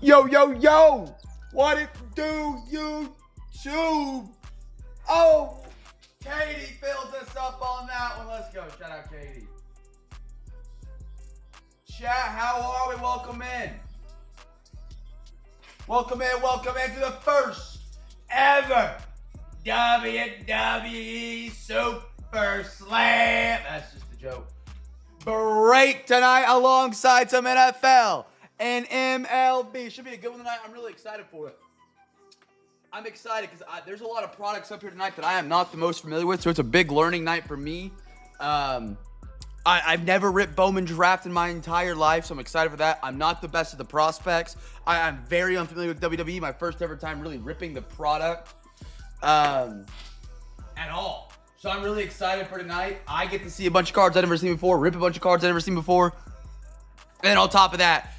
Yo. What it do, YouTube? Oh, Katie fills us up on that one. Let's go. Shout out, Katie. Chat, how are we? Welcome in. Welcome in to the first ever WWE Super Slam. That's just a joke. Break tonight alongside some NFL and MLB. Should be a good one tonight. I'm really excited for it. I'm excited because there's a lot of products up here tonight that I am not the most familiar with, so it's a big learning night for me. I've never ripped Bowman Draft in my entire life, so I'm excited for that. I'm not the best at the prospects. I'm very unfamiliar with WWE. My first ever time really ripping the product at all. So I'm really excited for tonight. I get to see a bunch of cards I've never seen before, rip a bunch of cards I've never seen before. And then on top of that,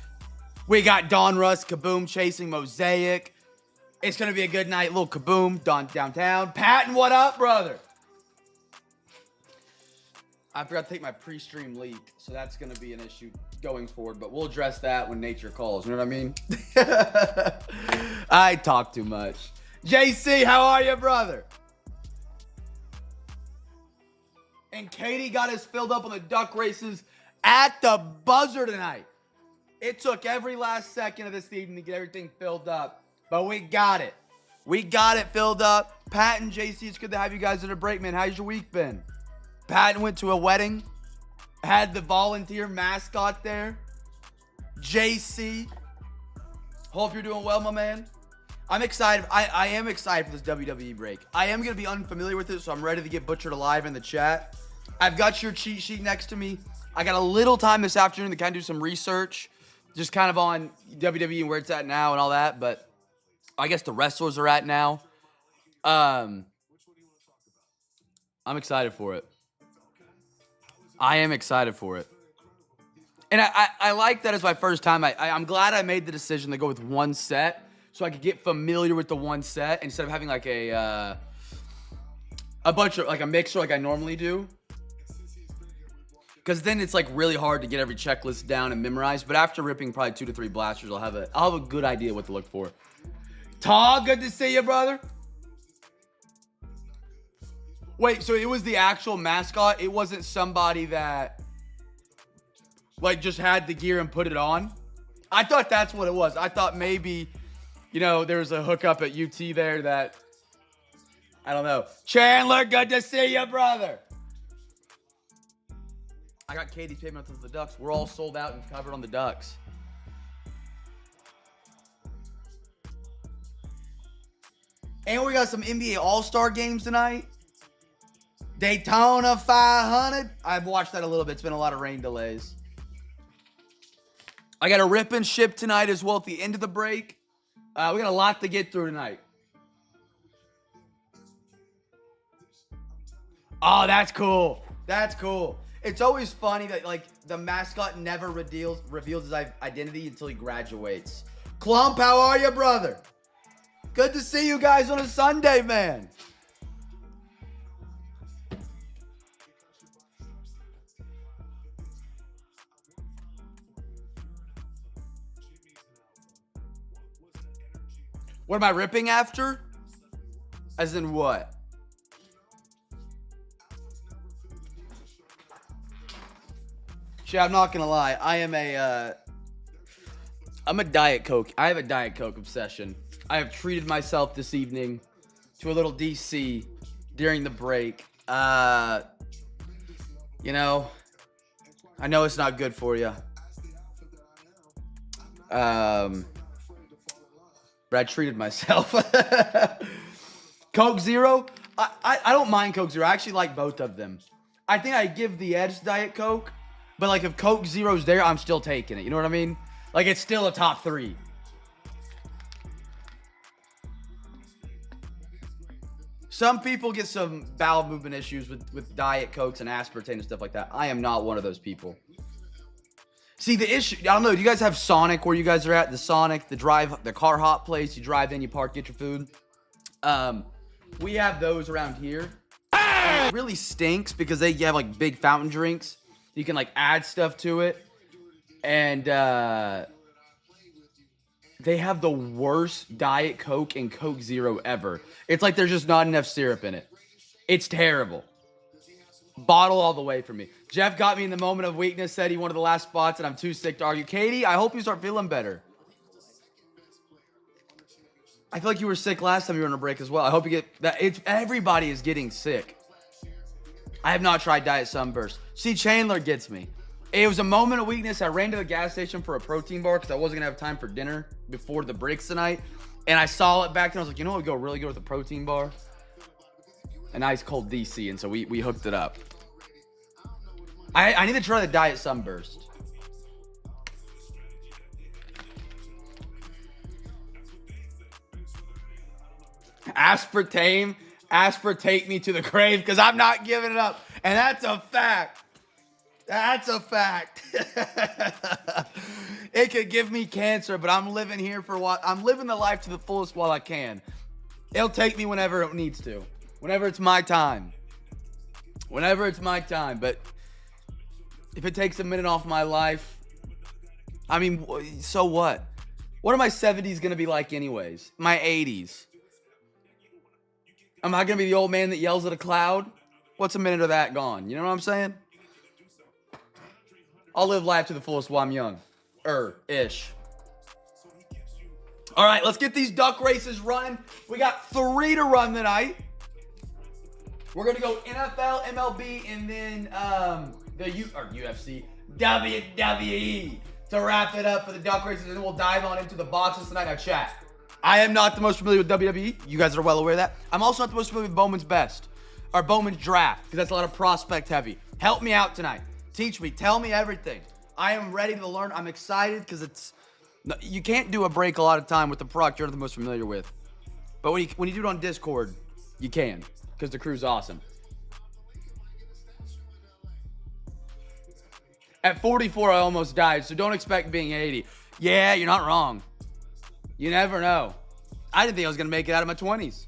we got Don Russ, Kaboom chasing Mosaic. It's going to be a good night. Little Kaboom downtown. Patton, what up, brother? I forgot to take my pre-stream leak, so that's going to be an issue going forward, but we'll address that when nature calls. You know what I mean? I talk too much. JC, how are you, brother? And Katie got us filled up on the duck races at the buzzer tonight. It took every last second of this evening to get everything filled up, but we got it. We got it filled up. Pat and JC, it's good to have you guys at a break, man. How's your week been? Patton went to a wedding, had the volunteer mascot there. JC, hope you're doing well, my man. I'm excited. I am excited for this WWE break. I am going to be unfamiliar with it, so I'm ready to get butchered alive in the chat. I've got your cheat sheet next to me. I got a little time this afternoon to kind of do some research, just kind of on WWE and where it's at now and all that, but I guess the wrestlers are at now. I'm excited for it. I am excited for it. And I like that as my first time. I'm glad I made the decision to go with one set so I could get familiar with the one set instead of having like a bunch of, like a mixer like I normally do. Because then it's like really hard to get every checklist down and memorize. But after ripping probably 2 to 3 blasters, I'll have a good idea what to look for. Todd, good to see you, brother. Wait, so it was the actual mascot? It wasn't somebody that, like, just had the gear and put it on? I thought that's what it was. I thought maybe, you know, there was a hookup at UT there that, I don't know. Chandler, good to see you, brother. I got Katie's payment to the Ducks. We're all sold out and covered on the Ducks. And we got some NBA All-Star games tonight. Daytona 500. I've watched that a little bit. It's been a lot of rain delays. I got a rip and ship tonight as well at the end of the break. We got a lot to get through tonight. Oh, that's cool. That's cool. It's always funny that, like, the mascot never reveals his identity until he graduates. Clump, how are you, brother? Good to see you guys on a Sunday, man. What am I ripping after? As in what? Shit, I'm not gonna lie. I'm a Diet Coke. I have a Diet Coke obsession. I have treated myself this evening to a little DC during the break. You know, I know it's not good for you. But I treated myself. Coke Zero? I don't mind Coke Zero. I actually like both of them. I think I give the edge Diet Coke. But, like, if Coke Zero's there, I'm still taking it. You know what I mean? Like, it's still a top 3. Some people get some bowel movement issues with Diet Cokes and aspartame and stuff like that. I am not one of those people. See, the issue, I don't know, do you guys have Sonic where you guys are at? The Sonic, the car hop place, you drive in, you park, get your food. We have those around here. And it really stinks because they have, like, big fountain drinks. You can, like, add stuff to it. And They have the worst Diet Coke and Coke Zero ever. It's like there's just not enough syrup in it. It's terrible. Bottle all the way for me. Jeff got me in the moment of weakness, said he wanted the last spots, and I'm too sick to argue. Katie, I hope you start feeling better. I feel like you were sick last time you were on a break as well. I hope you get that. Everybody is getting sick. I have not tried Diet Sunburst. See, Chandler gets me. It was a moment of weakness. I ran to the gas station for a protein bar because I wasn't going to have time for dinner before the breaks tonight. And I saw it back then. I was like, you know what would go really good with a protein bar? A nice cold DC. And so we hooked it up. I need to try the Diet Sunburst. Aspartate me to the grave because I'm not giving it up. And that's a fact. That's a fact. It could give me cancer, but I'm living here for what I'm living the life to the fullest while I can. It'll take me whenever it needs to. Whenever it's my time. Whenever it's my time. But if it takes a minute off my life, I mean, so what? What are my 70s going to be like anyways? My 80s? Am I going to be the old man that yells at a cloud? What's a minute of that gone? You know what I'm saying? I'll live life to the fullest while I'm young. Ish. All right, let's get these duck races running. We got 3 to run tonight. We're going to go NFL, MLB, and then the UFC, WWE to wrap it up for the duck races. And then we'll dive on into the boxes tonight. Now, chat. I am not the most familiar with WWE. You guys are well aware of that. I'm also not the most familiar with Bowman's Best or Bowman's Draft because that's a lot of prospect heavy. Help me out tonight. Teach me. Tell me everything. I am ready to learn. I'm excited because you can't do a break a lot of time with the product you're not the most familiar with. But when you do it on Discord, you can because the crew's awesome. At 44, I almost died, so don't expect being 80. Yeah, you're not wrong. You never know. I didn't think I was going to make it out of my 20s.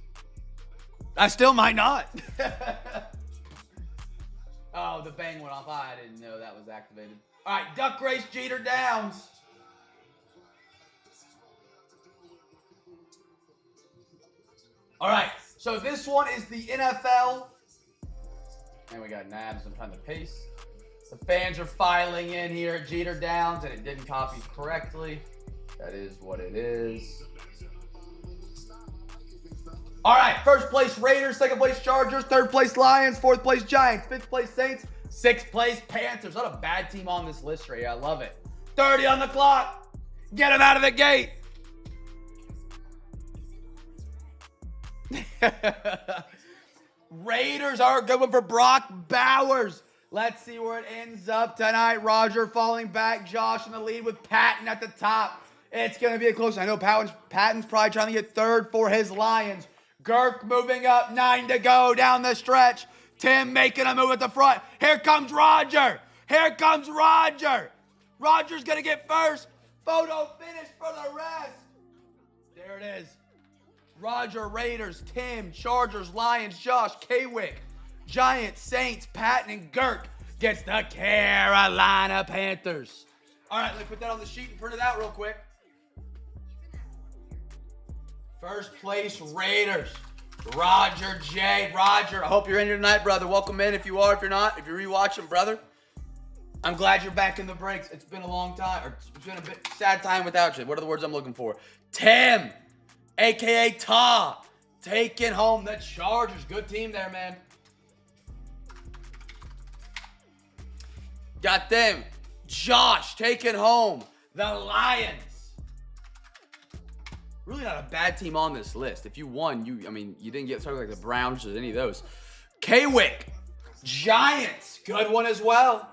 I still might not. Oh, the bang went off. I didn't know that was activated. All right, duck race, Jeter Downs. All right, so this one is the NFL. And we got Nabs. I'm trying to pace. The fans are filing in here at Jeter Downs, and it didn't copy correctly. That is what it is. All right, first place Raiders, second place Chargers, third place Lions, fourth place Giants, fifth place Saints, sixth place Panthers. Not a bad team on this list right here. I love it. 30 on the clock. Get them out of the gate. Raiders are a good one for Brock Bowers. Let's see where it ends up tonight. Roger falling back. Josh in the lead with Patton at the top. It's going to be a close. I know Patton's probably trying to get third for his Lions. Girk moving up. 9 to go down the stretch. Tim making a move at the front. Here comes Roger. Here comes Roger. Roger's going to get first. Photo finish for the rest. There it is. Roger, Raiders, Tim, Chargers, Lions, Josh, Kwick, Giants, Saints, Patton, and Girk gets the Carolina Panthers. All right, let me put that on the sheet and print it out real quick. First place, Raiders. Roger J. Roger, I hope you're in here tonight, brother. Welcome in if you are. If you're not, if you're rewatching, brother, I'm glad you're back in the breaks. It's been a long time, or it's been a bit sad time without you. What are the words I'm looking for? Tim, a.k.a. Ta, taking home the Chargers. Good team there, man. Got them. Josh taking home the Lions. Really not a bad team on this list. If you won, you didn't get something like the Browns or any of those. Kwick, Giants, good one as well.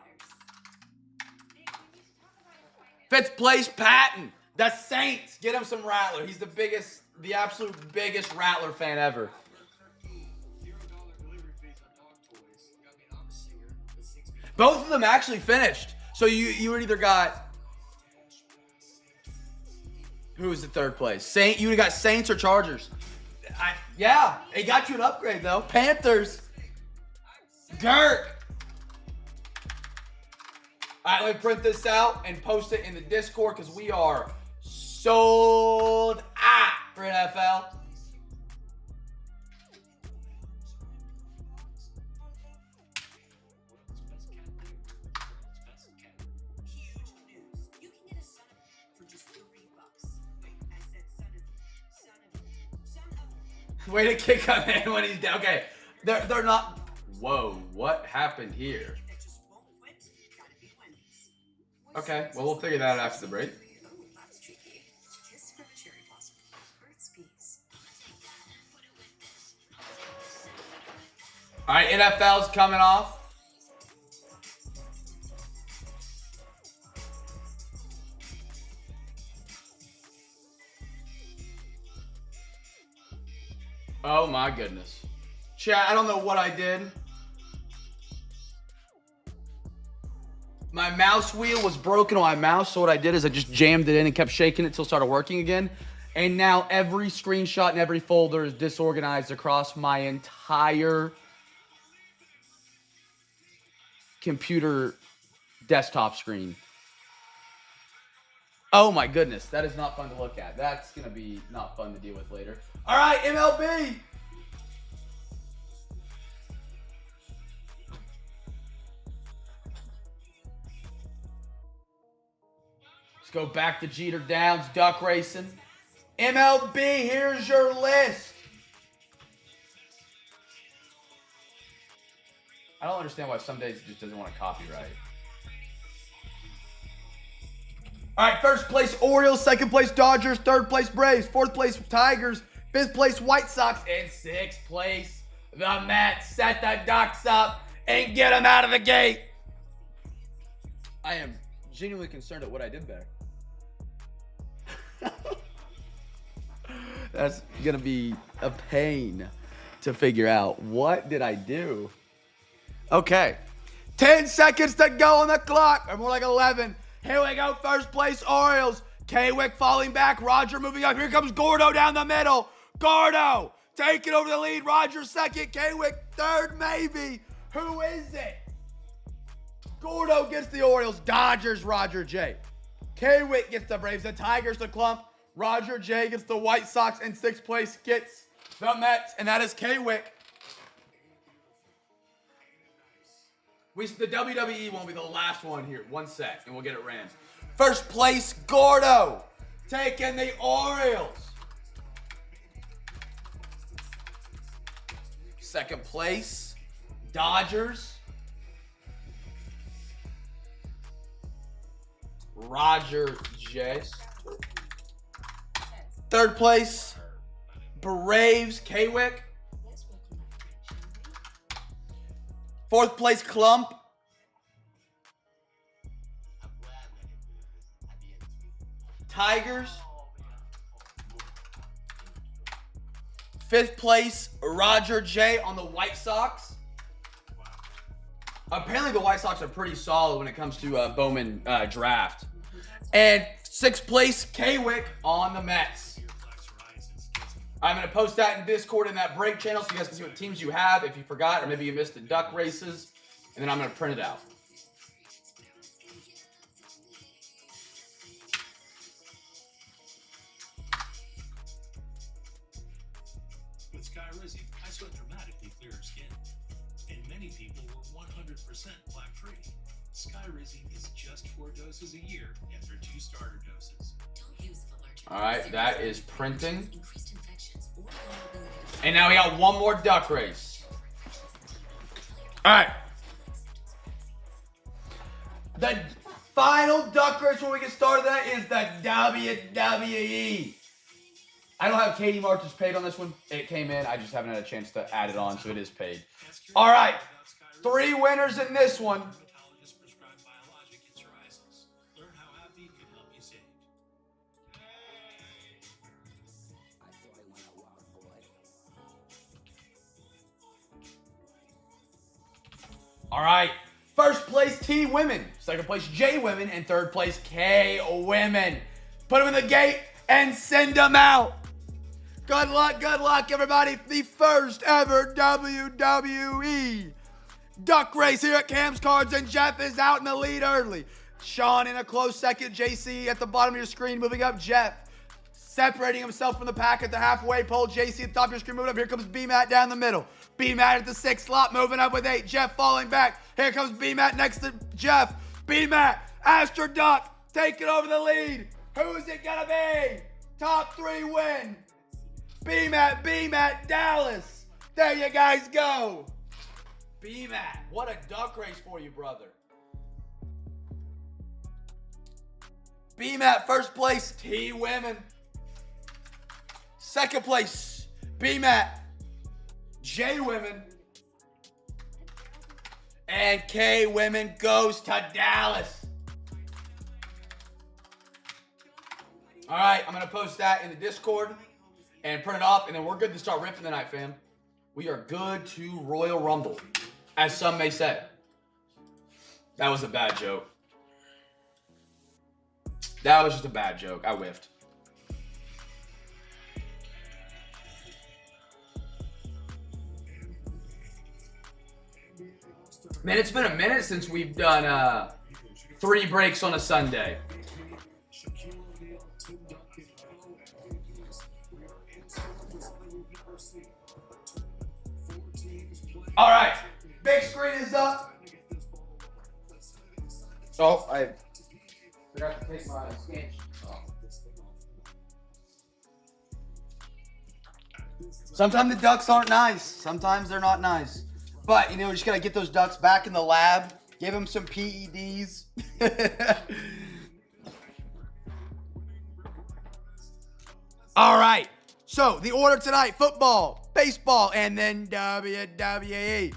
Fifth place, Patton, the Saints. Get him some Rattler. He's the absolute biggest Rattler fan ever. Both of them actually finished. So you either got, who was the third place? You got Saints or Chargers. Yeah, it got you an upgrade though. Panthers. Girk. All right, let me print this out and post it in the Discord because we are sold out for NFL. Way to kick up man when he's down. Okay, they're not. Whoa, what happened here? Okay, well, we'll figure that out after the break. All right, NFL's coming off. Oh my goodness. Chat, I don't know what I did. My mouse wheel was broken on my mouse, so what I did is I just jammed it in and kept shaking it until it started working again. And now every screenshot and every folder is disorganized across my entire computer desktop screen. Oh my goodness, that is not fun to look at. That's going to be not fun to deal with later. All right, MLB. Let's go back to Jeter Downs, duck racing. MLB, here's your list. I don't understand why some days it just doesn't want to copyright. All right, first place Orioles, second place Dodgers, third place Braves, fourth place Tigers, fifth place White Sox, and sixth place the Mets. Set the Ducks up and get them out of the gate. I am genuinely concerned at what I did there. That's going to be a pain to figure out. What did I do? Okay. 10 seconds to go on the clock. Or more like 11. Here we go. First place Orioles. K-Wick falling back. Roger moving up. Here comes Gordo down the middle. Gordo taking over the lead. Roger second. K-Wick third maybe. Who is it? Gordo gets the Orioles. Dodgers, Roger J. K-Wick gets the Braves. The Tigers, the Clump. Roger J gets the White Sox. And sixth place gets the Mets. And that is K-Wick. The WWE won't be the last one here. 1 sec, and we'll get it ran. First place, Gordo, taking the Orioles. Second place, Dodgers. Roger J. Third place, Braves, K-Wick. Fourth place, Clump. Tigers. Fifth place, Roger J on the White Sox. Apparently the White Sox are pretty solid when it comes to Bowman draft. And sixth place, K-Wick on the Mets. I'm going to post that in Discord in that break channel so you guys can see what teams you have if you forgot or maybe you missed the duck races. And then I'm going to print it out. With Skyrizi, I saw dramatically clearer skin. And many people were 100% plaque-free. Skyrizi is just 4 doses a year after 2 starter doses. All right, that is printing. And now we got one more duck race. All right. The final duck race when we get started that is the WWE. I don't have Katie March's paid on this one. It came in. I just haven't had a chance to add it on, so it is paid. All right. 3 winners in this one. All right, first place T women, second place J women, and third place K women. Put them in the gate and send them out. Good luck, everybody. The first ever WWE duck race here at Cam's Cards, and Jeff is out in the lead early. Sean in a close second. JC at the bottom of your screen moving up. Jeff Separating himself from the pack at the halfway pole. JC at the top of your screen, moving up. Here comes B-Matt down the middle. B-Matt at the 6 slot, moving up with 8. Jeff falling back. Here comes B-Matt next to Jeff. B-Matt, Astro Duck, taking over the lead. Who's it gonna be? Top 3 win. B-Matt, Dallas. There you guys go. B-Matt, what a duck race for you, brother. B-Matt, first place, T Women. Second place, B-Matt, J Women. And K Women goes to Dallas. All right, I'm going to post that in the Discord and print it off, and then we're good to start ripping tonight, fam. We are good to Royal Rumble, as some may say. That was a bad joke. That was just a bad joke. I whiffed. Man, it's been a minute since we've done 3 breaks on a Sunday. All right, big screen is up. Oh, I forgot to take my scan sheet off. Sometimes the ducks aren't nice. Sometimes they're not nice. But, you know, we just got to get those ducks back in the lab. Give them some PEDs. All right. So, the order tonight, football, baseball, and then WWE.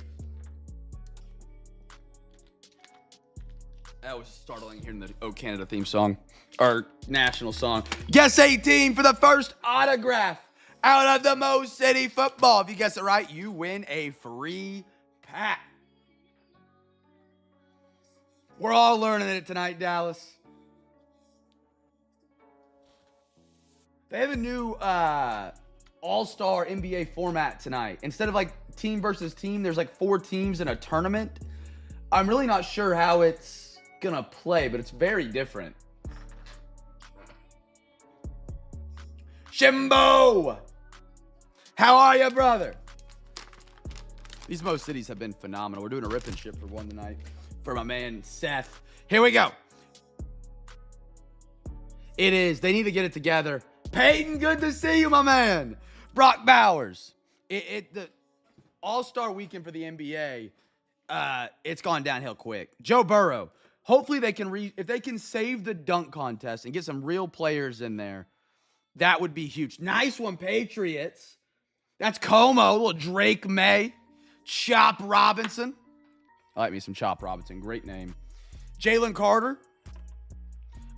That was startling hearing the Oh Canada theme song, or national song. Guess 18 for the first autograph out of the Mo City football. If you guess it right, you win a free pack. We're all learning it tonight, Dallas. They have a new all-star NBA format tonight. Instead of like team versus team, there's like 4 teams in a tournament. I'm really not sure how it's gonna play, but it's very different. Shimbo! How are you, brother? These Mo Cities have been phenomenal. We're doing a rip and ship for one tonight for my man Seth. Here we go. It is. They need to get it together. Peyton, good to see you, my man. Brock Bowers. The All-Star weekend for the NBA, it's gone downhill quick. Joe Burrow. Hopefully they can if they can save the dunk contest and get some real players in there, that would be huge. Nice one, Patriots. That's Como, little Drake May. Chop Robinson. I like me some Chop Robinson. Great name. Jalen Carter.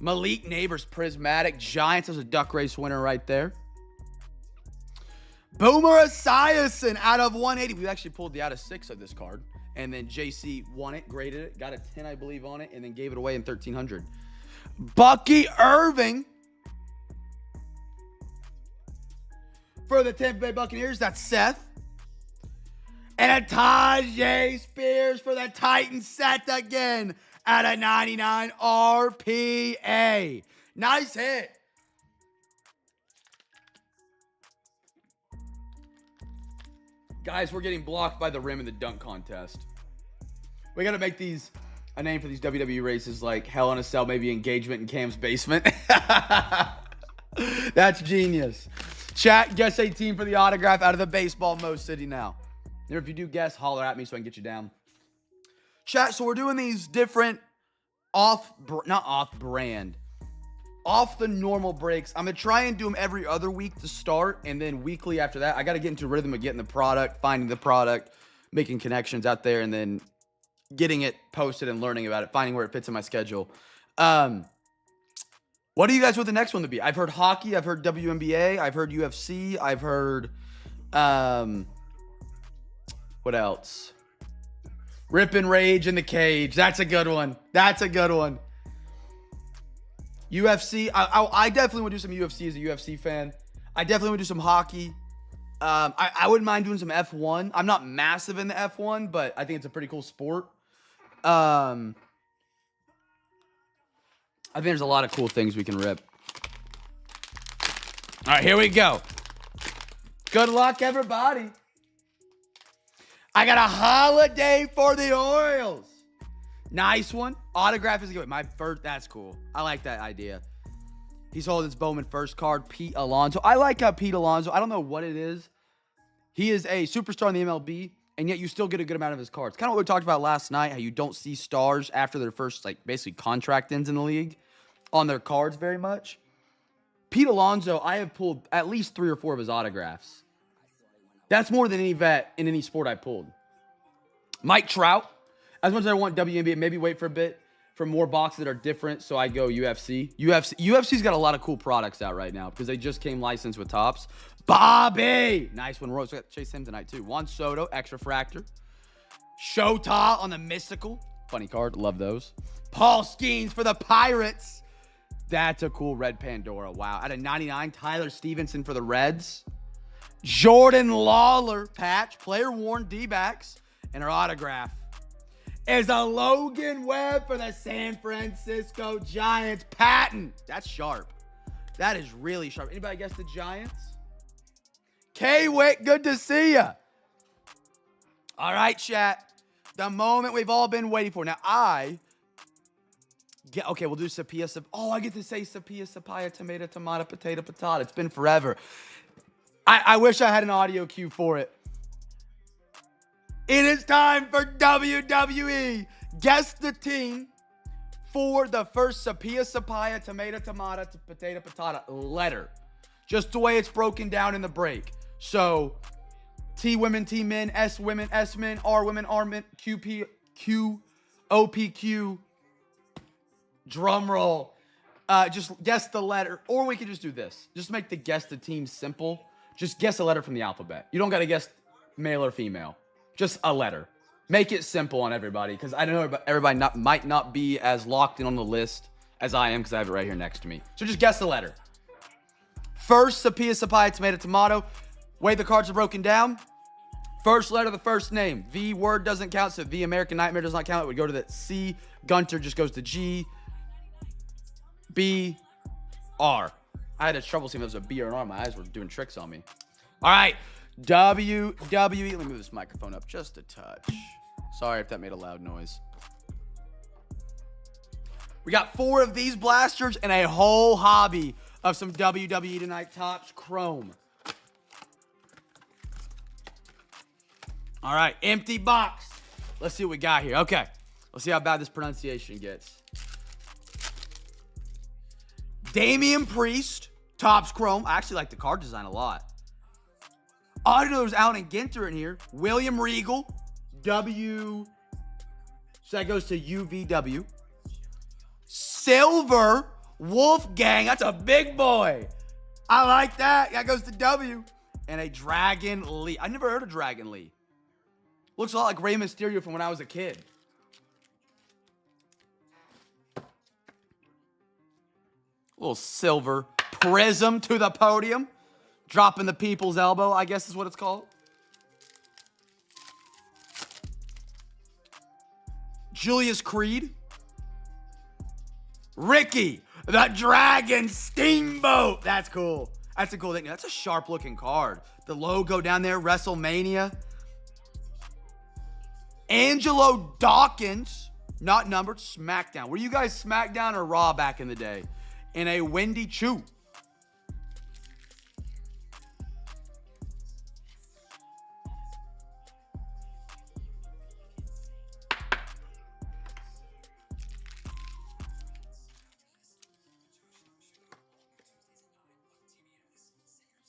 Malik Neighbors, Prismatic. Giants as a duck race winner right there. Boomer Esiason out of 180. We actually pulled the out of 6 of this card. And then JC won it, graded it, got a 10, I believe, on it, and then gave it away in 1,300. Bucky Irving for the Tampa Bay Buccaneers. That's Seth. And a Tajay Spears for the Titans set again at a 99 RPA. Nice hit. Guys, we're getting blocked by the rim in the dunk contest. We got to make these a name for these WWE races, like Hell in a Cell, maybe Engagement in Cam's basement. That's genius. Chat, guess 18 for the autograph out of the baseball Mo City now. And if you do guess, holler at me so I can get you down. Chat, so we're doing these different off the normal breaks. I'm going to try and do them every other week to start, and then weekly after that. I got to get into rhythm of getting the product, finding the product, making connections out there, and then getting it posted and learning about it, finding where it fits in my schedule. What do you guys want the next one to be? I've heard hockey. I've heard WNBA. I've heard UFC. I've heard, what else? Rip and Rage in the Cage. That's a good one. That's a good one. UFC. I definitely would do some UFC as a UFC fan. I definitely would do some hockey. I wouldn't mind doing some F1. I'm not massive in the F1, but I think it's a pretty cool sport. I think there's a lot of cool things we can rip. All right, here we go. Good luck, everybody. I got a holiday for the Orioles. Nice one. Autograph is good. My first, that's cool. I like that idea. He's holding his Bowman first card, Pete Alonso. I like Pete Alonso. I don't know what it is. He is a superstar in the MLB, and yet you still get a good amount of his cards. Kind of what we talked about last night, how you don't see stars after their first, like, basically contract ends in the league on their cards very much. Pete Alonso, I have pulled at least 3 or 4 of his autographs. That's more than any vet in any sport I pulled. Mike Trout, as much as I want WNBA, maybe wait for a bit for more boxes that are different, so I go UFC. UFC's got a lot of cool products out right now because they just came licensed with Topps. Bobby! Nice one. We got Chase him tonight, too. Juan Soto, Extra Fractor. Shota on the Mystical. Funny card. Love those. Paul Skeens for the Pirates. That's a cool red Pandora. Wow. At a 99, Tyler Stevenson for the Reds. Jordan Lawler patch. Player-worn D-backs. And our autograph is a Logan Webb for the San Francisco Giants. Patton. That's sharp. That is really sharp. Anybody guess the Giants? K-Wick, good to see ya. All right, chat. The moment we've all been waiting for. Now, okay, we'll do Sapia. I get to say Sapia, Sapaya, Tomato, Tomato, Potato, Patata. It's been forever. I wish I had an audio cue for it. It is time for WWE. Guess the team for the first Sapia, Sapaya, Tomato, Tomato, Potato, Patata letter. Just the way it's broken down in the break. So, T women, T men, S women, S men, R women, R men, QP, Q, OPQ, drum roll. Just guess the letter. Or we could just do this. Just make the guess the team simple. Just guess a letter from the alphabet. You don't got to guess male or female. Just a letter. Make it simple on everybody. Because I know everybody might not be as locked in on the list as I am because I have it right here next to me. So just guess the letter. First, Sapia, Sapaya, Tomato, Tomato. Way the cards are broken down. First letter of the first name. V word doesn't count, so V American Nightmare does not count. It would go to the C. Gunter just goes to G. B. R. I had trouble seeing if it was a B or an R. My eyes were doing tricks on me. All right. WWE. Let me move this microphone up just a touch. Sorry if that made a loud noise. We got 4 of these blasters and a whole hobby of some WWE tonight. Topps Chrome. All right, empty box. Let's see what we got here. Okay, let's see how bad this pronunciation gets. Damian Priest, Topps Chrome. I actually like the card design a lot. I didn't know there was Allen and Ginter in here. William Regal, W. So that goes to UVW. Silver, Wolfgang. That's a big boy. I like that. That goes to W. And a Dragon Lee. I never heard of Dragon Lee. Looks a lot like Rey Mysterio from when I was a kid. Little silver prism to the podium. Dropping the people's elbow, I guess is what it's called. Julius Creed. Ricky, the Dragon Steamboat. That's cool. That's a cool thing. That's a sharp looking card. The logo down there, WrestleMania. Angelo Dawkins, not numbered, SmackDown. Were you guys SmackDown or Raw back in the day? In a Wendy Chu.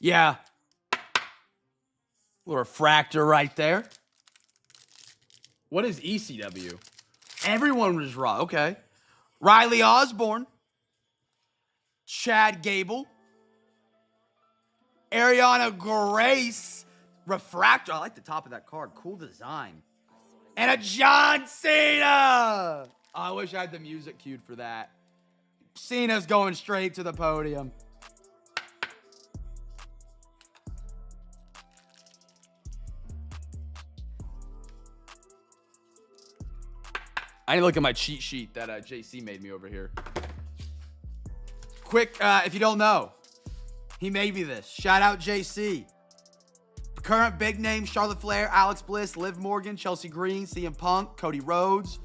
Yeah. Little refractor right there. What is ECW? Everyone was Raw. Okay. Riley Osborne. Chad Gable. Ariana Grace. Refractor. I like the top of that card. Cool design. And a John Cena. Oh, I wish I had the music cued for that. Cena's going straight to the podium. I need to look at my cheat sheet that JC made me over here. Quick, if you don't know, He made me this. Shout out JC. Current big names: Charlotte Flair, Alex Bliss, Liv Morgan, Chelsea Green, CM Punk, Cody Rhodes,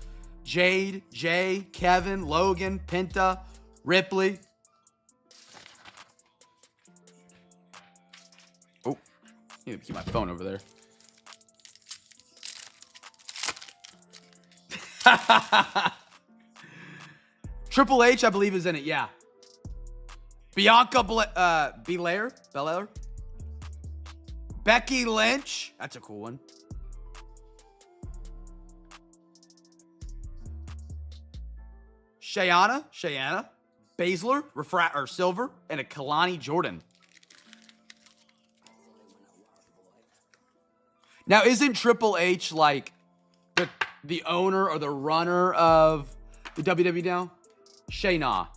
Jade, Jay, Kevin, Logan, Penta, Ripley. Oh, I need to keep my phone over there. Triple H, I believe, is in it. Yeah. Bianca Belair. Becky Lynch. That's a cool one. Shayna, Baszler, Silver, and a Kalani Jordan. Now, isn't Triple H like the owner or the runner of the WWE now? Shayna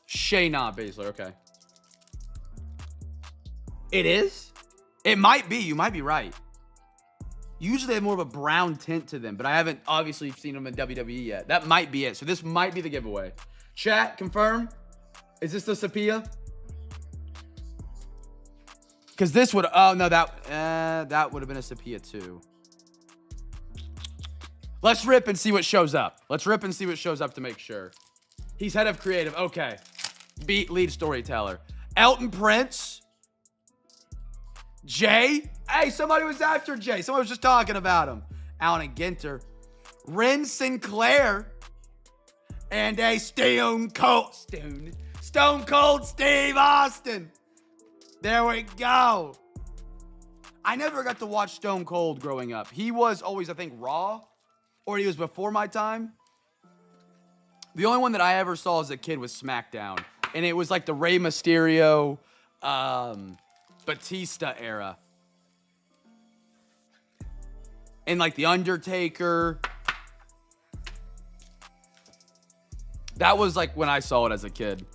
Baszler, okay. It is? It might be. You might be right. Usually they have more of a brown tint to them, but I haven't obviously seen them in WWE yet. That might be it. So this might be the giveaway. Chat, confirm. Is this the Sapia? Because this would, oh no, that would have been a Sapia too. Let's rip and see what shows up. To make sure. He's head of creative. Okay. Beat lead storyteller. Elton Prince. Jay. Hey, somebody was after Jay. Somebody was just talking about him. Alan and Ginter. Ren Sinclair. And a Stone Cold Steve Austin. There we go. I never got to watch Stone Cold growing up. He was always, I think, Raw. Or he was before my time. The only one that I ever saw as a kid was SmackDown. And it was like the Rey Mysterio, Batista era. And like The Undertaker. That was like when I saw it as a kid.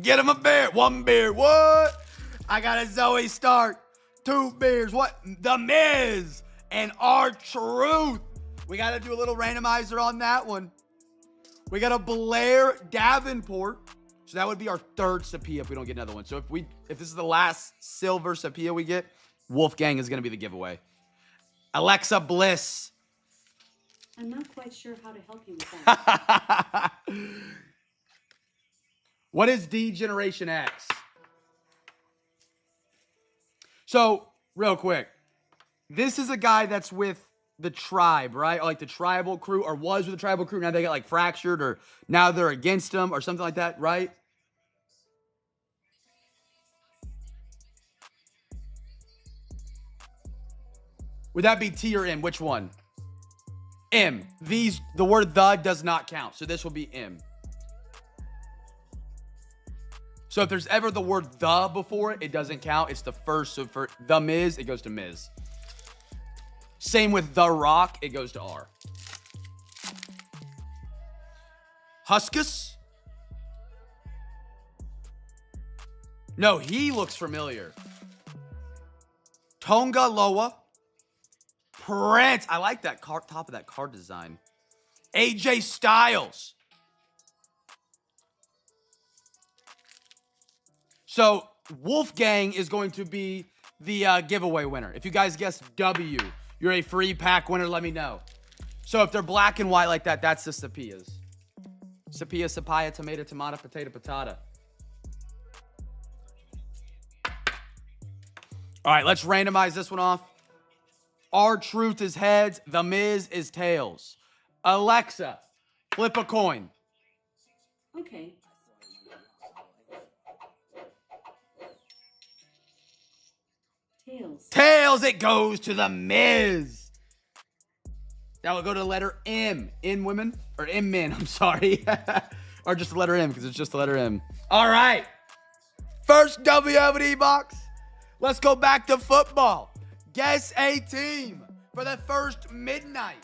Get him a beer. 1 beer. What? I got a Zoe Stark. 2 beers. What? The Miz and R-Truth. We got to do a little randomizer on that one. We got a Blair Davenport. So that would be our 3rd Sapia if we don't get another one. So if this is the last silver Sapia we get, Wolfgang is going to be the giveaway. Alexa Bliss. I'm not quite sure how to help you with that. What is D Generation X? So, real quick. This is a guy that's with the tribe, right? Or like the tribal crew, or was with the tribal crew. Now they got like fractured, or now they're against them, or something like that, right? Would that be T or M? Which one? M. The word the does not count. So this will be M. So if there's ever the word the before it, it doesn't count. It's the first. So for The Miz, it goes to Miz. Same with The Rock, it goes to R. Huskus? No, he looks familiar. Tonga Loa. Prince. I like that top of that card design. AJ Styles. So Wolfgang is going to be the giveaway winner. If you guys guess W, you're a free pack winner. Let me know. So if they're black and white like that, that's the Sapias. Sapia, Sapaya, Tomato, Tomato, Potato, Patata. All right, let's randomize this one off. R-Truth is heads. The Miz is tails. Alexa, flip a coin. Okay. Tails. Tails, it goes to The Miz. That will go to the letter M. In women? Or M men, I'm sorry. Or just the letter M, because it's just the letter M. All right. First WWD box. Let's go back to football. Guess a team for the first midnight.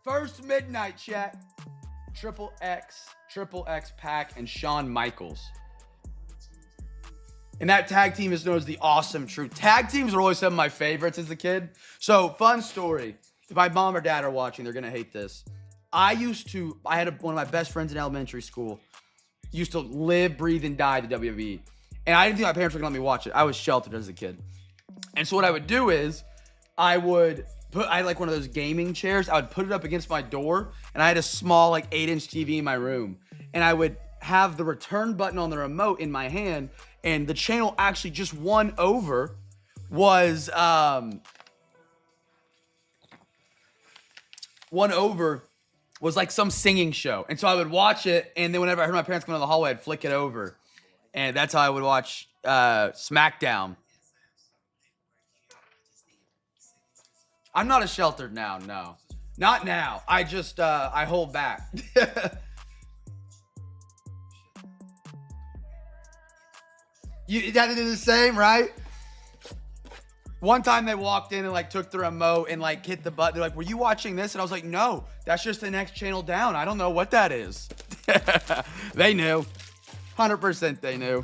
First midnight, chat. Triple X pack, and Shawn Michaels. And that tag team is known as the Awesome Truth. Tag teams are always some of my favorites as a kid. So, fun story. If my mom or dad are watching, they're going to hate this. I had one of my best friends in elementary school, used to live, breathe, and die the WWE. And I didn't think my parents were going to let me watch it. I was sheltered as a kid. And so what I would do is I had like one of those gaming chairs. I would put it up against my door, and I had a small like 8-inch TV in my room. And I would have the return button on the remote in my hand, and the channel actually just won over was like some singing show. And so I would watch it, and then whenever I heard my parents come down the hallway, I'd flick it over. And that's how I would watch SmackDown. I'm not as sheltered now, no. Not now. I just, I hold back. You gotta do the same, right? One time they walked in and like took the remote and like hit the button. They're like, were you watching this? And I was like, no, that's just the next channel down. I don't know what that is. They knew. 100% they knew.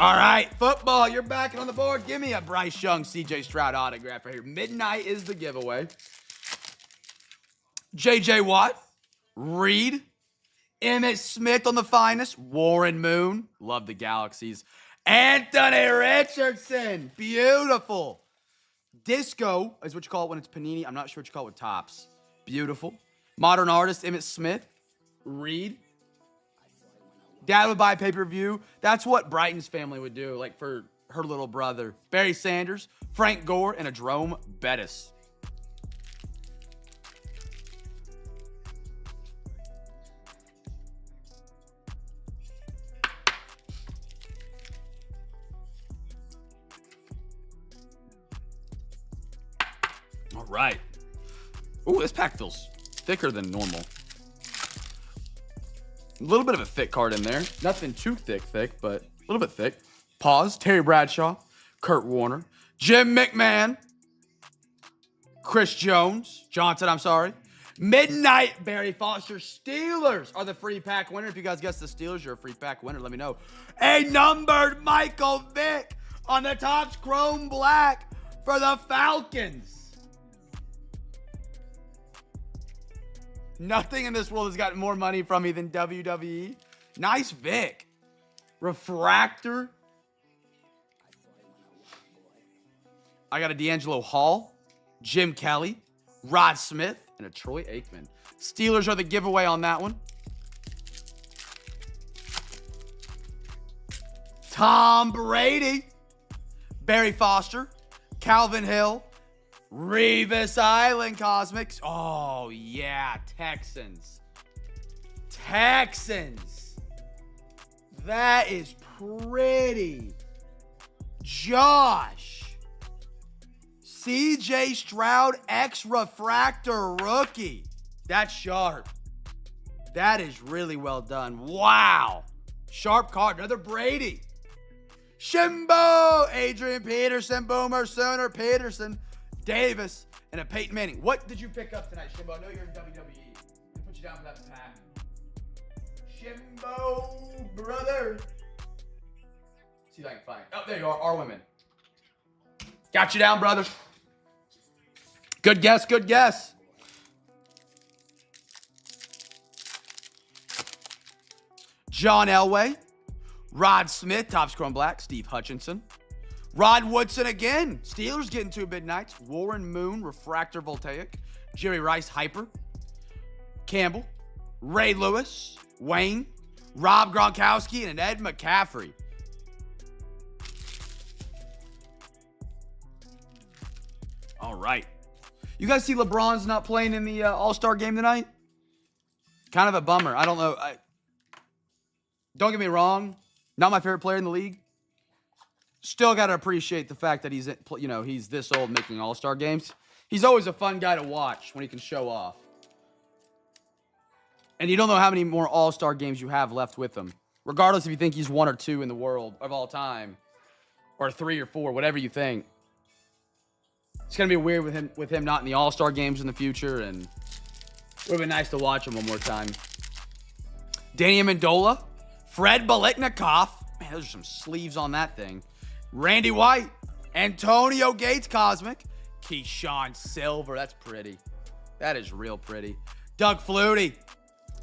All right, football, you're back on the board. Give me a Bryce Young, CJ Stroud autograph right here. Midnight is the giveaway. JJ Watt, Reed, Emmitt Smith on the finest, Warren Moon, love the Galaxies, Anthony Richardson, beautiful. Disco is what you call it when it's Panini. I'm not sure what you call it with Topps. Beautiful. Modern artist, Emmitt Smith, Reed. Dad would buy pay-per-view. That's what Brighton's family would do, like for her little brother. Barry Sanders, Frank Gore, and a Jerome Bettis. All right. Ooh, this pack feels thicker than normal. A little bit of a thick card in there. Nothing too thick, but a little bit thick. Pause. Terry Bradshaw, Kurt Warner, Jim McMahon, Chris Johnson, I'm sorry. Midnight, Barry Foster. Steelers are the free pack winner. If you guys guess the Steelers, you're a free pack winner. Let me know. A numbered Michael Vick on the Topps Chrome Black for the Falcons. Nothing in this world has gotten more money from me than WWE. Nice Vic. Refractor. I got a D'Angelo Hall, Jim Kelly, Rod Smith, and a Troy Aikman. Steelers are the giveaway on that one. Tom Brady, Barry Foster, Calvin Hill, Revis Island Cosmics. Oh, yeah. Texans. That is pretty. Josh. CJ Stroud X Refractor Rookie. That's sharp. That is really well done. Wow. Sharp card. Another Brady. Shimbo. Adrian Peterson. Boomer Sooner Peterson. Davis, and a Peyton Manning. What did you pick up tonight, Shimbo? I know you're in WWE. Let me put you down for that pack. Shimbo, brother. See if I can find it. Oh, there you are. Our women. Got you down, brother. Good guess, good guess. John Elway, Rod Smith, Topps Chrome Black, Steve Hutchinson. Rod Woodson again. Steelers getting 2 midnights. Warren Moon, Refractor Voltaic. Jerry Rice, Hyper. Campbell. Ray Lewis. Wayne. Rob Gronkowski, and an Ed McCaffrey. All right. You guys see LeBron's not playing in the All-Star game tonight? Kind of a bummer. I don't know. Don't get me wrong. Not my favorite player in the league. Still got to appreciate the fact that he's this old making All-Star games. He's always a fun guy to watch when he can show off. And you don't know how many more All-Star games you have left with him. Regardless if you think he's 1 or 2 in the world of all time. Or 3 or 4, whatever you think. It's going to be weird with him not in the All-Star games in the future. And it would have been nice to watch him one more time. Danny Amendola. Fred Biletnikoff. Man, those are some sleeves on that thing. Randy White, Antonio Gates Cosmic, Keyshawn Silver. That's pretty. That is real pretty. Doug Flutie,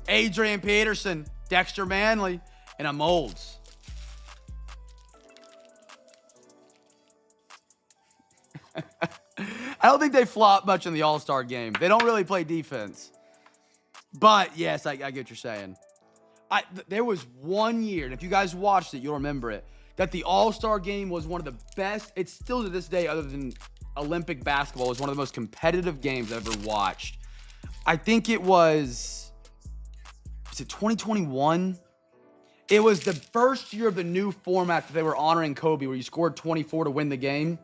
Adrian Peterson, Dexter Manley, and a Molds. I don't think they flop much in the All-Star game. They don't really play defense. But, yes, I get what you're saying. There was one year, and if you guys watched it, you'll remember it, that the All-Star game was one of the best. It's still to this day, other than Olympic basketball, was one of the most competitive games I've ever watched. I think it was it 2021? It was the first year of the new format that they were honoring Kobe, where you scored 24 to win the game.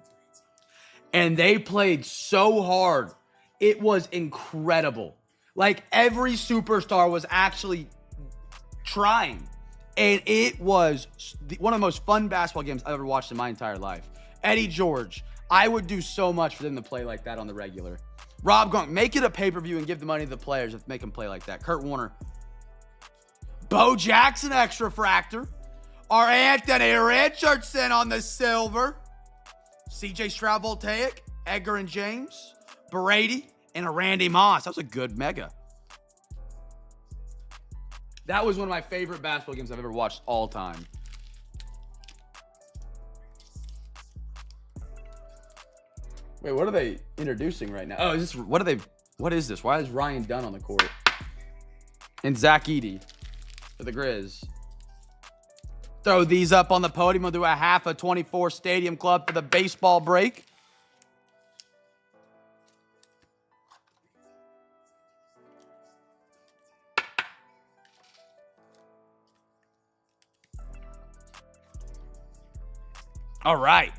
And they played so hard. It was incredible. Like, every superstar was actually trying. And it was one of the most fun basketball games I've ever watched in my entire life. Eddie George. I would do so much for them to play like that on the regular. Rob Gronk, make it a pay-per-view and give the money to the players that make them play like that. Kurt Warner. Bo Jackson, extra fractor. Our Anthony Richardson on the silver. CJ Stroud Voltaic, Edgar and James, Brady, and a Randy Moss. That was a good mega. That was one of my favorite basketball games I've ever watched all time. Wait, what are they introducing right now? Oh, what is this? Why is Ryan Dunn on the court? And Zach Edey for the Grizz. Throw these up on the podium. We'll do a half a 24 Stadium Club for the baseball break. All right.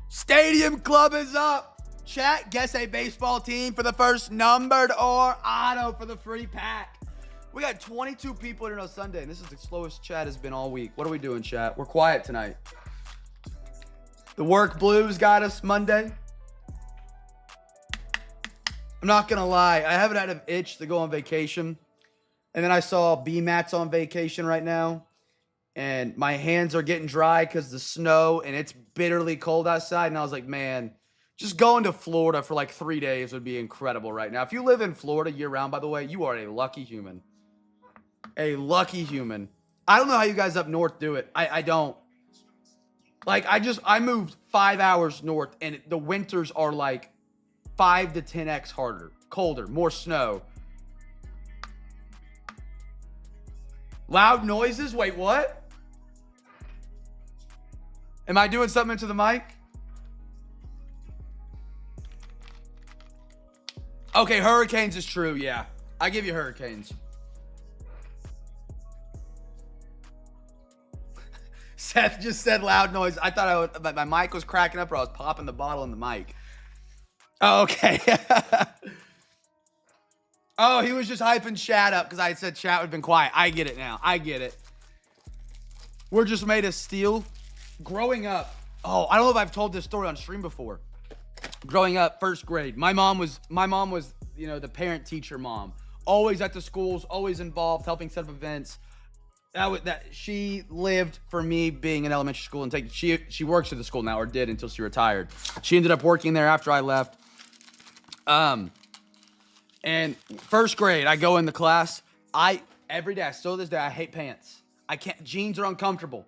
Stadium Club is up. Chat, guess a baseball team for the first numbered or auto for the free pack. We got 22 people here on Sunday, and this is the slowest chat has been all week. What are we doing, chat? We're quiet tonight. The work blues got us Monday. I'm not going to lie. I haven't had an itch to go on vacation. And then I saw B-Mat's on vacation right now. And my hands are getting dry because of the snow, and it's bitterly cold outside. And I was like, man, just going to Florida for like 3 days would be incredible right now. If you live in Florida year-round, by the way, you are a lucky human. A lucky human. I don't know how you guys up north do it. I don't. Like, I moved 5 hours north, and the winters are like 5 to 10x harder, colder, more snow. Loud noises? Wait, what? Am I doing something into the mic? Okay, hurricanes is true, yeah. I give you hurricanes. Seth just said loud noise. I thought my mic was cracking up or I was popping the bottle in the mic. Oh, okay. Oh, he was just hyping chat up because I said chat would have been quiet. I get it now. I get it. We're just made of steel. Growing up, I don't know if I've told this story on stream before. Growing up, first grade, my mom was, the parent-teacher mom. Always at the schools, always involved, helping set up events. She lived for me being in elementary school and she works at the school now, or did until she retired. She ended up working there after I left. And first grade, I go in the class. Every day, still to this day, I hate pants. Jeans are uncomfortable.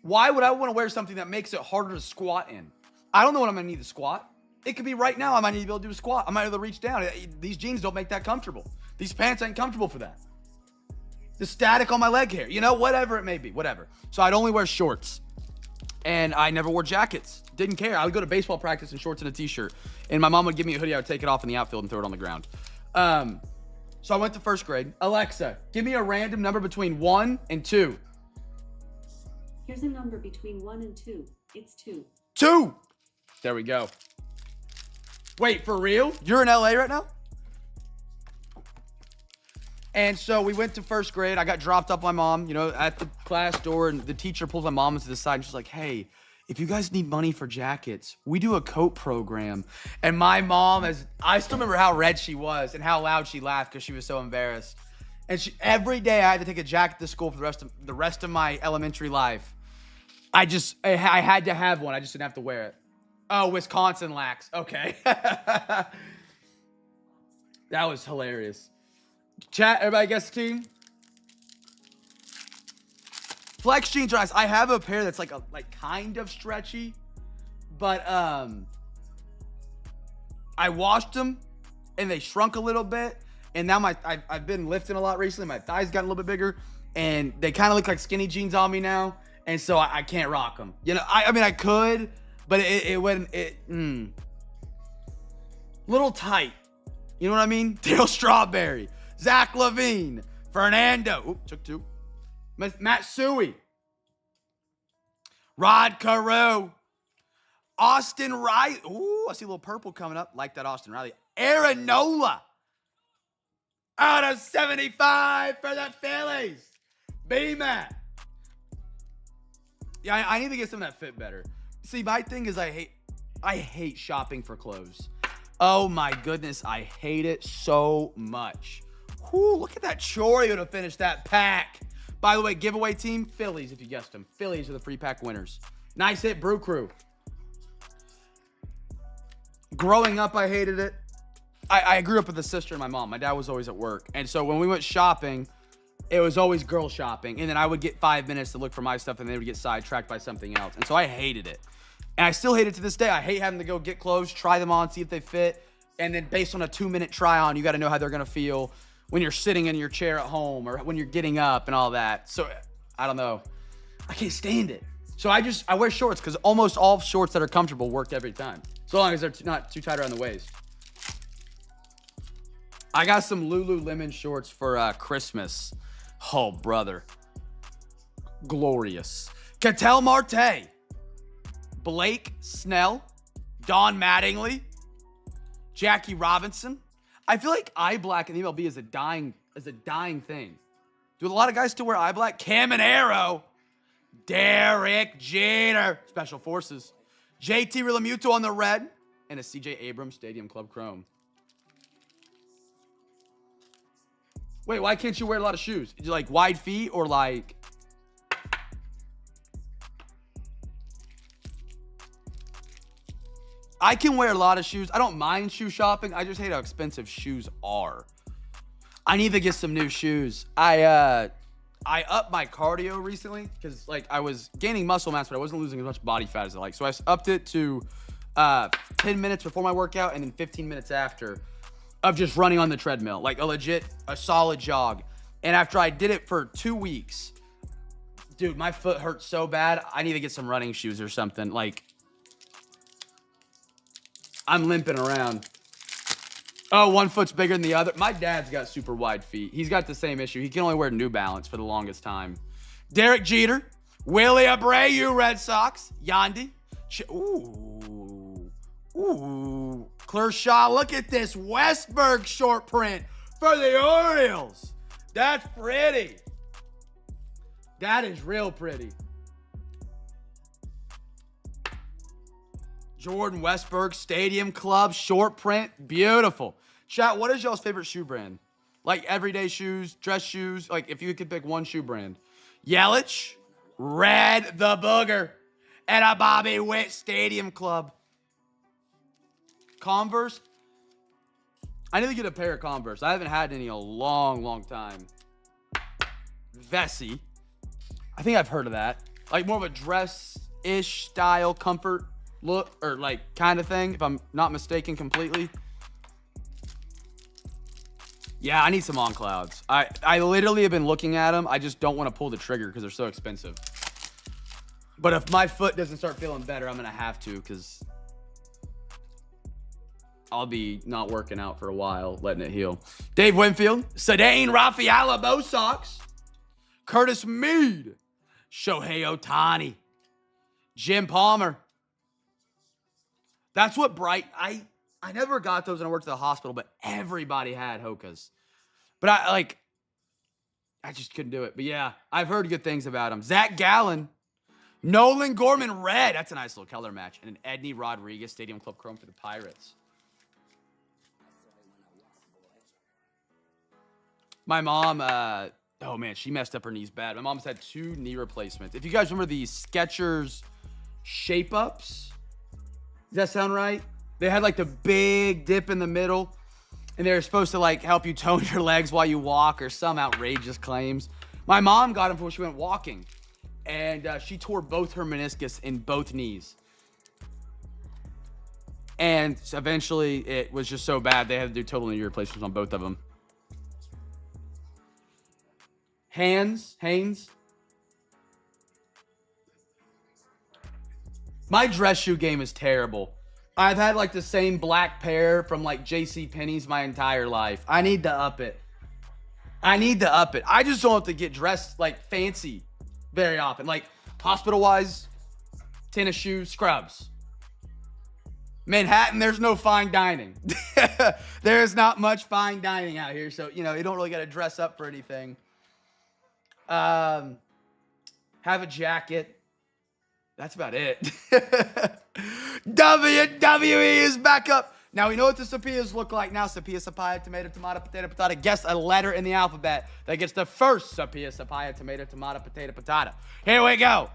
Why would I want to wear something that makes it harder to squat in? I don't know when I'm going to need to squat. It could be right now. I might need to be able to do a squat. I might be able to reach down. These jeans don't make that comfortable. These pants ain't comfortable for that. The static on my leg hair, whatever it may be, whatever. So I'd only wear shorts. And I never wore jackets. Didn't care. I would go to baseball practice in shorts and a t-shirt. And my mom would give me a hoodie. I would take it off in the outfield and throw it on the ground. So I went to first grade. Alexa, give me a random number between 1 and 2. Here's a number between 1 and 2. It's 2. 2! There we go. Wait, for real? You're in LA right now? And so we went to first grade. I got dropped off by my mom, at the class door, and the teacher pulls my mom to the side, and she's like, hey, if you guys need money for jackets, we do a coat program. And my mom, I still remember how red she was and how loud she laughed because she was so embarrassed. And every day I had to take a jacket to school for the rest of my elementary life. I had to have one. I just didn't have to wear it. Oh, Wisconsin lax. Okay. That was hilarious. Chat, everybody guess the team? Flex jeans are nice. I have a pair that's like kind of stretchy, but I washed them and they shrunk a little bit, and now I've been lifting a lot recently. My thighs got a little bit bigger, and they kind of look like skinny jeans on me now, and so I can't rock them. You know, I mean I could, but it wouldn't. Little tight. You know what I mean? Dale Strawberry, Zach Levine, Fernando. Oop, took two. Matt Suey, Rod Carew, Austin Riley. Ooh, I see a little purple coming up. Like that Austin Riley. Aaron Nola. Out of 75 for the Phillies. B-Mac. Yeah, I need to get some that fit better. See, my thing is I hate shopping for clothes. Oh my goodness, I hate it so much. Whoo, look at that Choreo to finish that pack. By the way, giveaway team, Phillies, if you guessed them. Phillies are the free pack winners. Nice hit, Brew Crew. Growing up, I hated it. I grew up with a sister and my mom. My dad was always at work. And so when we went shopping, it was always girl shopping. And then I would get 5 minutes to look for my stuff, and they would get sidetracked by something else. And so I hated it. And I still hate it to this day. I hate having to go get clothes, try them on, see if they fit. And then based on a 2-minute try on, you got to know how they're going to feel when you're sitting in your chair at home or when you're getting up and all that. So I don't know. I can't stand it. So I wear shorts because almost all shorts that are comfortable work every time. So long as they're not too tight around the waist. I got some Lululemon shorts for Christmas. Oh, brother. Glorious. Ketel Marte. Blake Snell. Don Mattingly. Jackie Robinson. I feel like eye black in the MLB is a dying thing. Do a lot of guys still wear eye black? Caminero. Derek Jeter. Special Forces. JT Realmuto on the red. And a CJ Abrams Stadium Club Chrome. Wait, why can't you wear a lot of shoes? Is it like wide feet or like... I can wear a lot of shoes. I don't mind shoe shopping. I just hate how expensive shoes are. I need to get some new shoes. I upped my cardio recently because like I was gaining muscle mass, but I wasn't losing as much body fat as I like. So I upped it to 10 minutes before my workout and then 15 minutes after of just running on the treadmill, like a solid jog. And after I did it for 2 weeks, dude, my foot hurt so bad. I need to get some running shoes or something. Like, I'm limping around. Oh, one foot's bigger than the other. My dad's got super wide feet. He's got the same issue. He can only wear New Balance for the longest time. Derek Jeter, Willie Abreu, Red Sox, Yandy. Ooh. Kershaw, look at this Westberg short print for the Orioles. That's pretty. That is real pretty. Jordan Westberg Stadium Club short print. Beautiful. Chat, what is y'all's favorite shoe brand? Like everyday shoes, dress shoes. Like if you could pick one shoe brand. Yelich, Red the Booger, and a Bobby Witt Stadium Club. Converse. I need to get a pair of Converse. I haven't had any in a long time. Vessi. I think I've heard of that. Like more of a dress-ish style comfort look or like kind of thing, if I'm not mistaken completely. Yeah, I need some On Clouds. I literally have been looking at them. I just don't want to pull the trigger because they're so expensive. But if my foot doesn't start feeling better, I'm going to have to because I'll be not working out for a while, letting it heal. Dave Winfield, Sedane Rafaela Bo Sox, Curtis Mead, Shohei Ohtani, Jim Palmer. That's what I never got those when I worked at the hospital, but everybody had Hokas. But I just couldn't do it. But yeah, I've heard good things about him. Zach Gallen, Nolan Gorman red. That's a nice little color match. And an Edney Rodriguez Stadium Club Chrome for the Pirates. My mom, oh man, she messed up her knees bad. My mom's had 2 knee replacements. If you guys remember the Skechers Shape Ups, Does that sound right? They had like the big dip in the middle, and they were supposed to like help you tone your legs while you walk, or some outrageous claims. My mom got them before she went walking, and she tore both her meniscus in both knees. And eventually, it was just so bad they had to do total knee replacements on both of them. Haynes. My dress shoe game is terrible. I've had like the same black pair from like JCPenney's my entire life. I need to up it. I just don't have to get dressed like fancy very often. Like hospital-wise, tennis shoes, scrubs. Manhattan, there's no fine dining. There's not much fine dining out here. So, you don't really got to dress up for anything. Have a jacket. That's about it. WWE is back up. Now, we know what the Sopias look like now. Sopia, Sapaya, tomato, tomato, potato, patata. Guess a letter in the alphabet that gets the first Sopia, Sapaya, tomato, tomato, potato, patata. Here we go.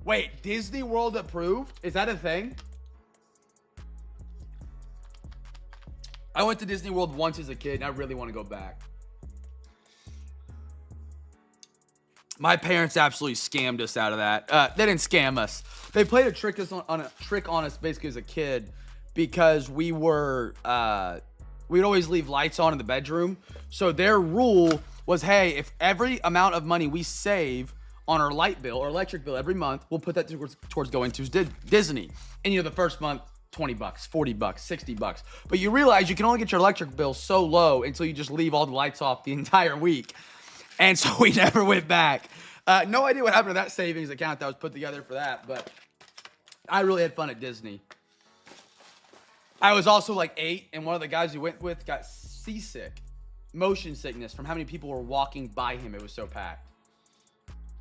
Wait, Disney World approved? Is that a thing? I went to Disney World once as a kid, and I really want to go back. My parents absolutely scammed us out of that. They didn't scam us. They played a trick on us basically as a kid, because we'd always leave lights on in the bedroom. So their rule was, hey, if every amount of money we save on our light bill or electric bill every month, we'll put that towards going to Disney. And the first month, $20, $40, $60. But you realize you can only get your electric bill so low until you just leave all the lights off the entire week. And so we never went back. No idea what happened to that savings account that was put together for that, but I really had fun at Disney. I was also like 8, and one of the guys we went with got seasick, motion sickness from how many people were walking by him. It was so packed.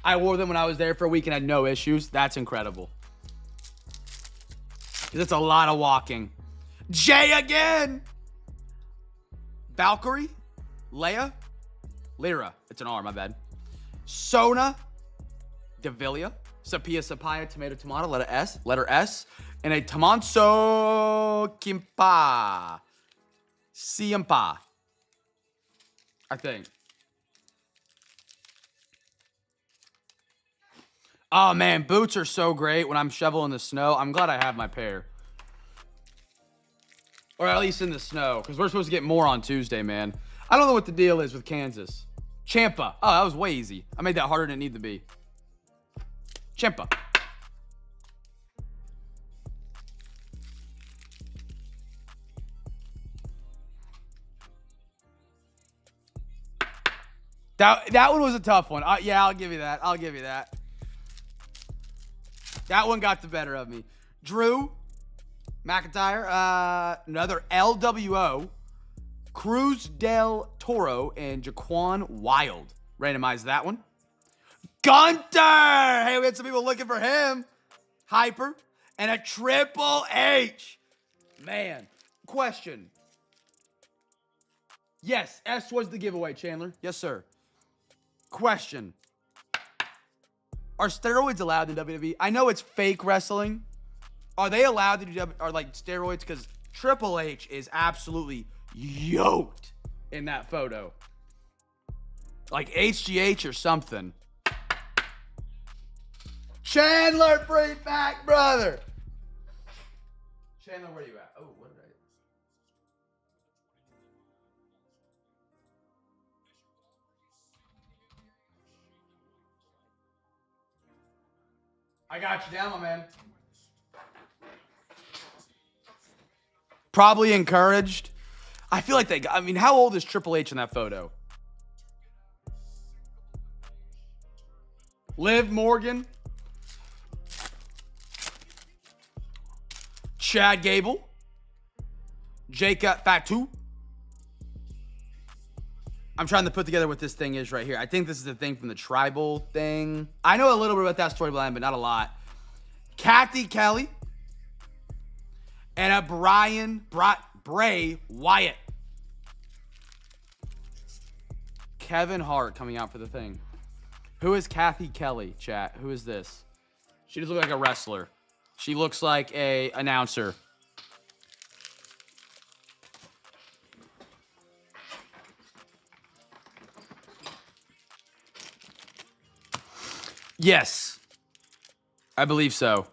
I wore them when I was there for a week and had no issues. That's incredible. Because it's a lot of walking. Jay again. Valkyrie. Leia. Lyra. It's an R, my bad. Sona. Devilia. Sapia, Sapaya, tomato, tomato, letter S. And a Tamanso Kimpa. Siampa. I think. Oh, man, boots are so great when I'm shoveling the snow. I'm glad I have my pair. Or at least in the snow, because we're supposed to get more on Tuesday, man. I don't know what the deal is with Kansas. Champa. Oh, that was way easy. I made that harder than it needed to be. Champa. That one was a tough one. Yeah, I'll give you that. That one got the better of me. Drew McIntyre, another LWO, Cruz del Toro, and Jaquan Wild. Randomize that one. Gunter! Hey, we had some people looking for him. Hyper. And a Triple H. Man. Question. Yes, S was the giveaway, Chandler. Yes, sir. Question. Are steroids allowed in WWE? I know it's fake wrestling. Are they allowed to do steroids? Because Triple H is absolutely yoked in that photo. Like HGH or something. Chandler, bring it back, brother. Chandler, where you at? Oh, what did I got you down, my man. Probably encouraged. I feel like how old is Triple H in that photo? Liv Morgan. Chad Gable. Jacob Fatu. I'm trying to put together what this thing is right here. I think this is the thing from the tribal thing. I know a little bit about that storyline, but not a lot. Kathy Kelly. And a Bray Wyatt. Kevin Hart coming out for the thing. Who is Kathy Kelly, chat? Who is this? She doesn't look like a wrestler. She looks like a announcer. Yes. I believe so.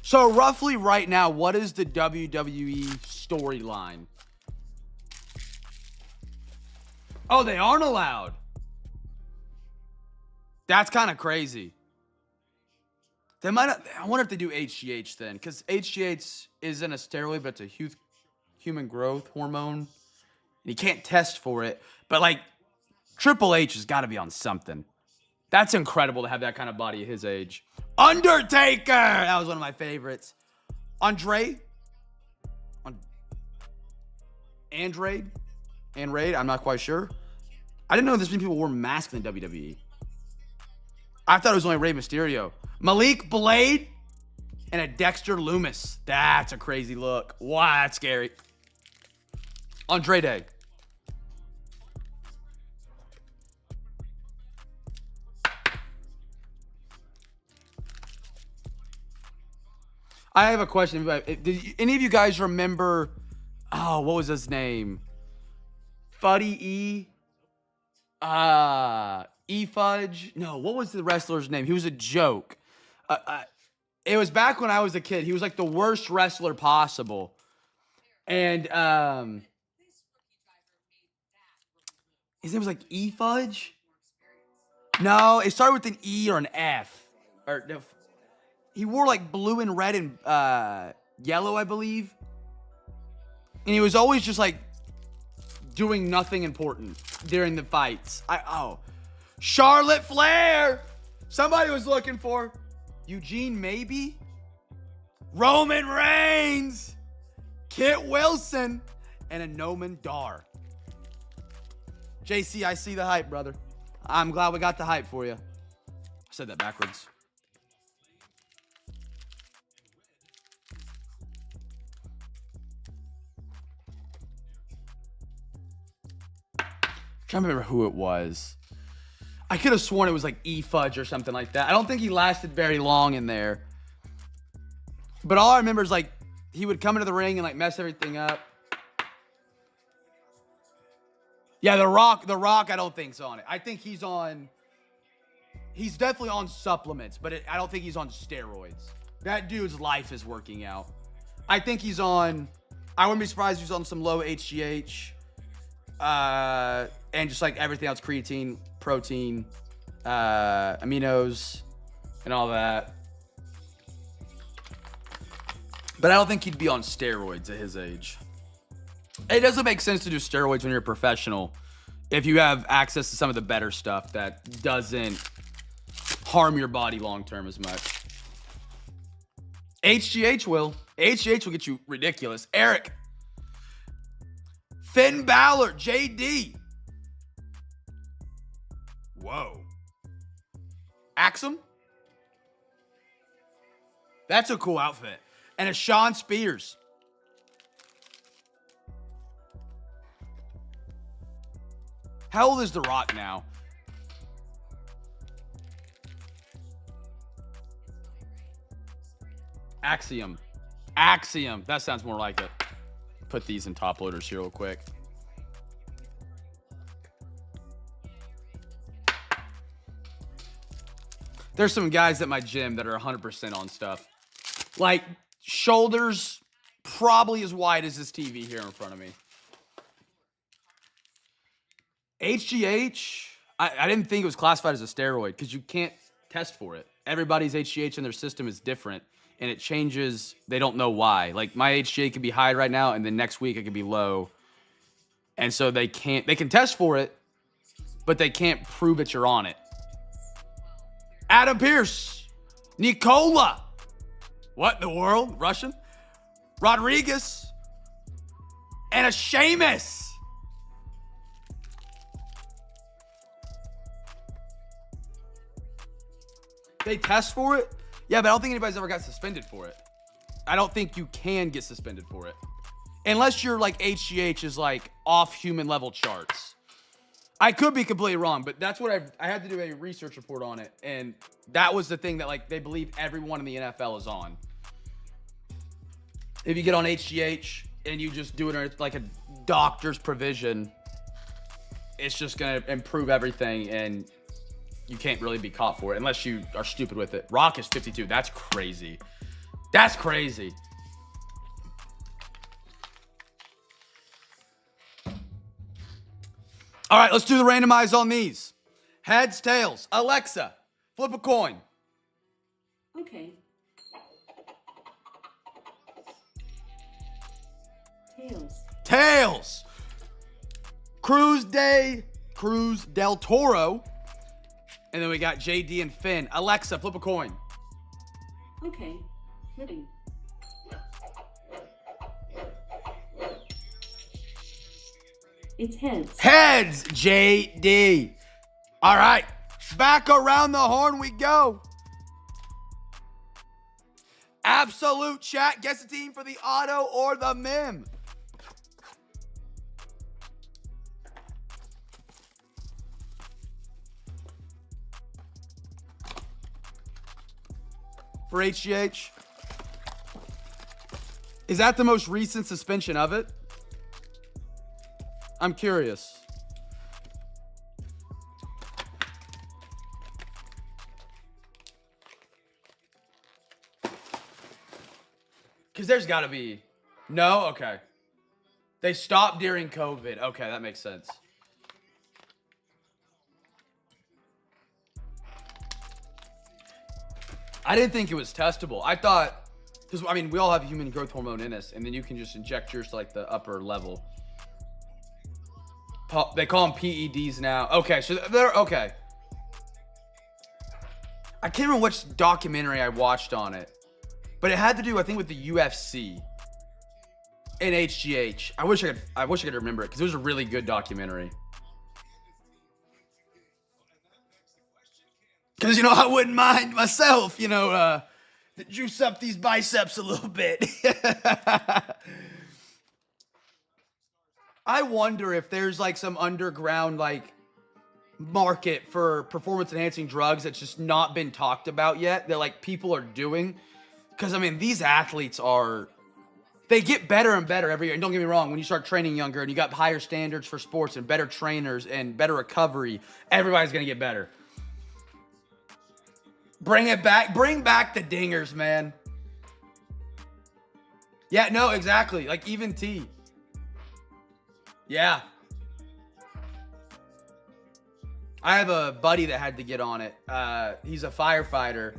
So roughly right now, what is the WWE storyline? Oh, they aren't allowed. That's kind of crazy. They might not, I wonder if they do HGH then, because HGH isn't a steroid, but it's a human growth hormone. And you can't test for it. But like, Triple H has got to be on something. That's incredible to have that kind of body at his age. Undertaker! That was one of my favorites. Andrade? I'm not quite sure. I didn't know this many people wore masks in WWE. I thought it was only Rey Mysterio. Malik Blade and a Dexter Loomis. That's a crazy look. Wow, that's scary. Andrade. I have a question. Did any of you guys remember, what was his name? Fuddy E? E Fudge? No, what was the wrestler's name? He was a joke. It was back when I was a kid. He was like the worst wrestler possible. And his name was like E Fudge? No, it started with an E or an F. Or no, he wore like blue and red and yellow, I believe. And he was always just like doing nothing important during the fights. Charlotte Flair. Somebody was looking for Eugene Maybe, Roman Reigns, Kit Wilson, and a Noman Dar. JC, I see the hype, brother. I'm glad we got the hype for you. I said that backwards. I'm trying to remember who it was. I could have sworn it was like E Fudge or something like that. I don't think he lasted very long in there. But all I remember is like he would come into the ring and like mess everything up. Yeah, The Rock, I don't think's on it. I think he's definitely on supplements, but I don't think he's on steroids. That dude's life is working out. I think he's on, I wouldn't be surprised if he's on some low HGH. And just like everything else, creatine, protein, aminos, and all that. But I don't think he'd be on steroids at his age. It doesn't make sense to do steroids when you're a professional if you have access to some of the better stuff that doesn't harm your body long term as much. HGH will get you ridiculous. Eric. Finn Balor, JD. Whoa. Axum? That's a cool outfit. And a Sean Spears. How old is The Rock now? Axiom. That sounds more like it. Put these in top loaders here real quick. There's some guys at my gym that are 100% on stuff. Like, shoulders probably as wide as this TV here in front of me. HGH, I didn't think it was classified as a steroid because you can't test for it. Everybody's HGH in their system is different, and it changes. They don't know why. Like, my HGH could be high right now, and then next week it could be low. And so they can test for it, but they can't prove that you're on it. Adam Pearce, Nikola. What in the world? Russian? Rodriguez. And a Sheamus. They test for it? Yeah, but I don't think anybody's ever got suspended for it. I don't think you can get suspended for it. Unless your like HGH is like off human level charts. I could be completely wrong, but that's what I had to do a research report on it, and that was the thing that like they believe everyone in the NFL is on. If you get on HGH and you just do it like a doctor's provision, it's just gonna improve everything, and you can't really be caught for it unless you are stupid with it. Rock is 52. That's crazy. That's crazy. All right, let's do the randomize on these. Heads, tails. Alexa, flip a coin. Okay. Tails. Tails. Cruz del Toro. And then we got JD and Finn. Alexa, flip a coin. Okay. Flipping. It's heads. Heads, JD. All right, back around the horn we go. Absolute chat. Guess the team for the auto or the mem. For HGH. Is that the most recent suspension of it? I'm curious. Because there's got to be. No? Okay. They stopped during COVID. Okay, that makes sense. I didn't think it was testable. I thought, because, I mean, we all have human growth hormone in us, and then you can just inject yours to, like, the upper level. They call them PEDs now. Okay, so they're, okay. I can't remember which documentary I watched on it, but it had to do, I think, with the UFC and HGH. I wish I could remember it, because it was a really good documentary. Because, you know, I wouldn't mind myself, you know, to juice up these biceps a little bit. I wonder if there's like some underground like market for performance enhancing drugs that's just not been talked about yet that like people are doing. Because I mean, these athletes they get better and better every year. And don't get me wrong, when you start training younger and you got higher standards for sports and better trainers and better recovery, everybody's going to get better. Bring it back. Bring back the dingers, man. Yeah, no, exactly. Like even T. Yeah. I have a buddy that had to get on it. He's a firefighter,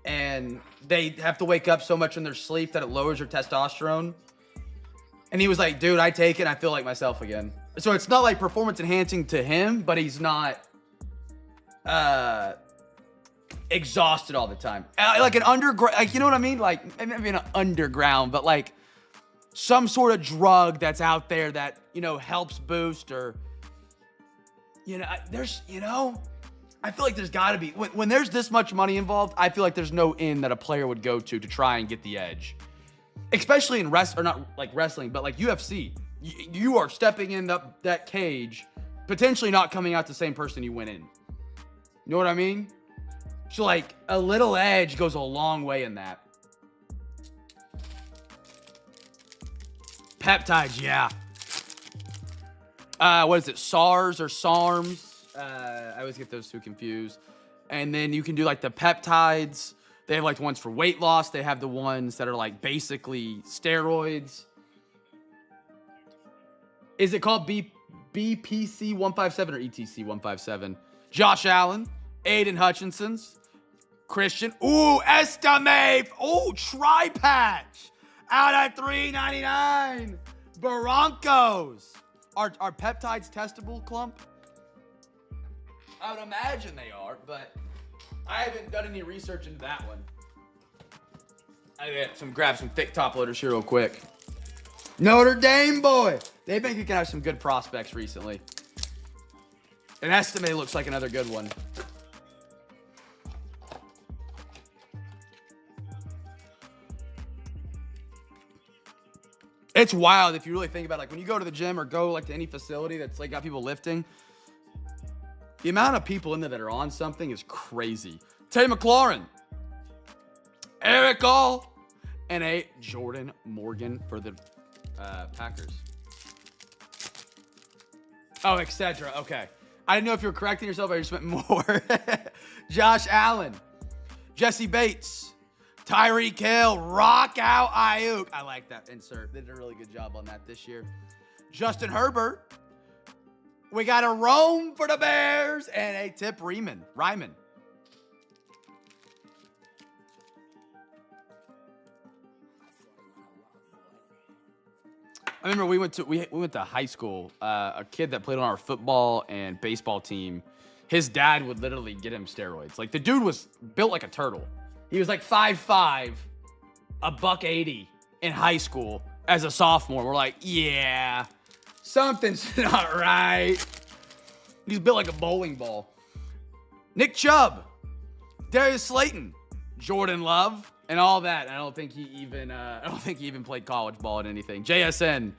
and they have to wake up so much in their sleep that it lowers their testosterone. And he was like, dude, I take it and I feel like myself again. So it's not like performance enhancing to him, but he's not exhausted all the time. Like an underground, like, you know what I mean? Like maybe not underground, but like some sort of drug that's out there that, you know, helps boost or, you know, there's, you know, I feel like there's got to be, when there's this much money involved, I feel like there's no inn that a player would go to try and get the edge. Especially in or not like wrestling, but like UFC. You are stepping in that cage, potentially not coming out the same person you went in. You know what I mean? So like a little edge goes a long way in that. Peptides, yeah. What is it? SARS or SARMs? I always get those two confused. And then you can do like the peptides. They have like the ones for weight loss. They have the ones that are like basically steroids. Is it called BPC 157 or ETC 157? Josh Allen, Aiden Hutchinson's, Christian. Ooh, Estimate. Ooh, Tri-Patch. Out at $3.99. Broncos. Are peptides testable, Clump? I would imagine they are, but I haven't done any research into that one. I got grab some thick top loaders here real quick. Notre Dame, boy. They've been kicking out some good prospects recently. And Estimate looks like another good one. It's wild if you really think about it. Like when you go to the gym or go like to any facility that's like got people lifting, the amount of people in there that are on something is crazy. Tay McLaurin, Eric All, and a Jordan Morgan for the Packers. Oh, etc. Okay. I didn't know if you were correcting yourself or you just meant more. Josh Allen, Jesse Bates, Tyreek Hill, rock out Ayuk. I like that insert. They did a really good job on that this year. Justin Herbert. We got a Rome for the Bears and a Tip Ryman. I remember we went to high school. A kid that played on our football and baseball team, his dad would literally get him steroids. Like the dude was built like a turtle. He was like 5'5", $180 in high school as a sophomore. We're like, yeah, something's not right. He's built like a bowling ball. Nick Chubb, Darius Slayton, Jordan Love, and all that. I don't think he even played college ball at anything. JSN,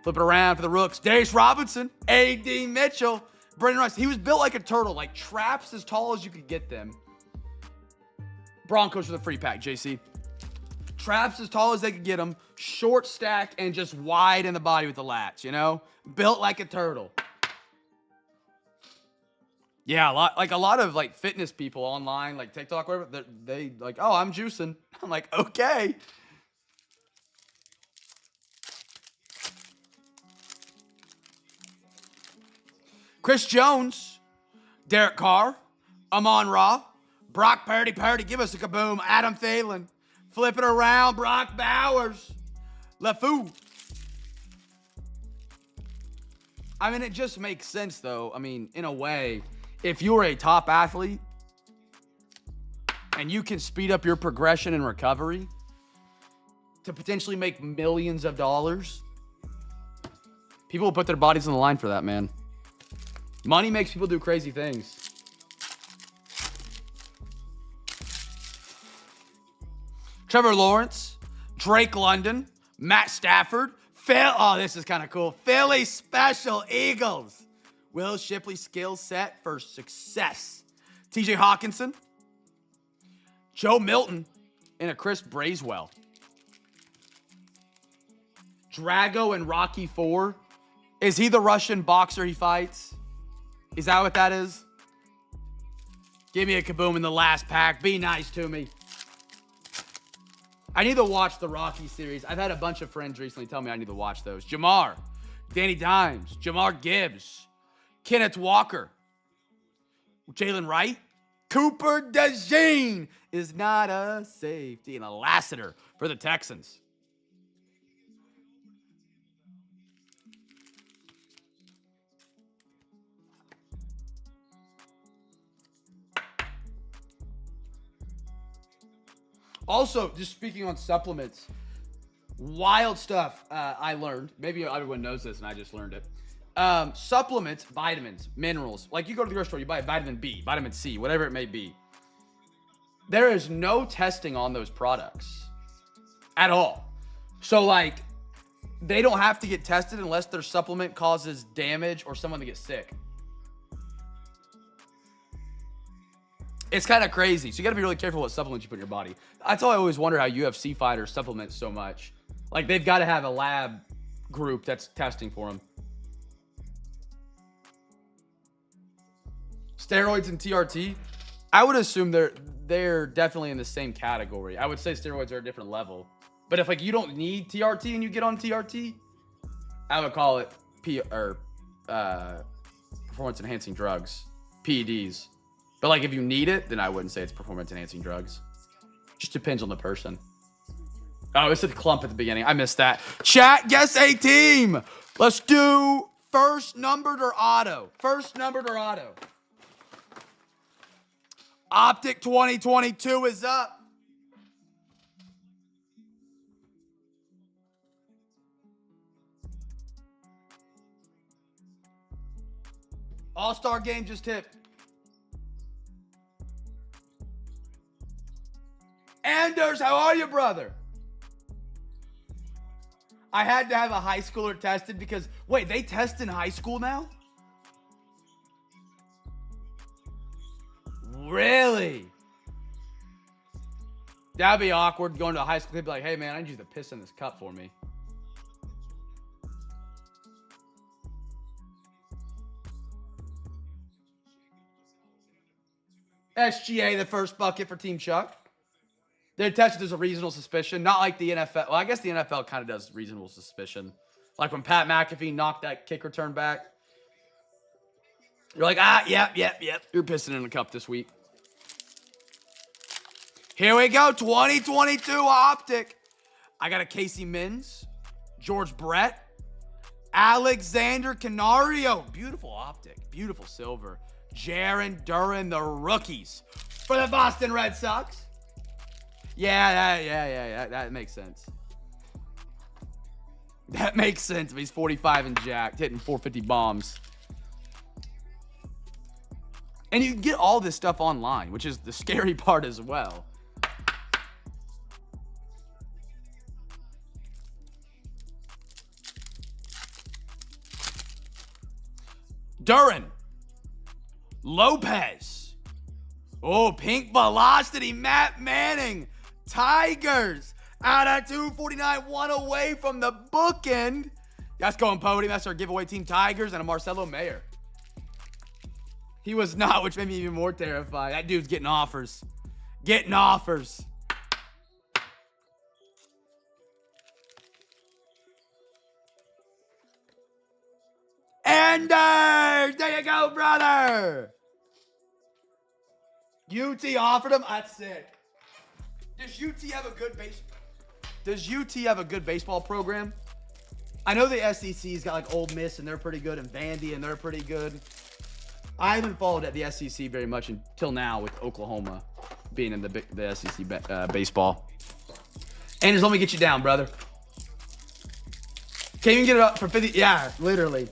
flip it around for the Rooks. Darius Robinson, A.D. Mitchell, Brendan Rice. He was built like a turtle, like traps as tall as you could get them. Broncos for the free pack, JC. Traps as tall as they could get them, short stack, and just wide in the body with the lats, you know? Built like a turtle. Yeah, a lot of like fitness people online, like TikTok, whatever, they like, oh, I'm juicing. I'm like, okay. Chris Jones, Derek Carr, Amon-Ra, Brock Purdy, give us a kaboom. Adam Thielen, flip it around, Brock Bowers, LeFou. I mean, it just makes sense, though. I mean, in a way, if you're a top athlete and you can speed up your progression and recovery to potentially make millions of dollars, people will put their bodies on the line for that, man. Money makes people do crazy things. Trevor Lawrence, Drake London, Matt Stafford, oh, this is kind of cool. Philly Special Eagles. Will Shipley skill set for success. TJ Hawkinson, Joe Milton, and a Chris Braswell. Drago and Rocky IV. Is he the Russian boxer he fights? Is that what that is? Give me a kaboom in the last pack. Be nice to me. I need to watch the Rocky series. I've had a bunch of friends recently tell me I need to watch those. Jamar, Danny Dimes, Jamar Gibbs, Kenneth Walker, Jalen Wright, Cooper DeJean is not a safety, and a Lassiter for the Texans. Also, just speaking on supplements, wild stuff I learned. Maybe everyone knows this and I just learned it. Supplements, vitamins, minerals. Like you go to the grocery store, you buy vitamin B, vitamin C, whatever it may be. There is no testing on those products at all. So like, they don't have to get tested unless their supplement causes damage or someone to get sick. It's kind of crazy. So you got to be really careful what supplements you put in your body. That's why I always wonder how UFC fighters supplement so much. Like they've got to have a lab group that's testing for them. Steroids and TRT, I would assume they're definitely in the same category. I would say steroids are a different level. But if like you don't need TRT and you get on TRT, I would call it performance enhancing drugs, PEDs. But like if you need it, then I wouldn't say it's performance enhancing drugs. Just depends on the person. Oh, it said clump at the beginning. I missed that. Chat, guess a team. Let's do first numbered or auto. First numbered or auto. Optic 2022 is up. All-Star game just tipped. Anders, how are you, brother? I had to have a high schooler tested because, wait, they test in high school now? Really? That'd be awkward going to a high school. They'd be like, hey, man, I need you to piss in this cup for me. SGA, the first bucket for Team Chuck. They're tested as a reasonable suspicion. Not like the NFL. Well, I guess the NFL kind of does reasonable suspicion. Like when Pat McAfee knocked that kick return back. You're like, yep. You're pissing in a cup this week. Here we go, 2022 Optic. I got a Casey Minz, George Brett, Alexander Canario. Beautiful Optic, beautiful silver. Jaron Duran, the rookies for the Boston Red Sox. Yeah, that makes sense. That makes sense if he's 45 and jacked, hitting 450 bombs. And you can get all this stuff online, which is the scary part as well. Duran. Lopez. Oh, pink velocity. Matt Manning. Tigers. Out at 249. One away from the bookend. That's going podium. That's our giveaway team. Tigers and a Marcelo Mayer. He was not, which made me even more terrified. That dude's getting offers. Getting offers. Anders! There you go, brother! UT offered him? That's sick. Does UT have a good baseball program? I know the SEC's got like Ole Miss and they're pretty good, and Vandy and they're pretty good. I haven't followed at the SEC very much until now with Oklahoma being in the SEC baseball. Anders, let me get you down, brother. Can't even get it up for 50. Yeah, literally.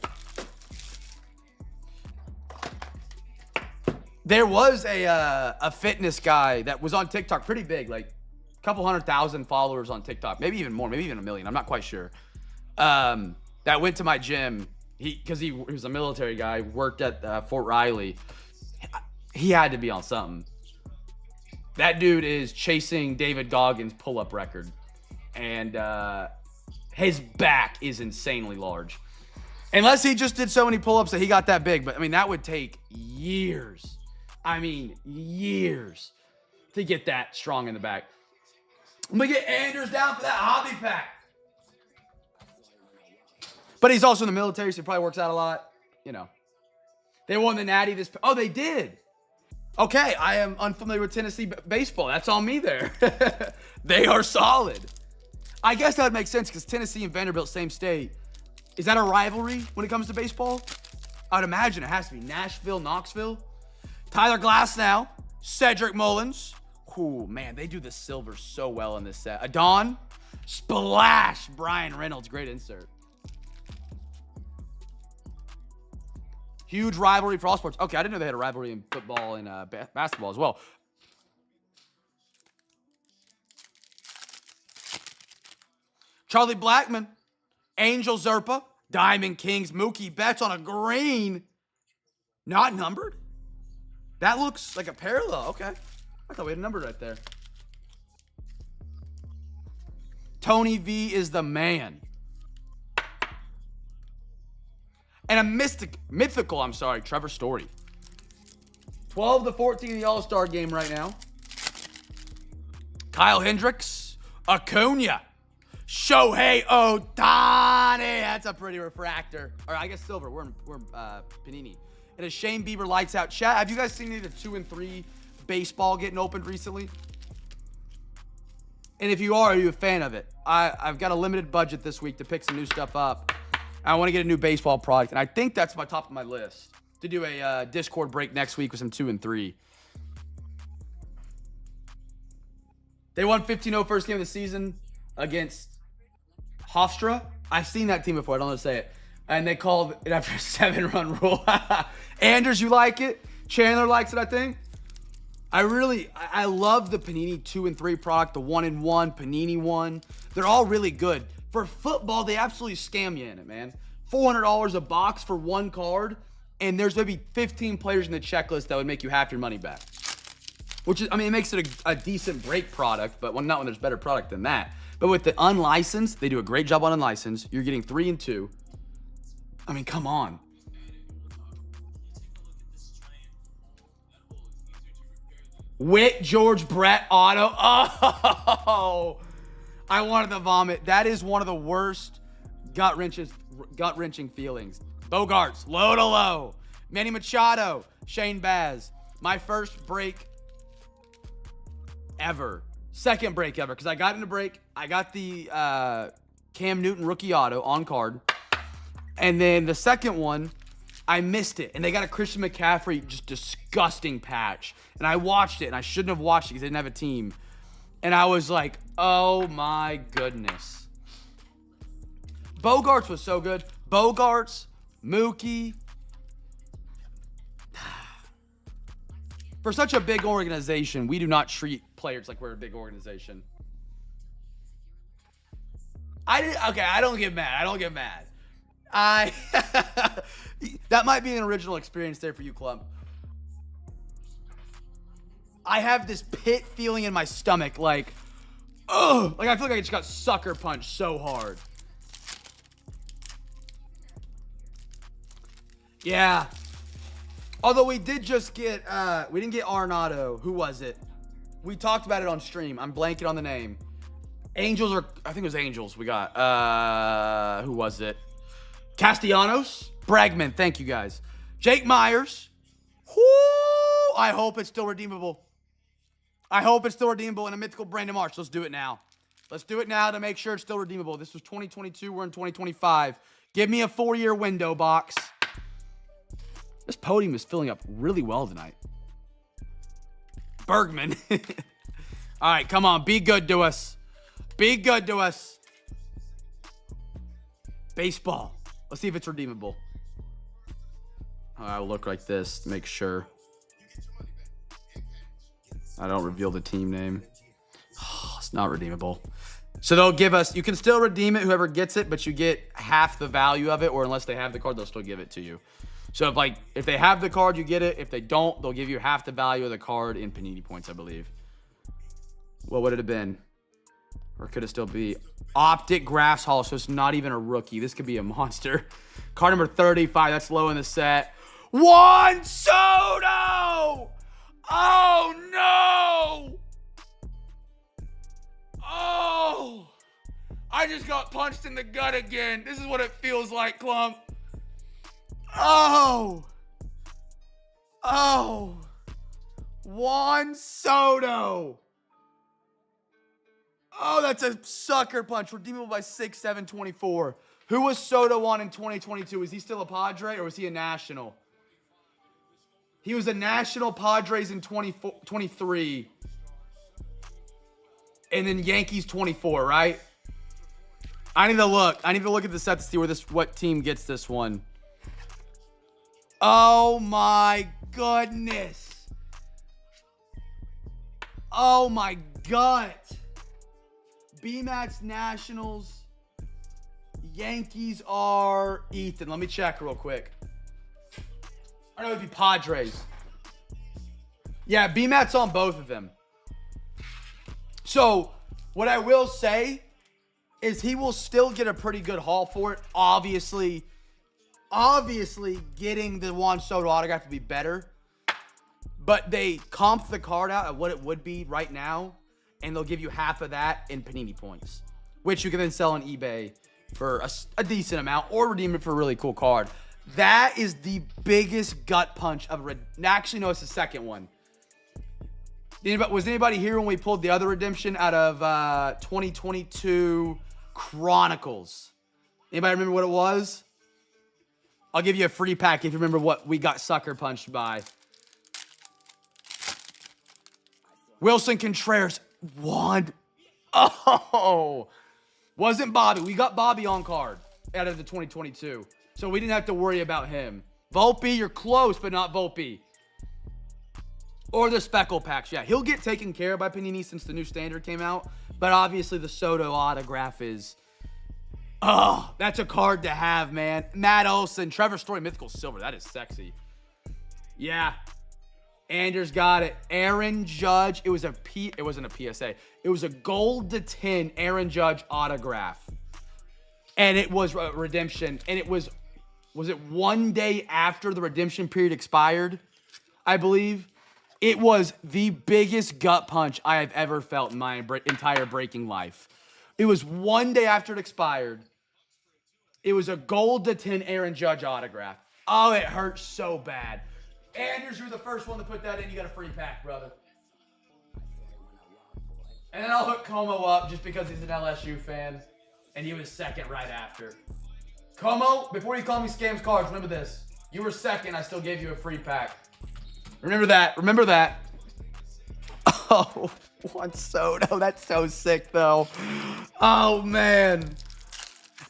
There was a fitness guy that was on TikTok, pretty big, like a couple 100,000 followers on TikTok, maybe even more, maybe even 1 million. I'm not quite sure. That went to my gym. Because he was a military guy, worked at Fort Riley. He had to be on something. That dude is chasing David Goggins' pull-up record. And his back is insanely large. Unless he just did so many pull-ups that he got that big. But, I mean, that would take years. I mean, years to get that strong in the back. I'm going to get Anders down for that hobby pack. But he's also in the military, so he probably works out a lot. You know. They won the Natty this... Oh, they did. Okay, I am unfamiliar with Tennessee baseball. That's on me there. They are solid. I guess that would make sense because Tennessee and Vanderbilt, same state. Is that a rivalry when it comes to baseball? I would imagine it has to be. Nashville, Knoxville. Tyler Glasnow, Cedric Mullins. Ooh, man, they do the silver so well in this set. Adon, splash, Brian Reynolds. Great insert. Huge rivalry for all sports. Okay, I didn't know they had a rivalry in football and basketball as well. Charlie Blackmon, Angel Zerpa, Diamond Kings, Mookie Betts on a green. Not numbered? That looks like a parallel. Okay. I thought we had a number right there. Tony V is the man. And a mythical, Trevor Story. 12 to 14 in the All-Star game right now. Kyle Hendricks, Acuna, Shohei Ohtani. That's a pretty refractor. Or I guess silver. We're Panini. And a Shane Bieber lights out. Chat, have you guys seen any of the 2 and 3 baseball getting opened recently? And if you are you a fan of it? I've got a limited budget this week to pick some new stuff up. I want to get a new baseball product, and I think that's my top of my list to do a Discord break next week with some 2 and 3. They won 15-0 first game of the season against Hofstra. I've seen that team before. I don't know how to say it. And they called it after a 7-run rule. Anders, you like it? Chandler likes it, I think. I love the Panini 2 and 3 product, the 1-in-1, Panini 1. They're all really good. For football, they absolutely scam you in it, man. $400 a box for one card, and there's maybe 15 players in the checklist that would make you half your money back. Which is, I mean, it makes it a decent break product, but not when there's better product than that. But with the unlicensed, they do a great job on unlicensed. You're getting 3 and 2. I mean, come on. Witt, George, Brett, Otto. Oh, I wanted to vomit. That is one of the worst gut-wrenching feelings. Bogarts, low to low. Manny Machado, Shane Baz. My first break ever. Second break ever, because I got in a break. I got the Cam Newton rookie auto on card. And then the second one, I missed it. And they got a Christian McCaffrey just disgusting patch. And I watched it, and I shouldn't have watched it because they didn't have a team. And I was like, oh my goodness. Bogarts was so good. Bogarts, Mookie. For such a big organization, we do not treat players like we're a big organization. I don't get mad. That might be an original experience there for you, Clump. I have this pit feeling in my stomach, like, ugh, like I feel like I just got sucker punched so hard. Yeah. Although we did just get, we didn't get Arenado. Who was it? We talked about it on stream. I'm blanking on the name. Angels or, I think it was Angels we got. Who was it? Castellanos? Bregman. Thank you, guys. Jake Myers. Whoo! I hope it's still redeemable. I hope it's still redeemable in a mythical Brandon Marsh. Let's do it now. Let's do it now to make sure it's still redeemable. This was 2022. We're in 2025. Give me a 4-year window box. This podium is filling up really well tonight. Bergman. All right, come on. Be good to us. Be good to us. Baseball. Let's see if it's redeemable. I'll look like this to make sure. I don't reveal the team name. Oh, it's not redeemable. So they'll give us, you can still redeem it, whoever gets it, but you get half the value of it, or unless they have the card, they'll still give it to you. So if they have the card, you get it. If they don't, they'll give you half the value of the card in Panini points, I believe. What would it have been? Or could it still be? Optic Graphs Hall, so it's not even a rookie. This could be a monster. Card number 35, that's low in the set. Juan Soto! Oh, no! Oh! I just got punched in the gut again. This is what it feels like, Clump. Oh! Oh! Juan Soto! Oh, that's a sucker punch. Redeemable by 6/7/24. Who was Soto on in 2022? Was he still a Padre or was he a National? He was a National Padres in 23. And then Yankees 24, right? I need to look. I need to look at the set to see what team gets this one. Oh my goodness. Oh my gut. BMAX Nationals. Yankees are Ethan. Let me check real quick. I know it'd be Padres. Yeah, BMAT's on both of them. So, what I will say is he will still get a pretty good haul for it. Obviously, getting the Juan Soto autograph would be better. But they comp the card out at what it would be right now, and they'll give you half of that in Panini points, which you can then sell on eBay for a decent amount or redeem it for a really cool card. That is the biggest gut punch of actually, no, it's the second one. Was anybody here when we pulled the other redemption out of 2022 Chronicles? Anybody remember what it was? I'll give you a free pack if you remember what we got sucker punched by. Wilson Contreras won. Oh, wasn't Bobby. We got Bobby on card out of the 2022. So we didn't have to worry about him. Volpe, you're close, but not Volpe. Or the Speckle packs. Yeah, he'll get taken care of by Panini since the new standard came out. But obviously the Soto autograph is Oh, that's a card to have, man. Matt Olson, Trevor Story, Mythical Silver. That is sexy. Yeah. Anders got it. Aaron Judge. It wasn't a PSA. It was a gold to 10 Aaron Judge autograph. And it was a redemption. And it was it one day after the redemption period expired? I believe. It was the biggest gut punch I have ever felt in my entire breaking life. It was one day after it expired. It was a gold to 10 Aaron Judge autograph. Oh, it hurts so bad. Anders, you're the first one to put that in. You got a free pack, brother. And then I'll hook Como up just because he's an LSU fan. And he was second right after. Como, before you call me Scams Cards, remember this. You were second. I still gave you a free pack. Remember that. Remember that. Oh, Juan Soto. That's so sick, though. Oh, man.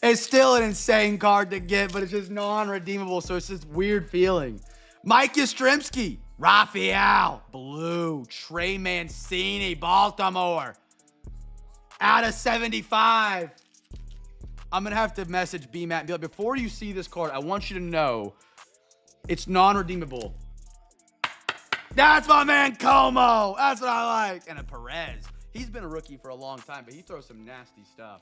It's still an insane card to get, but it's just non-redeemable, so it's this weird feeling. Mike Yastrzemski. Raphael. Blue. Trey Mancini. Baltimore. Out of 75. I'm going to have to message BMAT and be like, before you see this card, I want you to know it's non-redeemable. That's my man Como. That's what I like. And a Perez. He's been a rookie for a long time, but he throws some nasty stuff.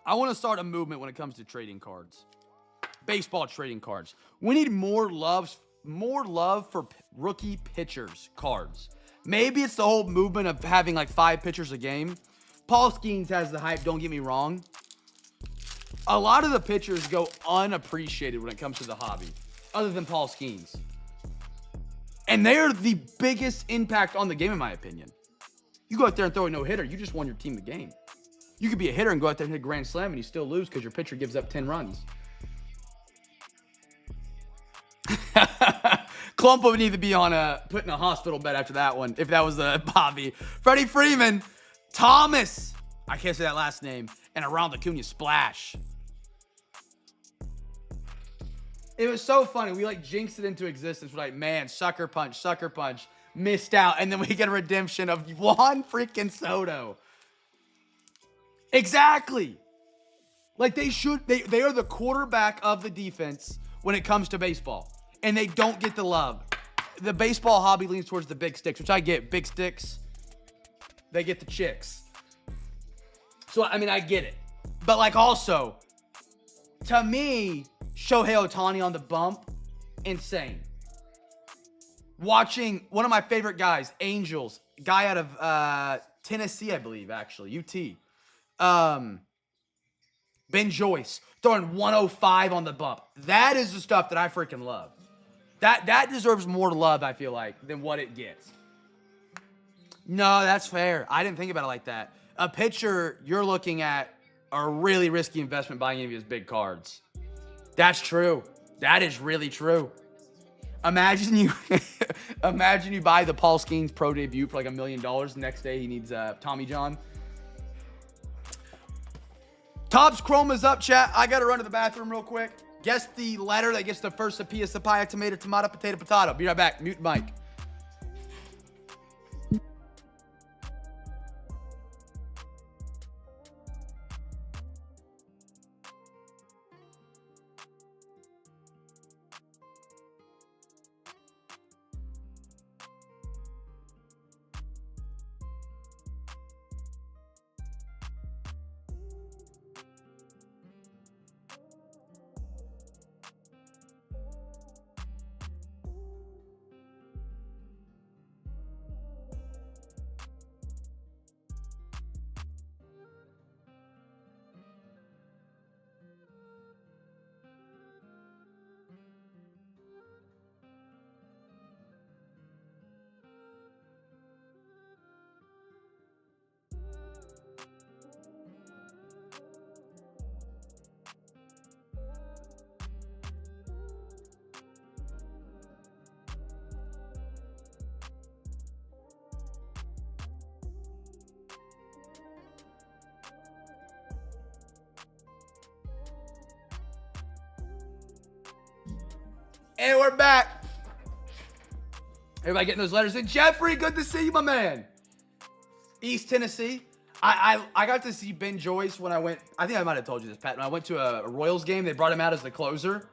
I want to start a movement when it comes to trading cards. Baseball trading cards. We need more love for rookie pitchers cards. Maybe it's the whole movement of having like 5 pitchers a game. Paul Skeens has the hype, don't get me wrong. A lot of the pitchers go unappreciated when it comes to the hobby, other than Paul Skeens. And they're the biggest impact on the game, in my opinion. You go out there and throw a no-hitter, you just won your team the game. You could be a hitter and go out there and hit a grand slam and you still lose because your pitcher gives up 10 runs. Klump would need to be on put in a hospital bed after that one, if that was the Bobby. Freddie Freeman, Thomas, I can't say that last name, and around the Cunha splash. It was so funny. We like jinxed it into existence. We're like, man, sucker punch, missed out. And then we get a redemption of Juan freaking Soto. Exactly. Like they are the quarterback of the defense when it comes to baseball. And they don't get the love. The baseball hobby leans towards the big sticks, which I get. Big sticks, they get the chicks. So, I mean, I get it. But like also, to me, Shohei Ohtani on the bump, insane. Watching one of my favorite guys, Angels, guy out of Tennessee, I believe, actually, UT. Ben Joyce throwing 105 on the bump. That is the stuff that I freaking love. That deserves more love, I feel like, than what it gets. No, that's fair. I didn't think about it like that. A pitcher, you're looking at a really risky investment buying any of his big cards. That's true. That is really true. Imagine you buy the Paul Skeens pro debut for like $1 million. The next day he needs Tommy John. Topps Chrome is up, chat. I got to run to the bathroom real quick. Guess the letter that gets the first Sapia, Sapaya, tomato, potato. Be right back. Mute mic. And we're back. Everybody getting those letters in. Jeffrey, good to see you, my man. East Tennessee. I got to see Ben Joyce when I went. I think I might have told you this, Pat. When I went to a Royals game, they brought him out as the closer.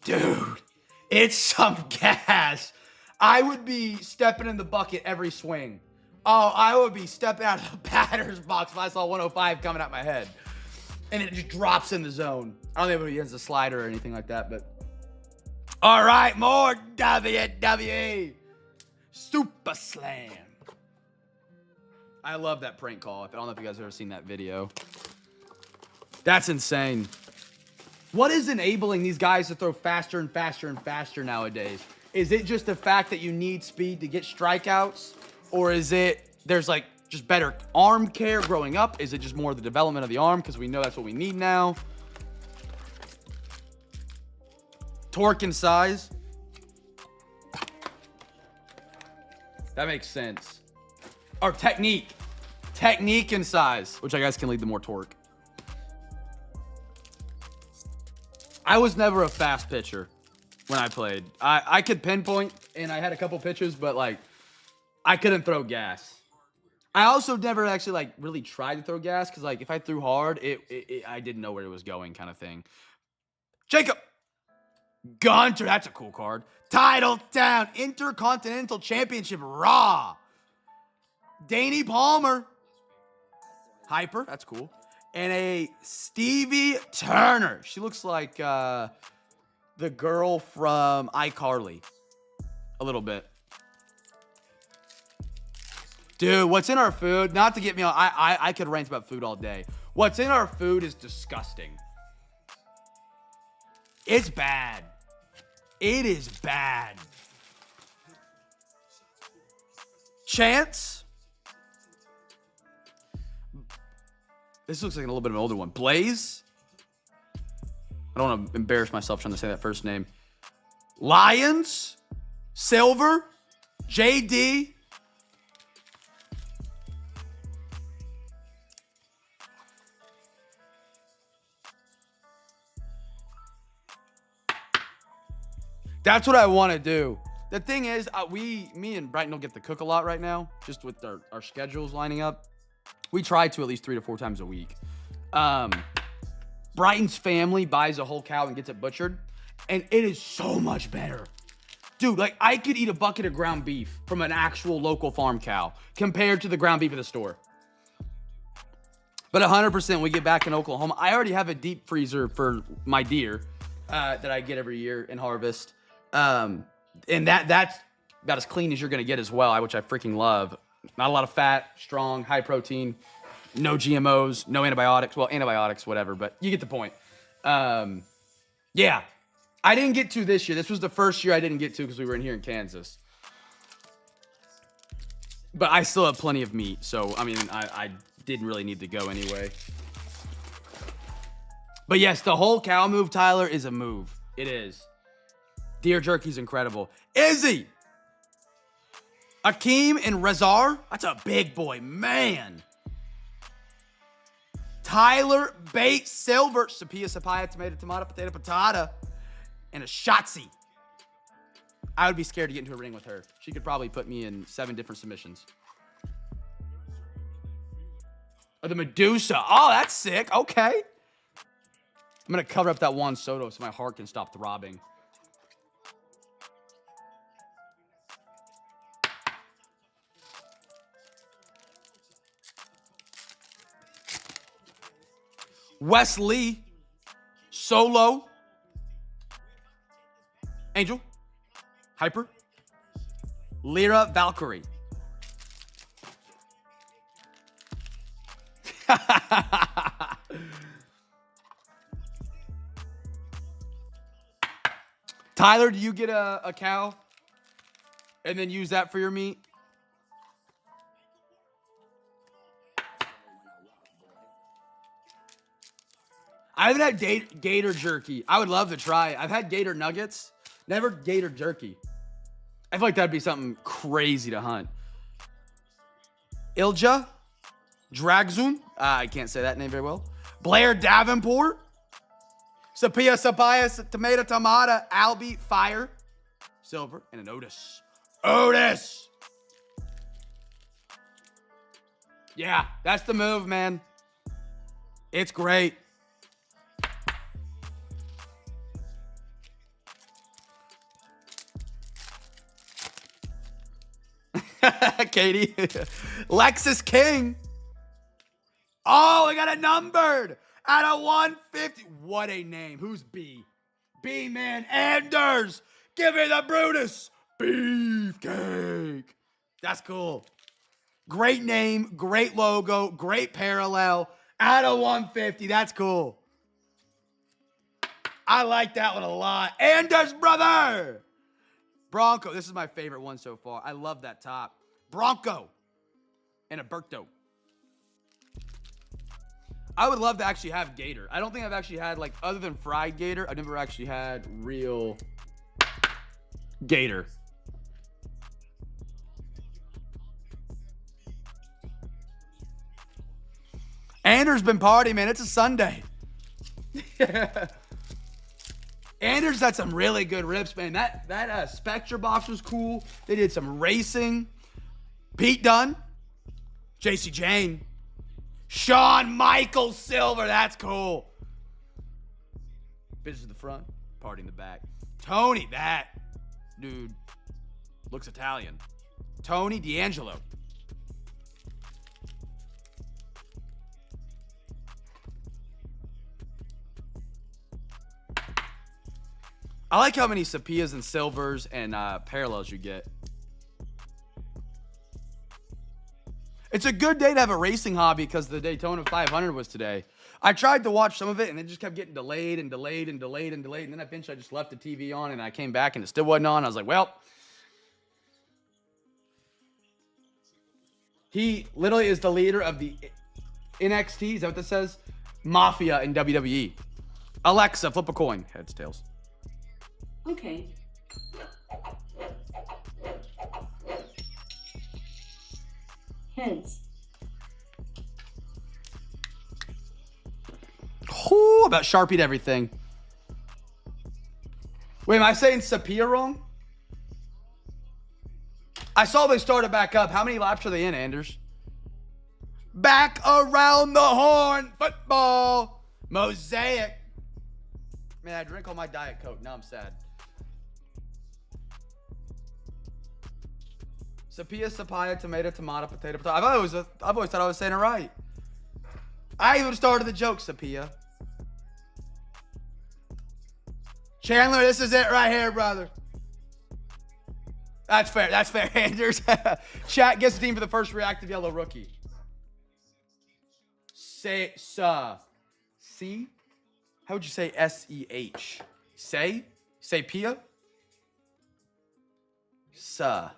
Dude, it's some gas. I would be stepping in the bucket every swing. Oh, I would be stepping out of the batter's box if I saw 105 coming out my head. And it just drops in the zone. I don't think it has a slider or anything like that, but. All right, more WWE. Super Slam. I love that prank call. I don't know if you guys have ever seen that video. That's insane. What is enabling these guys to throw faster and faster and faster nowadays? Is it just the fact that you need speed to get strikeouts? Or is it there's like just better arm care growing up? Is it just more the development of the arm? Because we know that's what we need now. Torque and size. That makes sense. Or technique. Technique and size, which I guess can lead to more torque. I was never a fast pitcher when I played. I could pinpoint, and I had a couple pitches, but, like, I couldn't throw gas. I also never actually, like, really tried to throw gas, because, like, if I threw hard, I didn't know where it was going kind of thing. Jacob Gunter, that's a cool card. Titletown Intercontinental Championship Raw. Danny Palmer. Hyper, that's cool. And a Stevie Turner. She looks like the girl from iCarly. A little bit. Dude, what's in our food? Not to get me on, I could rant about food all day. What's in our food is disgusting. It's bad. It is bad. Chance. This looks like a little bit of an older one. Blaze. I don't want to embarrass myself trying to say that first name. Lions. Silver. JD. That's what I want to do. The thing is, me and Brighton don't get to cook a lot right now, just with our schedules lining up. We try to at least 3 to 4 times a week. Brighton's family buys a whole cow and gets it butchered, and it is so much better. Dude, like, I could eat a bucket of ground beef from an actual local farm cow compared to the ground beef at the store. But 100%, we get back in Oklahoma. I already have a deep freezer for my deer that I get every year in harvest. And that's about as clean as you're going to get as well, which I freaking love. Not a lot of fat, strong, high protein, no GMOs, no antibiotics. Well, antibiotics, whatever, but you get the point. Yeah, I didn't get to this year. This was the first year I didn't get to because we were in here in Kansas. But I still have plenty of meat, so, I mean, I didn't really need to go anyway. But yes, the whole cow move, Tyler, is a move. It is. Deer jerky's incredible. Izzy! Akeem and Rezar. That's a big boy, man. Tyler Bates Silver. Sapia, Sapaya, Tomato, Tomato, Potato, Patata. And a Shotzi. I would be scared to get into a ring with her. She could probably put me in 7 different submissions. Oh, the Medusa. Oh, that's sick. Okay. I'm going to cover up that Juan Soto so my heart can stop throbbing. Wesley, Solo, Angel, Hyper, Lyra, Valkyrie. Tyler, do you get a cow and then use that for your meat? I haven't had gator jerky. I would love to try it. I've had gator nuggets, never gator jerky. I feel like that'd be something crazy to hunt. Ilja, Dragzun, I can't say that name very well. Blair Davenport, Sapia, Sapaya, Tomato, Tomata, Albie, Fire, Silver, and an Otis. Otis! Yeah, that's the move, man. It's great. Katie. Lexus King. Oh, we got it numbered out of 150. What a name. Who's B? B, man. Anders. Give me the Brutus. Beefcake. That's cool. Great name. Great logo. Great parallel. Out of 150. That's cool. I like that one a lot. Anders, brother. Bronco. This is my favorite one so far. I love that top. Bronco and a Berto. I would love to actually have gator. I don't think I've actually had, like, other than fried gator, I've never actually had real gator. Anders been partying, man. It's a Sunday. Anders had some really good rips, man. That Spectre box was cool. They did some racing. Pete Dunne. JC Jane. Shawn Michaels Silver. That's cool. Business in the front, party in the back. Tony, that dude looks Italian. Tony D'Angelo. I like how many Sapias and silvers and parallels you get. It's a good day to have a racing hobby because the Daytona 500 was today. I tried to watch some of it and it just kept getting delayed and delayed and delayed and delayed. And then eventually I just left the TV on and I came back and it still wasn't on. I was like, well. He literally is the leader of the NXT. Is that what this says? Mafia in WWE. Alexa, flip a coin. Heads, tails. Okay. Heads. Oh, about Sharpied everything. Wait, am I saying Sapia wrong? I saw they started back up. How many laps are they in, Anders? Back around the horn. Football. Mosaic. Man, I drank all my Diet Coke. Now I'm sad. Sapia, Sapaya, tomato, tomato, potato, potato. I've always thought I was saying it right. I even started the joke, Sapia. Chandler, this is it right here, brother. That's fair. That's fair, Anders. Chat gets the team for the first reactive yellow rookie. Say, C? How would you say S-E-H? Say? Say Pia? Sa.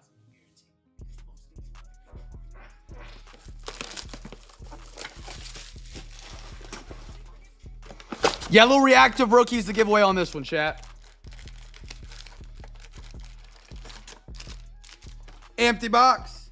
Yellow reactive rookies to give away on this one, chat. Empty box.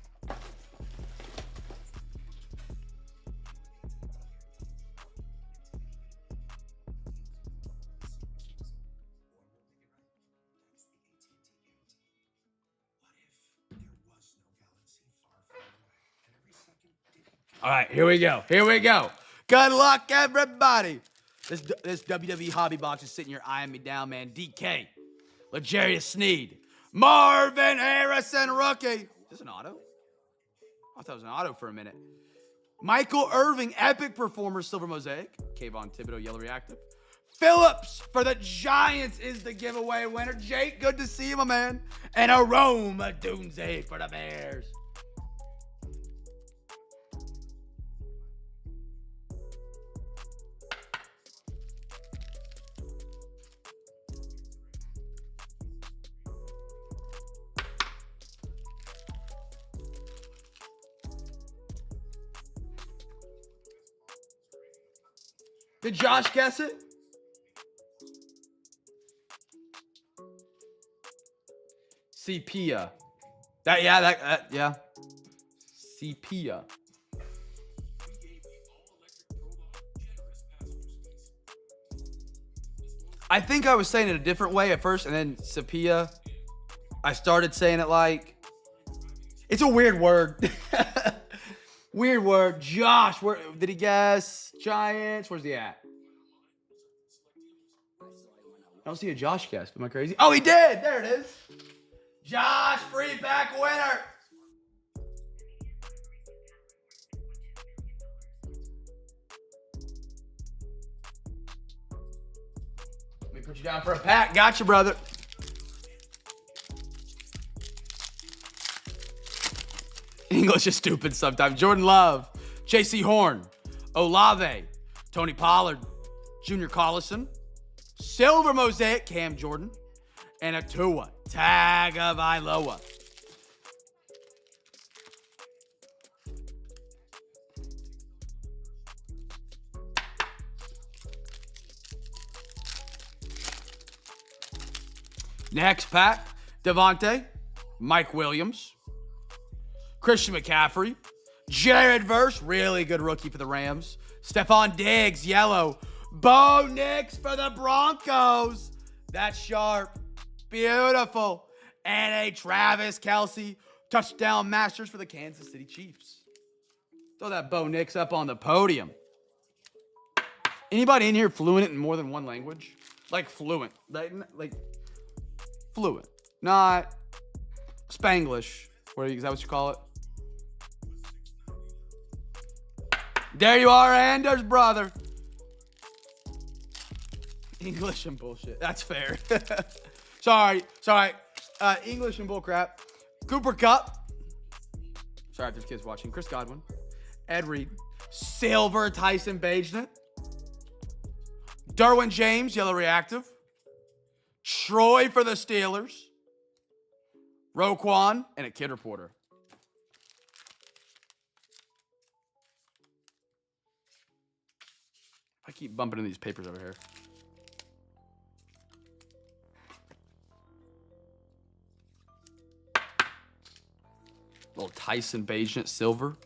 All right, here we go. Here we go. Good luck, everybody. This WWE hobby box is sitting here eyeing me down, man. DK, L'Jarius Sneed, Marvin Harrison rookie. Is this an auto? I thought it was an auto for a minute. Michael Irving, epic performer, silver mosaic. Kayvon Thibodeau, yellow reactive. Phillips for the Giants is the giveaway winner. Jake, good to see you, my man. And Aroma Dunze for the Bears. Did Josh guess it? Sepia. Yeah. Sepia. I think I was saying it a different way at first, and then Sepia, I started saying it like, it's a weird word. Weird word. Josh, where did he guess? Giants. Where's he at? I don't see a Josh guess. Am I crazy? Oh, he did. There it is. Josh, free back winner. Let me put you down for a pack. Gotcha, brother. English is stupid sometimes. Jordan Love, J.C. Horn, Olave, Tony Pollard, Junior Collison, Silver Mosaic, Cam Jordan, and a Tua Tagovailoa. Next pack, Devontae, Mike Williams, Christian McCaffrey, Jared Verse, really good rookie for the Rams, Stephon Diggs, yellow, Bo Nix for the Broncos. That's sharp. Beautiful. And a Travis Kelce touchdown masters for the Kansas City Chiefs. Throw that Bo Nix up on the podium. Anybody in here fluent in more than one language? Like fluent. Like fluent. Not Spanglish. Is that what you call it? There you are, Anders, brother. English and bullshit. That's fair. Sorry. English and bullcrap. Cooper Kupp. Sorry if there's kids watching. Chris Godwin. Ed Reed. Silver Tyson Bagent. Derwin James, yellow reactive. Troy for the Steelers. Roquan and a Kid Reporter. I keep bumping into these papers over here. Little Tyson Bagent silver.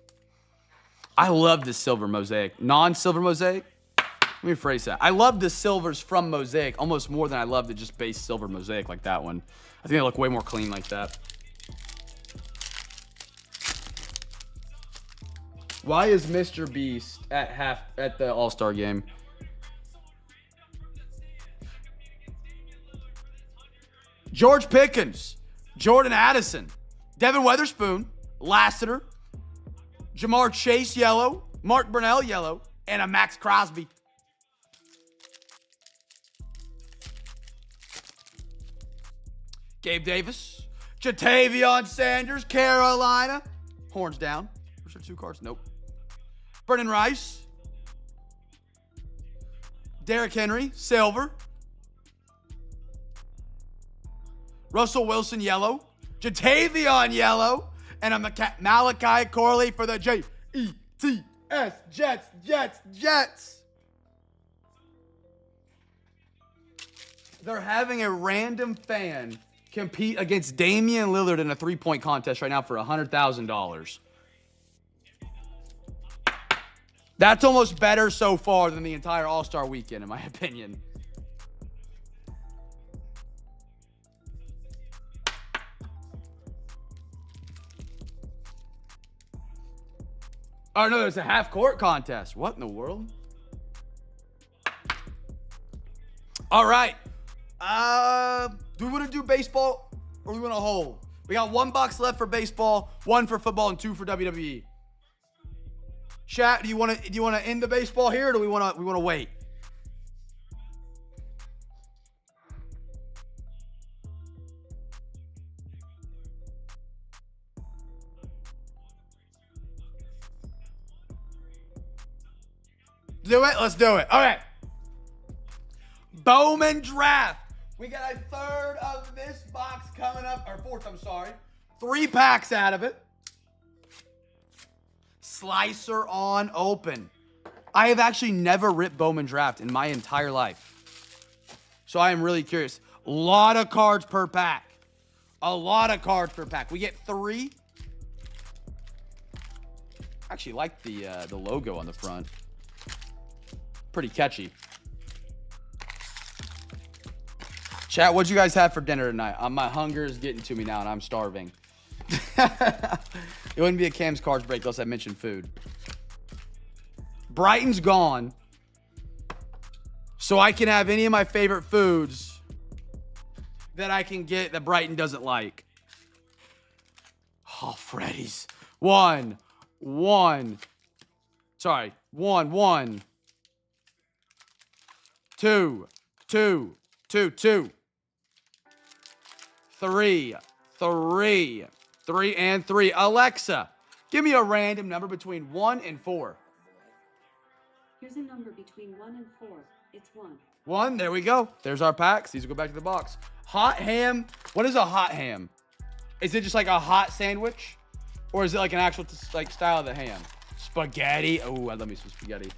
I love this silver mosaic. Non-silver mosaic. Let me rephrase that. I love the silvers from mosaic almost more than I love the just base silver mosaic like that one. I think they look way more clean like that. Why is Mr. Beast at the All-Star game? George Pickens, Jordan Addison, Devin Weatherspoon, Lassiter, Jamar Chase yellow, Mark Brunell yellow, and a Max Crosby. Gabe Davis, Jatavion Sanders, Carolina, horns down. Where's there 2 cards? Nope. Brennan Rice, Derrick Henry, silver. Russell Wilson, yellow. Jatavion, yellow. And a Malachi Corley for the Jets, Jets. They're having a random fan compete against Damian Lillard in a 3-point contest right now for $100,000. That's almost better so far than the entire All-Star weekend, in my opinion. Oh, no, there's a half-court contest. What in the world? All right. Do we want to do baseball or do we want to hold? We got $1 left for baseball, 1 for football, and 2 for WWE. Chat, do you want to end the baseball here, or do we want to wait? Do it? Let's do it. All right. Bowman draft. We got a third of this box coming up, or fourth, I'm sorry. 3 packs out of it. Slicer on open. I have actually never ripped Bowman draft in my entire life. So I am really curious. A lot of cards per pack. We get 3. I actually like the logo on the front. Pretty catchy. Chat, what'd you guys have for dinner tonight? My hunger is getting to me now, and I'm starving. It wouldn't be a Cam's Cards Break unless I mentioned food. Brighton's gone. So I can have any of my favorite foods that I can get that Brighton doesn't like. Oh, Freddy's. One. Sorry. One. Two. Three and three. Alexa, give me a random number between 1 and 4. Here's a number between 1 and 4. It's 1. 1, there we go. There's our packs. These will go back to the box. Hot ham. What is a hot ham? Is it just like a hot sandwich? Or is it like an actual like style of the ham? Spaghetti. Oh, I love me some spaghetti.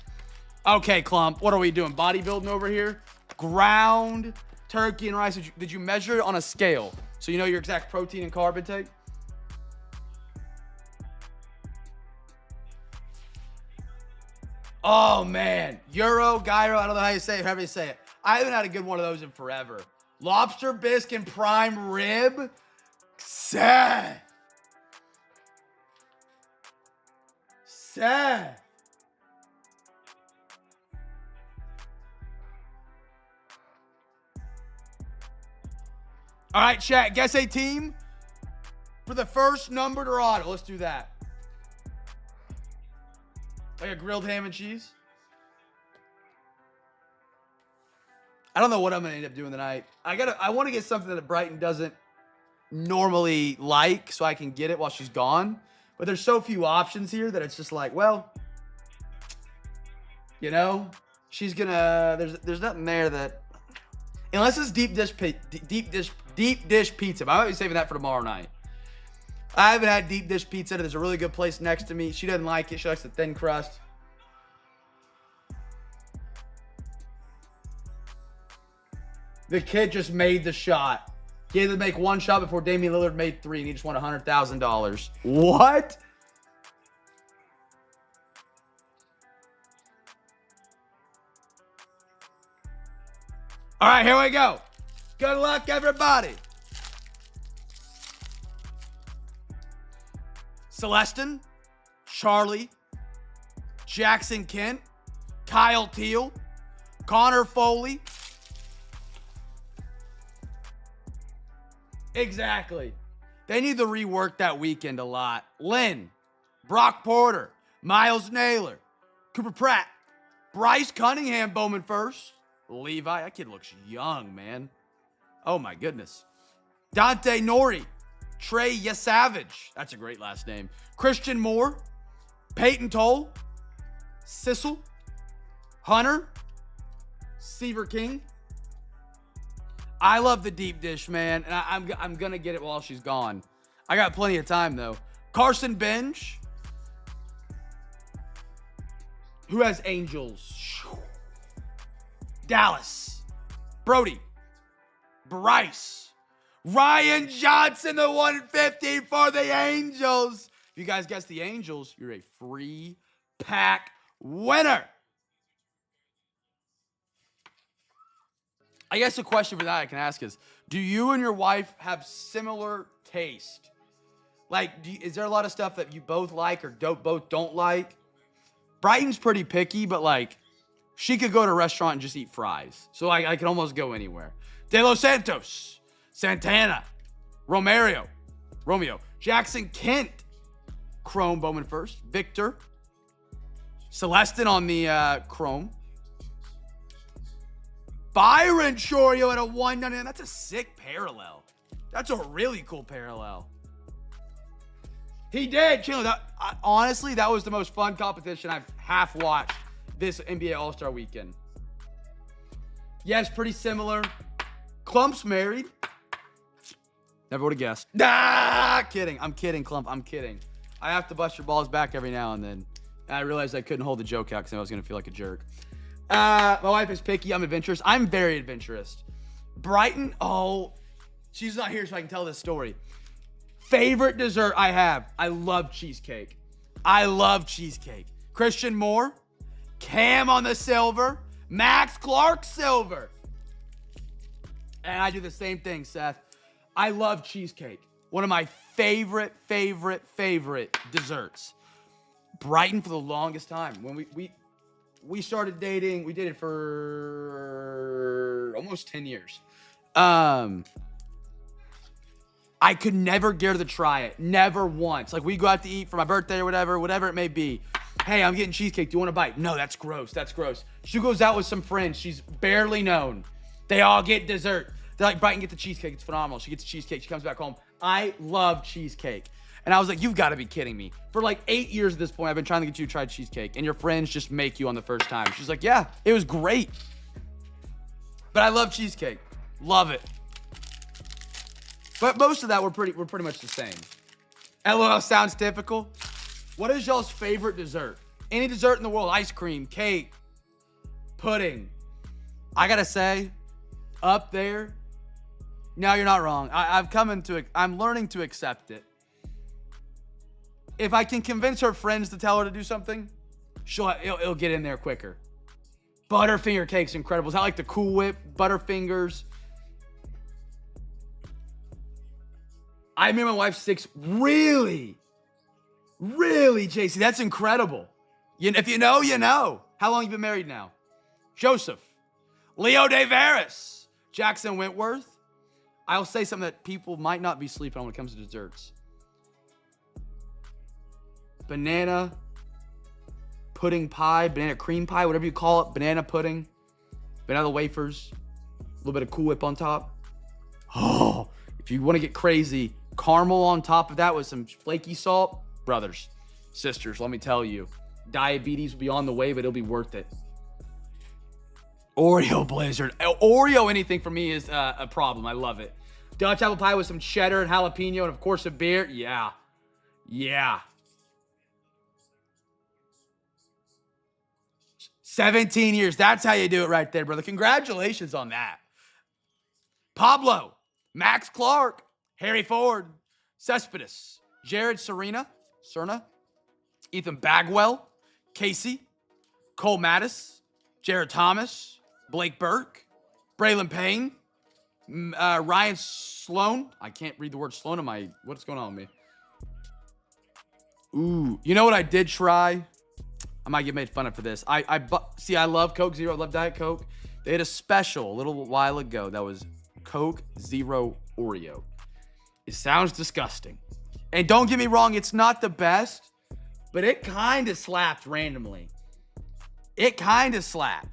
Okay, Clump. What are we doing? Bodybuilding over here? Ground turkey and rice. Did you measure it on a scale so you know your exact protein and carb intake? Oh, man. Gyro, I don't know how you say it, however you say it. I haven't had a good one of those in forever. Lobster bisque and prime rib. Sad. All right, chat. Guess a team for the first numbered auto. Let's do that. Like a grilled ham and cheese. I don't know what I'm gonna end up doing tonight. I want to get something that Brighton doesn't normally like, so I can get it while she's gone. But there's so few options here that it's just like, well, you know, she's gonna. There's nothing there that, unless it's deep dish pizza. But I might be saving that for tomorrow night. I haven't had deep dish pizza. There's a really good place next to me. She doesn't like it. She likes the thin crust. The kid just made the shot. He had to make one shot before Damian Lillard made 3, and he just won $100,000. What? All right, here we go. Good luck, everybody. Celestin, Charlie, Jackson Kent, Kyle Teal, Connor Foley. Exactly. They need to rework that weekend a lot. Lynn, Brock Porter, Miles Naylor, Cooper Pratt, Bryce Cunningham, Bowman first. Levi, that kid looks young, man. Oh, my goodness. Dante Nori, Trey Yesavage. That's a great last name. Christian Moore, Peyton Toll, Sissel, Hunter, Seaver King. I love the deep dish, man, and I'm going to get it while she's gone. I got plenty of time, though. Carson Bench, who has Angels. Dallas, Brody, Bryce, Ryan Johnson, the 150 for the Angels. If you guys guess the Angels, you're a free pack winner. I guess a question for that I can ask is, do you and your wife have similar taste? Like, is there a lot of stuff that you both like or both don't like? Brighton's pretty picky, but like, she could go to a restaurant and just eat fries. So I can almost go anywhere. De Los Santos, Santana, Romeo, Jackson Kent, Chrome Bowman first, Victor, Celestin on the Chrome, Byron Chorio at a 199. That's a sick parallel. That's a really cool parallel. He did. Chandler, honestly, that was the most fun competition I've half watched this NBA All-Star weekend. Yes, pretty similar. Clump's married. Never would have guessed. Kidding. I'm kidding, Clump. I'm kidding. I have to bust your balls back every now and then. And I realized I couldn't hold the joke out because I was going to feel like a jerk. My wife is picky. I'm adventurous. I'm very adventurous. Brighton, she's not here so I can tell this story. Favorite dessert I have. I love cheesecake. Christian Moore, Cam on the silver, Max Clark silver. And I do the same thing, Seth. I love cheesecake. One of my favorite desserts. Brighton for the longest time. When we started dating, we dated for almost 10 years. I could never get her to try it. Never once. Like, we go out to eat for my birthday or whatever it may be. Hey, I'm getting cheesecake. Do you want a bite? No, that's gross. That's gross. She goes out with some friends. She's barely known. They all get dessert. They're like, Brighton, get the cheesecake. It's phenomenal. She gets the cheesecake. She comes back home. I love cheesecake. And I was like, you've got to be kidding me. For like 8 years at this point, I've been trying to get you to try cheesecake. And your friends just make you on the first time. She's like, yeah, it was great. But I love cheesecake. Love it. But most of that, we're pretty much the same. LOL sounds typical. What is y'all's favorite dessert? Any dessert in the world. Ice cream, cake, pudding. I gotta say, up there. No, you're not wrong. I'm learning to accept it. If I can convince her friends to tell her to do something, it'll get in there quicker. Butterfinger cake's incredible. Is that like the Cool Whip, Butterfingers? I made my wife 6. Really, JC, that's incredible. If you know, you know. How long you been married now? Joseph, Leo DeVaris, Jackson Wentworth. I'll say something that people might not be sleeping on when it comes to desserts. Banana pudding pie, banana cream pie, whatever you call it. Banana pudding, vanilla wafers, a little bit of Cool Whip on top. Oh, if you want to get crazy, caramel on top of that with some flaky salt. Brothers, sisters, let me tell you, diabetes will be on the way, but it'll be worth it. Oreo Blizzard. Oreo anything for me is a problem. I love it. Dutch apple pie with some cheddar and jalapeno and, of course, a beer. Yeah. 17 years. That's how you do it right there, brother. Congratulations on that. Pablo, Max Clark, Harry Ford, Cespedes, Jared Serna, Ethan Bagwell, Casey, Cole Mattis, Jared Thomas, Blake Burke, Braylon Payne, Ryan Sloan. I can't read the word Sloan on my, what's going on with me? Ooh, you know what I did try? I might get made fun of for this. I love Coke Zero. I love Diet Coke. They had a special a little while ago that was Coke Zero Oreo. It sounds disgusting. And don't get me wrong, it's not the best, but it kind of slapped randomly. It kind of slapped.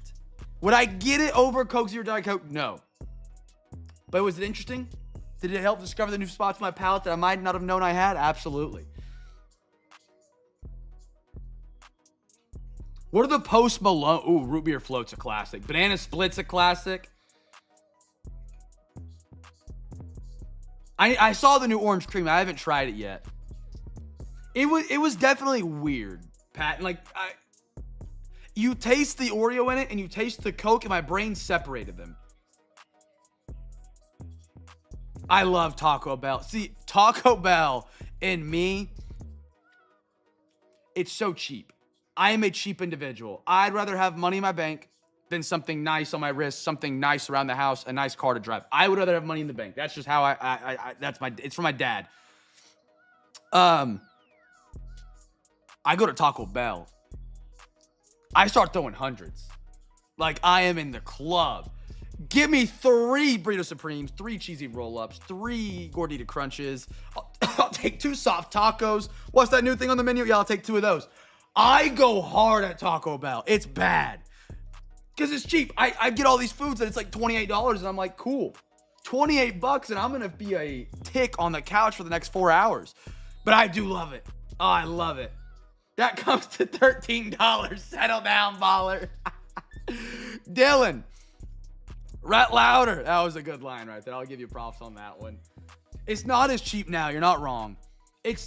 Would I get it over Coke Zero Diet Coke? No. But was it interesting? Did it help discover the new spots in my palate that I might not have known I had? Absolutely. What are the Post Malone? Ooh, root beer float's a classic. Banana Split's a classic. I saw the new orange cream. I haven't tried it yet. It was definitely weird, Pat. And you taste the Oreo in it and you taste the Coke, and my brain separated them. I love Taco Bell. See, Taco Bell and me, it's so cheap. I am a cheap individual. I'd rather have money in my bank than something nice on my wrist, something nice around the house, a nice car to drive. I would rather have money in the bank. That's just how it's from my dad. I go to Taco Bell. I start throwing hundreds. Like, I am in the club. Give me 3 Burrito Supremes, 3 cheesy roll-ups, 3 Gordita Crunches. I'll take 2 soft tacos. What's that new thing on the menu? Yeah, I'll take 2 of those. I go hard at Taco Bell. It's bad. Because it's cheap. I get all these foods and it's like $28 and I'm like, cool. $28 and I'm going to be a tick on the couch for the next 4 hours. But I do love it. Oh, I love it. That comes to $13. Settle down, baller. Dylan. Rat louder. That was a good line right there. I'll give you props on that one. It's not as cheap now. You're not wrong.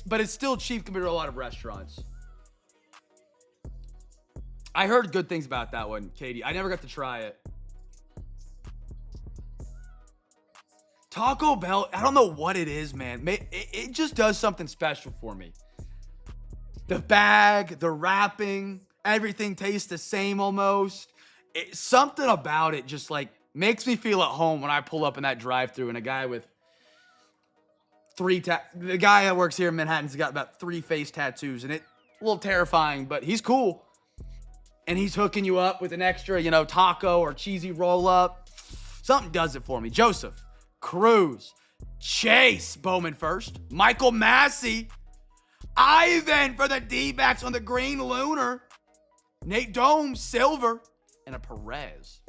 But it's still cheap compared to a lot of restaurants. I heard good things about that one, Katie. I never got to try it. Taco Bell, I don't know what it is, man. It just does something special for me. The bag, the wrapping, everything tastes the same almost. Something about it just like makes me feel at home when I pull up in that drive-thru and a guy with The guy that works here in Manhattan's got about 3 face tattoos, and it's a little terrifying, but he's cool. And he's hooking you up with an extra, taco or cheesy roll up. Something does it for me. Joseph, Cruz, Chase, Bowman first, Michael Massey, Ivan for the D-backs on the green lunar, Nate Dome, silver, and a Perez.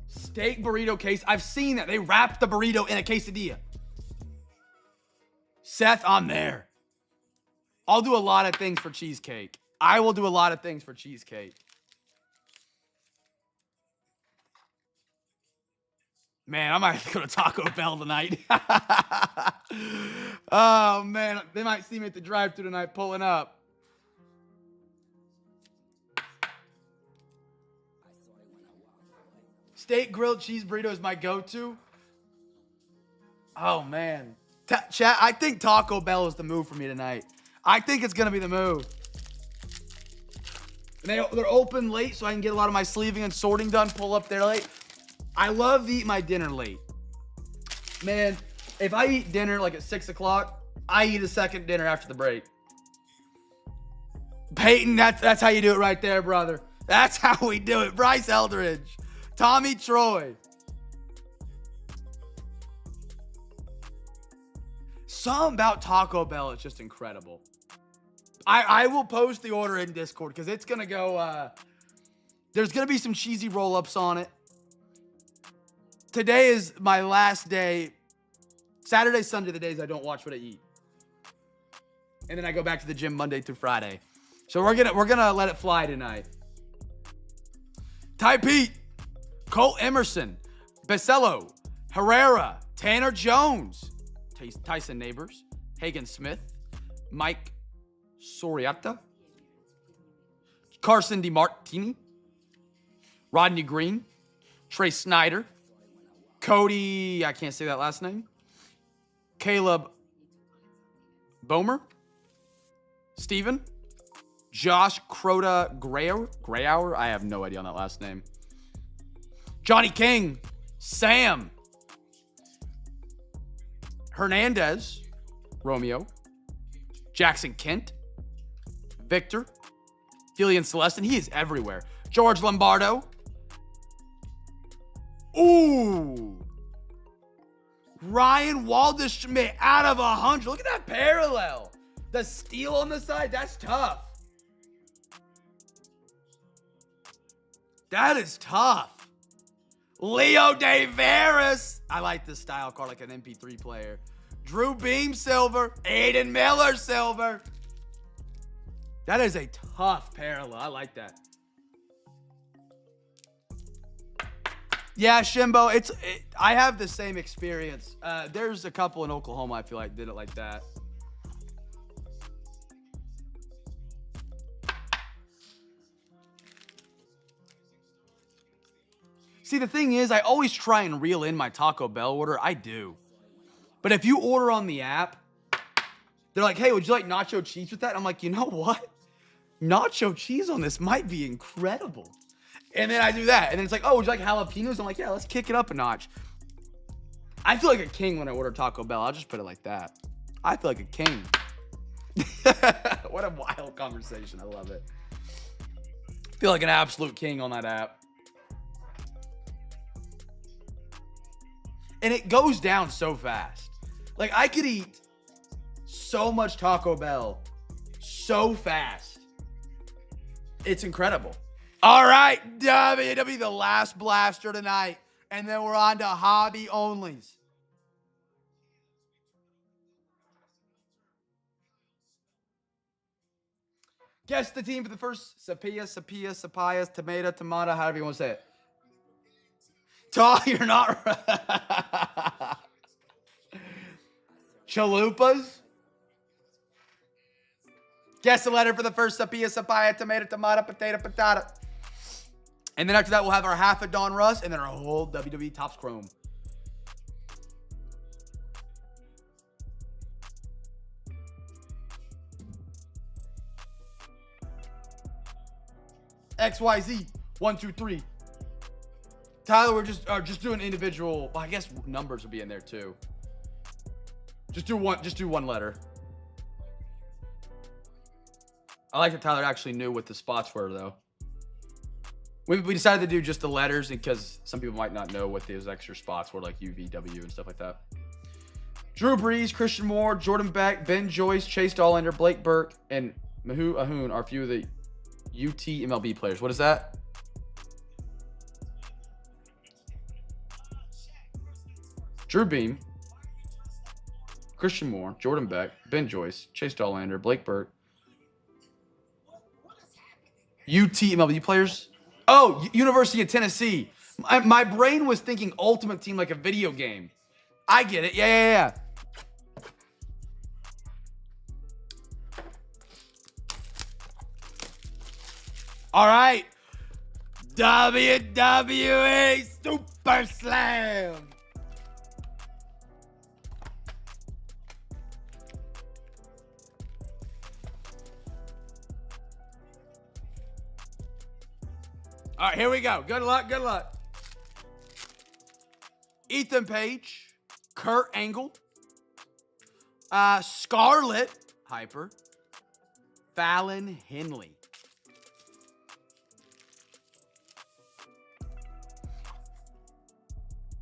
Steak burrito case. I've seen that. They wrap the burrito in a quesadilla. Seth, I'm there. I'll do a lot of things for cheesecake. I will do a lot of things for cheesecake. Man, I might have to go to Taco Bell tonight. Oh, man. They might see me at the drive-thru tonight pulling up. Steak grilled cheese burrito is my go-to. Oh, man. Chat, I think Taco Bell is the move for me tonight. I think it's going to be the move. They're open late so I can get a lot of my sleeving and sorting done, pull up there late. I love to eat my dinner late. Man, if I eat dinner like at 6 o'clock, I eat a second dinner after the break. Peyton, that's how you do it right there, brother. That's how we do it. Bryce Eldridge. Tommy Troy. Something about Taco Bell is just incredible. I will post the order in Discord because it's going to go, there's going to be some cheesy roll-ups on it. Today is my last day. Saturday, Sunday, the days I don't watch what I eat. And then I go back to the gym Monday through Friday. So we're gonna let it fly tonight. Ty Pete, Cole Emerson, Basello, Herrera, Tanner Jones, Tyson Neighbors, Hagen Smith, Mike Soriata, Carson DiMartini, Rodney Green, Trey Snyder, Cody, I can't say that last name, Caleb Bomer, Steven, Josh Crota Grayour, I have no idea on that last name, Johnny King, Sam, Hernandez, Romeo, Jackson Kent, Victor, Felian Celestin, he is everywhere, George Lombardo, ooh, Ryan Waldschmidt out of 100. Look at that parallel. The steal on the side, that's tough. That is tough. Leo Daveris. I like this style card like an MP3 player. Drew Beam silver. Aiden Miller silver. That is a tough parallel. I like that. Yeah, Shimbo, I have the same experience. There's a couple in Oklahoma I feel like did it like that. See, the thing is, I always try and reel in my Taco Bell order. I do. But if you order on the app, they're like, hey, would you like nacho cheese with that? And I'm like, you know what? Nacho cheese on this might be incredible. And then I do that. And then it's like, oh, would you like jalapenos? I'm like, yeah, let's kick it up a notch. I feel like a king when I order Taco Bell. I'll just put it like that. I feel like a king. What a wild conversation. I love it. I feel like an absolute king on that app. And it goes down so fast. Like, I could eat so much Taco Bell so fast. It's incredible. All right, WWE, the last blaster tonight. And then we're on to hobby onlys. Guess the team for the first Sapia, tomato, however you want to say it. You're not right. Chalupas. Guess the letter for the first Sapia, tomato, potato, patata. And then after that, we'll have our half a Don Russ and then our whole WWE Topps Chrome. XYZ, 1, 2, 3. Tyler, we're just doing individual. Well, I guess numbers would be in there too. Just do one letter. I like that Tyler actually knew what the spots were though. We decided to do just the letters because some people might not know what those extra spots were, like UVW and stuff like that. Drew Brees, Christian Moore, Jordan Beck, Ben Joyce, Chase Dollander, Blake Burke, and Mahu Ahun are a few of the UT MLB players. What is that? Drew Beam, Christian Moore, Jordan Beck, Ben Joyce, Chase Dollander, Blake Burke. UT MLB players? Oh, University of Tennessee. My brain was thinking Ultimate Team like a video game. I get it. Yeah. All right. WWE Super Slam. All right, here we go. Good luck. Ethan Page, Kurt Angle, Scarlett Hyper, Fallon Henley.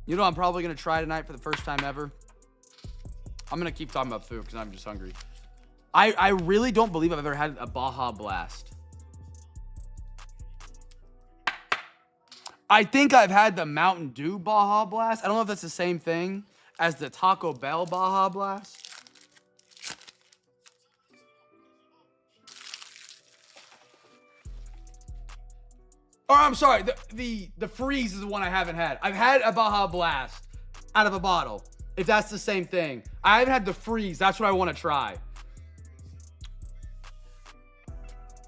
You know what I'm probably going to try tonight for the first time ever? I'm going to keep talking about food because I'm just hungry. I really don't believe I've ever had a Baja Blast. I think I've had the Mountain Dew Baja Blast. I don't know if that's the same thing as the Taco Bell Baja Blast. Or I'm sorry, the Freeze is the one I haven't had. I've had a Baja Blast out of a bottle, if that's the same thing. I haven't had the Freeze. That's what I want to try.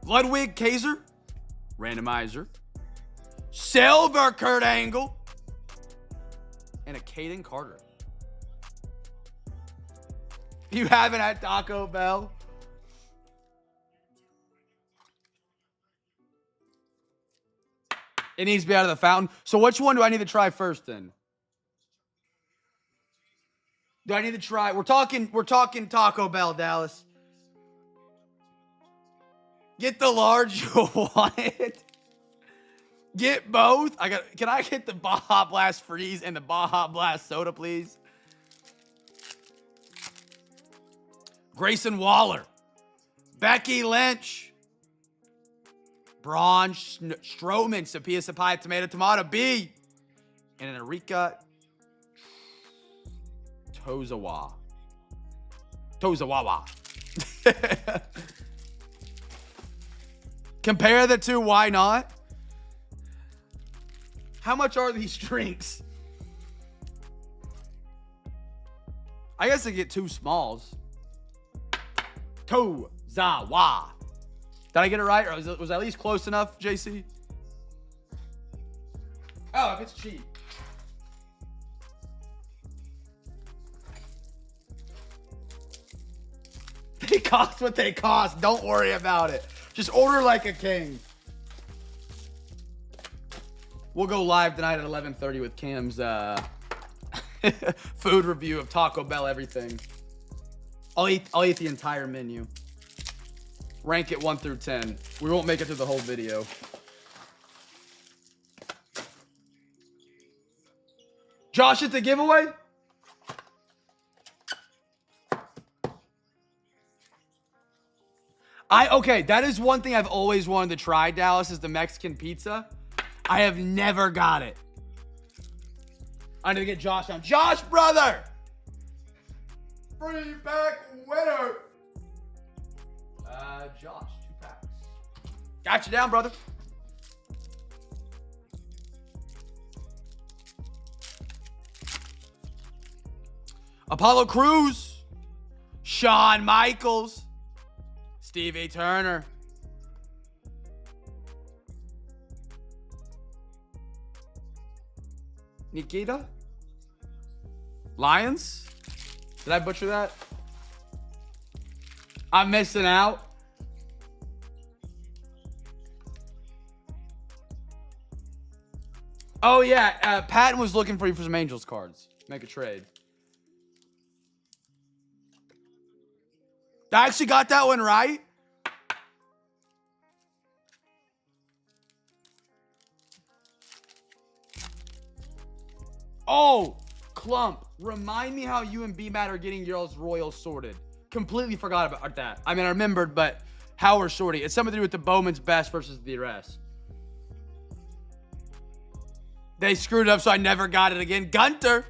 Ludwig Kaiser, randomizer. Silver Kurt Angle, and a Caden Carter. You haven't had Taco Bell? It needs to be out of the fountain. So which one do I need to try first then? Do I need to try? We're talking Taco Bell, Dallas. Get the large you want it. Get both. Can I get the Baja Blast Freeze and the Baja Blast Soda, please? Grayson Waller, Becky Lynch, Braun Strowman, Sophia Sapai, Tomato B, and an Erika Tozawa. Compare the two, why not? How much are these drinks? I guess I get two smalls. Tozawa. Did I get it right? Or was I at least close enough, JC? Oh, if it's cheap. They cost what they cost. Don't worry about it. Just order like a king. We'll go live tonight at 11:30 with Cam's food review of Taco Bell everything. I'll eat the entire menu. Rank it 1 through 10. We won't make it through the whole video. Josh, it's a giveaway? Okay, that is one thing I've always wanted to try, Dallas, is the Mexican pizza. I have never got it. I need to get Josh on. Josh, brother! Free back winner! Josh, 2 packs. Got you down, brother. Apollo Crews, Shawn Michaels, Stevie Turner. Nikita? Lions? Did I butcher that? I'm missing out. Oh, yeah. Patton was looking for you for some Angels cards. Make a trade. I actually got that one right. Oh, Clump. Remind me how you and B-Matt are getting y'all's Royals sorted. Completely forgot about that. I mean, I remembered, but how we're sorting. It's something to do with the Bowman's best versus the rest. They screwed up, so I never got it again. Gunter.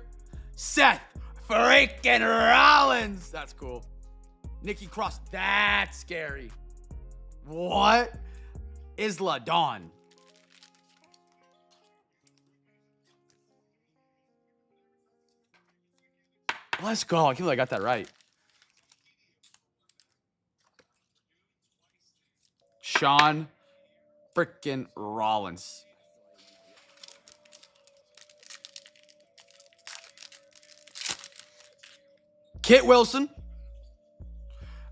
Seth freaking Rollins. That's cool. Nikki Cross. That's scary. What? Isla Dawn. Let's go. I can't believe I got that right. Sean freaking Rollins. Kit Wilson.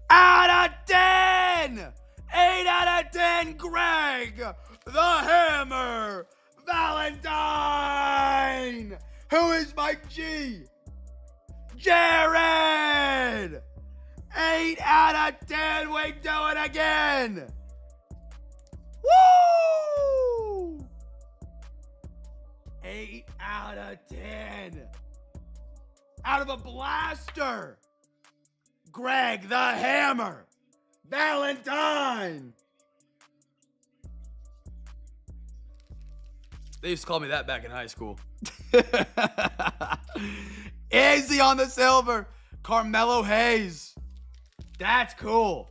Out of 10. 8 out of 10. Greg the Hammer Valentine. Who is my G? Jared. 8 out of 10. We do it again. Woo! 8 out of 10. Out of a blaster. Greg the Hammer Valentine. They used to call me that back in high school. Easy on the silver. Carmelo Hayes. That's cool.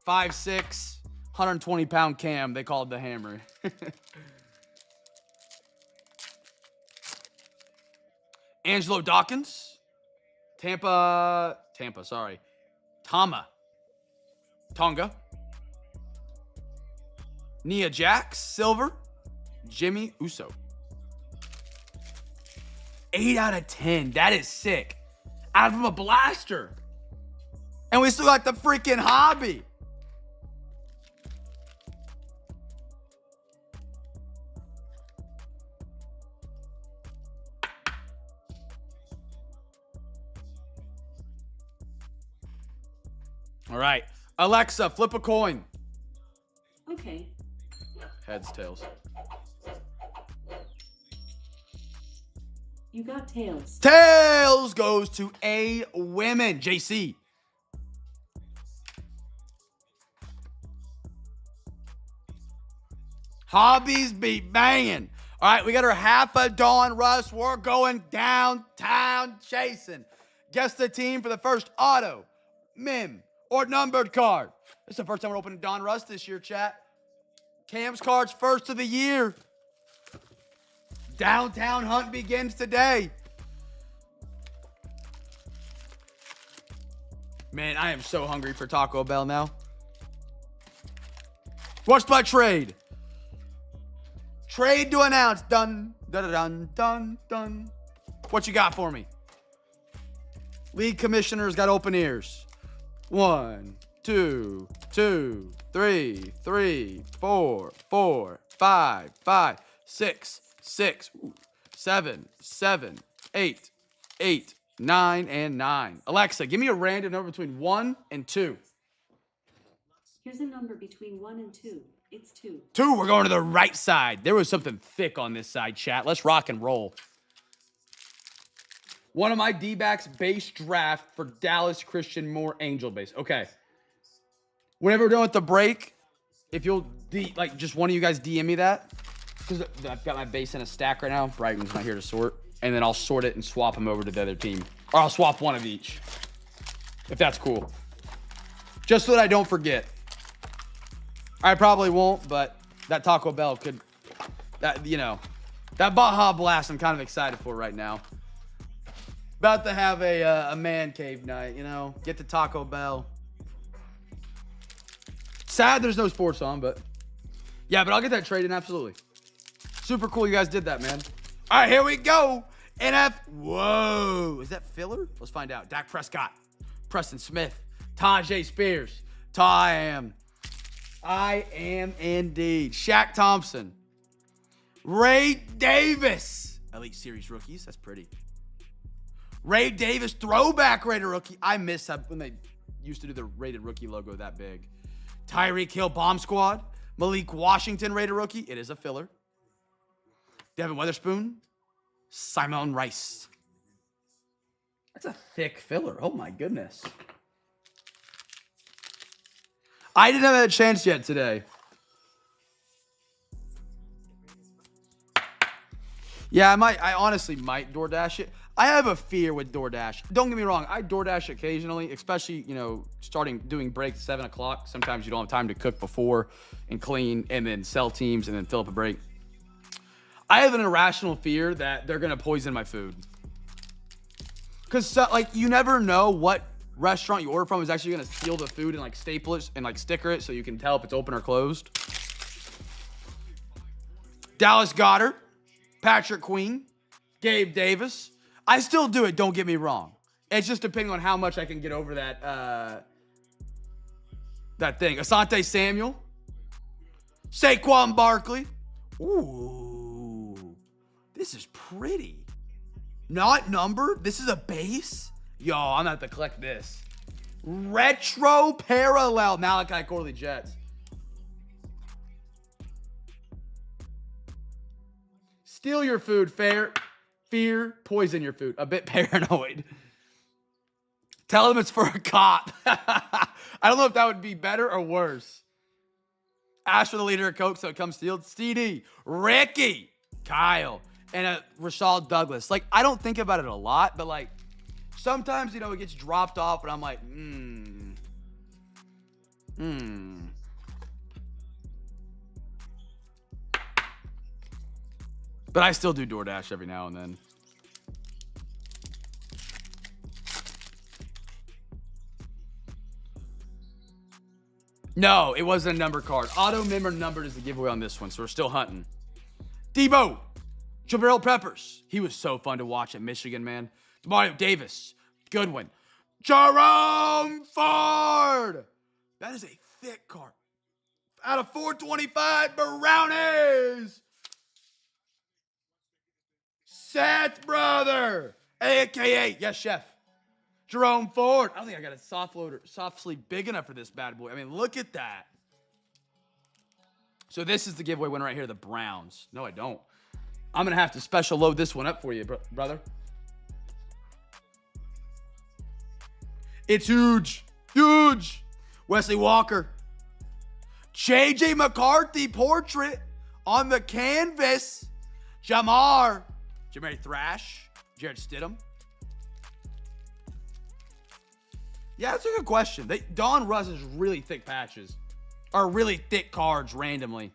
Five, 6, 120-pound Cam. They called the Hammer. Angelo Dawkins. Tama. Tonga. Nia Jax. Silver. Jimmy Uso. 8 out of 10. That is sick. Out of a blaster. And we still got the freaking hobby. All right. Alexa, flip a coin. Okay. Heads, tails. You got tails. Tails goes to A Women. JC. Hobbies be banging. All right, we got our half a Dawn Russ. We're going downtown chasing. Guess the team for the first auto, mem, or numbered card. This is the first time we're opening Dawn Russ this year, chat. Cam's cards first of the year. Downtown hunt begins today. Man, I am so hungry for Taco Bell now. What's my trade? Trade to announce. Dun, dun, dun, dun, dun. What you got for me? League commissioners got open ears. 1, 2, 2, 3, 3, 4, 4, 5, 5, 6, 6, 7, 7, 8, 8, 9, and 9. Alexa, give me a random number between 1 and 2. Here's a number between 1 and 2. It's 2. 2, we're going to the right side. There was something thick on this side, chat. Let's rock and roll. One of my D-backs base draft for Dallas Christian Moore Angel base. Okay. Whenever we're done with the break, if you'll, just one of you guys DM me that. Because I've got my base in a stack right now. Brighton's not here to sort. And then I'll sort it and swap them over to the other team. Or I'll swap one of each. If that's cool. Just so that I don't forget. I probably won't, but that Taco Bell could, that Baja Blast I'm kind of excited for right now. About to have a man cave night, get to Taco Bell. Sad there's no sports on, but yeah, but I'll get that trade in, absolutely. Super cool you guys did that, man. All right, here we go. NF, whoa, is that filler? Let's find out. Dak Prescott, Preston Smith, Tajay Spears, I am indeed. Shaq Thompson. Ray Davis. Elite Series rookies. That's pretty. Ray Davis throwback rated rookie. I miss that when they used to do the rated rookie logo that big. Tyreek Hill bomb squad. Malik Washington rated rookie. It is a filler. Devin Weatherspoon. Simone Rice. That's a thick filler. Oh my goodness. I didn't have a chance yet today. Yeah, I honestly might DoorDash it. I have a fear with DoorDash. Don't get me wrong. I DoorDash occasionally, especially, doing breaks at 7 o'clock. Sometimes you don't have time to cook before and clean and then sell teams and then fill up a break. I have an irrational fear that they're going to poison my food. Because, you never know what restaurant you order from is actually going to steal the food and, staple it and, sticker it so you can tell if it's open or closed. Dallas Goedert. Patrick Queen, Gabe Davis. I still do it, don't get me wrong. It's just depending on how much I can get over that thing. Asante Samuel. Saquon Barkley. Ooh. This is pretty. Not numbered. This is a base. Yo, I'm going to have to collect this. Retro parallel Malachi Corley Jets. Steal your food, fear, poison your food. A bit paranoid. Tell them it's for a cop. I don't know if that would be better or worse. Ask for the leader of Coke so it comes sealed. CD, Ricky, Kyle, and Rashad Douglas. I don't think about it a lot, but sometimes, it gets dropped off and I'm like, But I still do DoorDash every now and then. No, it wasn't a number card. Auto member numbered is the giveaway on this one, so we're still hunting. Debo. Jabril Peppers. He was so fun to watch at Michigan, man. Demario Davis. Goodwin. Jerome Ford. That is a thick card. Out of 425, Brownies. Seth Brother, a.k.a. Yes, Chef. Jerome Ford. I don't think I got a soft sleeve big enough for this bad boy. I mean, look at that. So this is the giveaway winner right here, the Browns. No, I don't. I'm going to have to special load this one up for you, brother. It's huge. Huge. Wesley Walker. J.J. McCarthy portrait on the canvas. Jamari Thrash. Jared Stidham. Yeah, that's a good question. Don Russ is really thick patches. Or really thick cards randomly.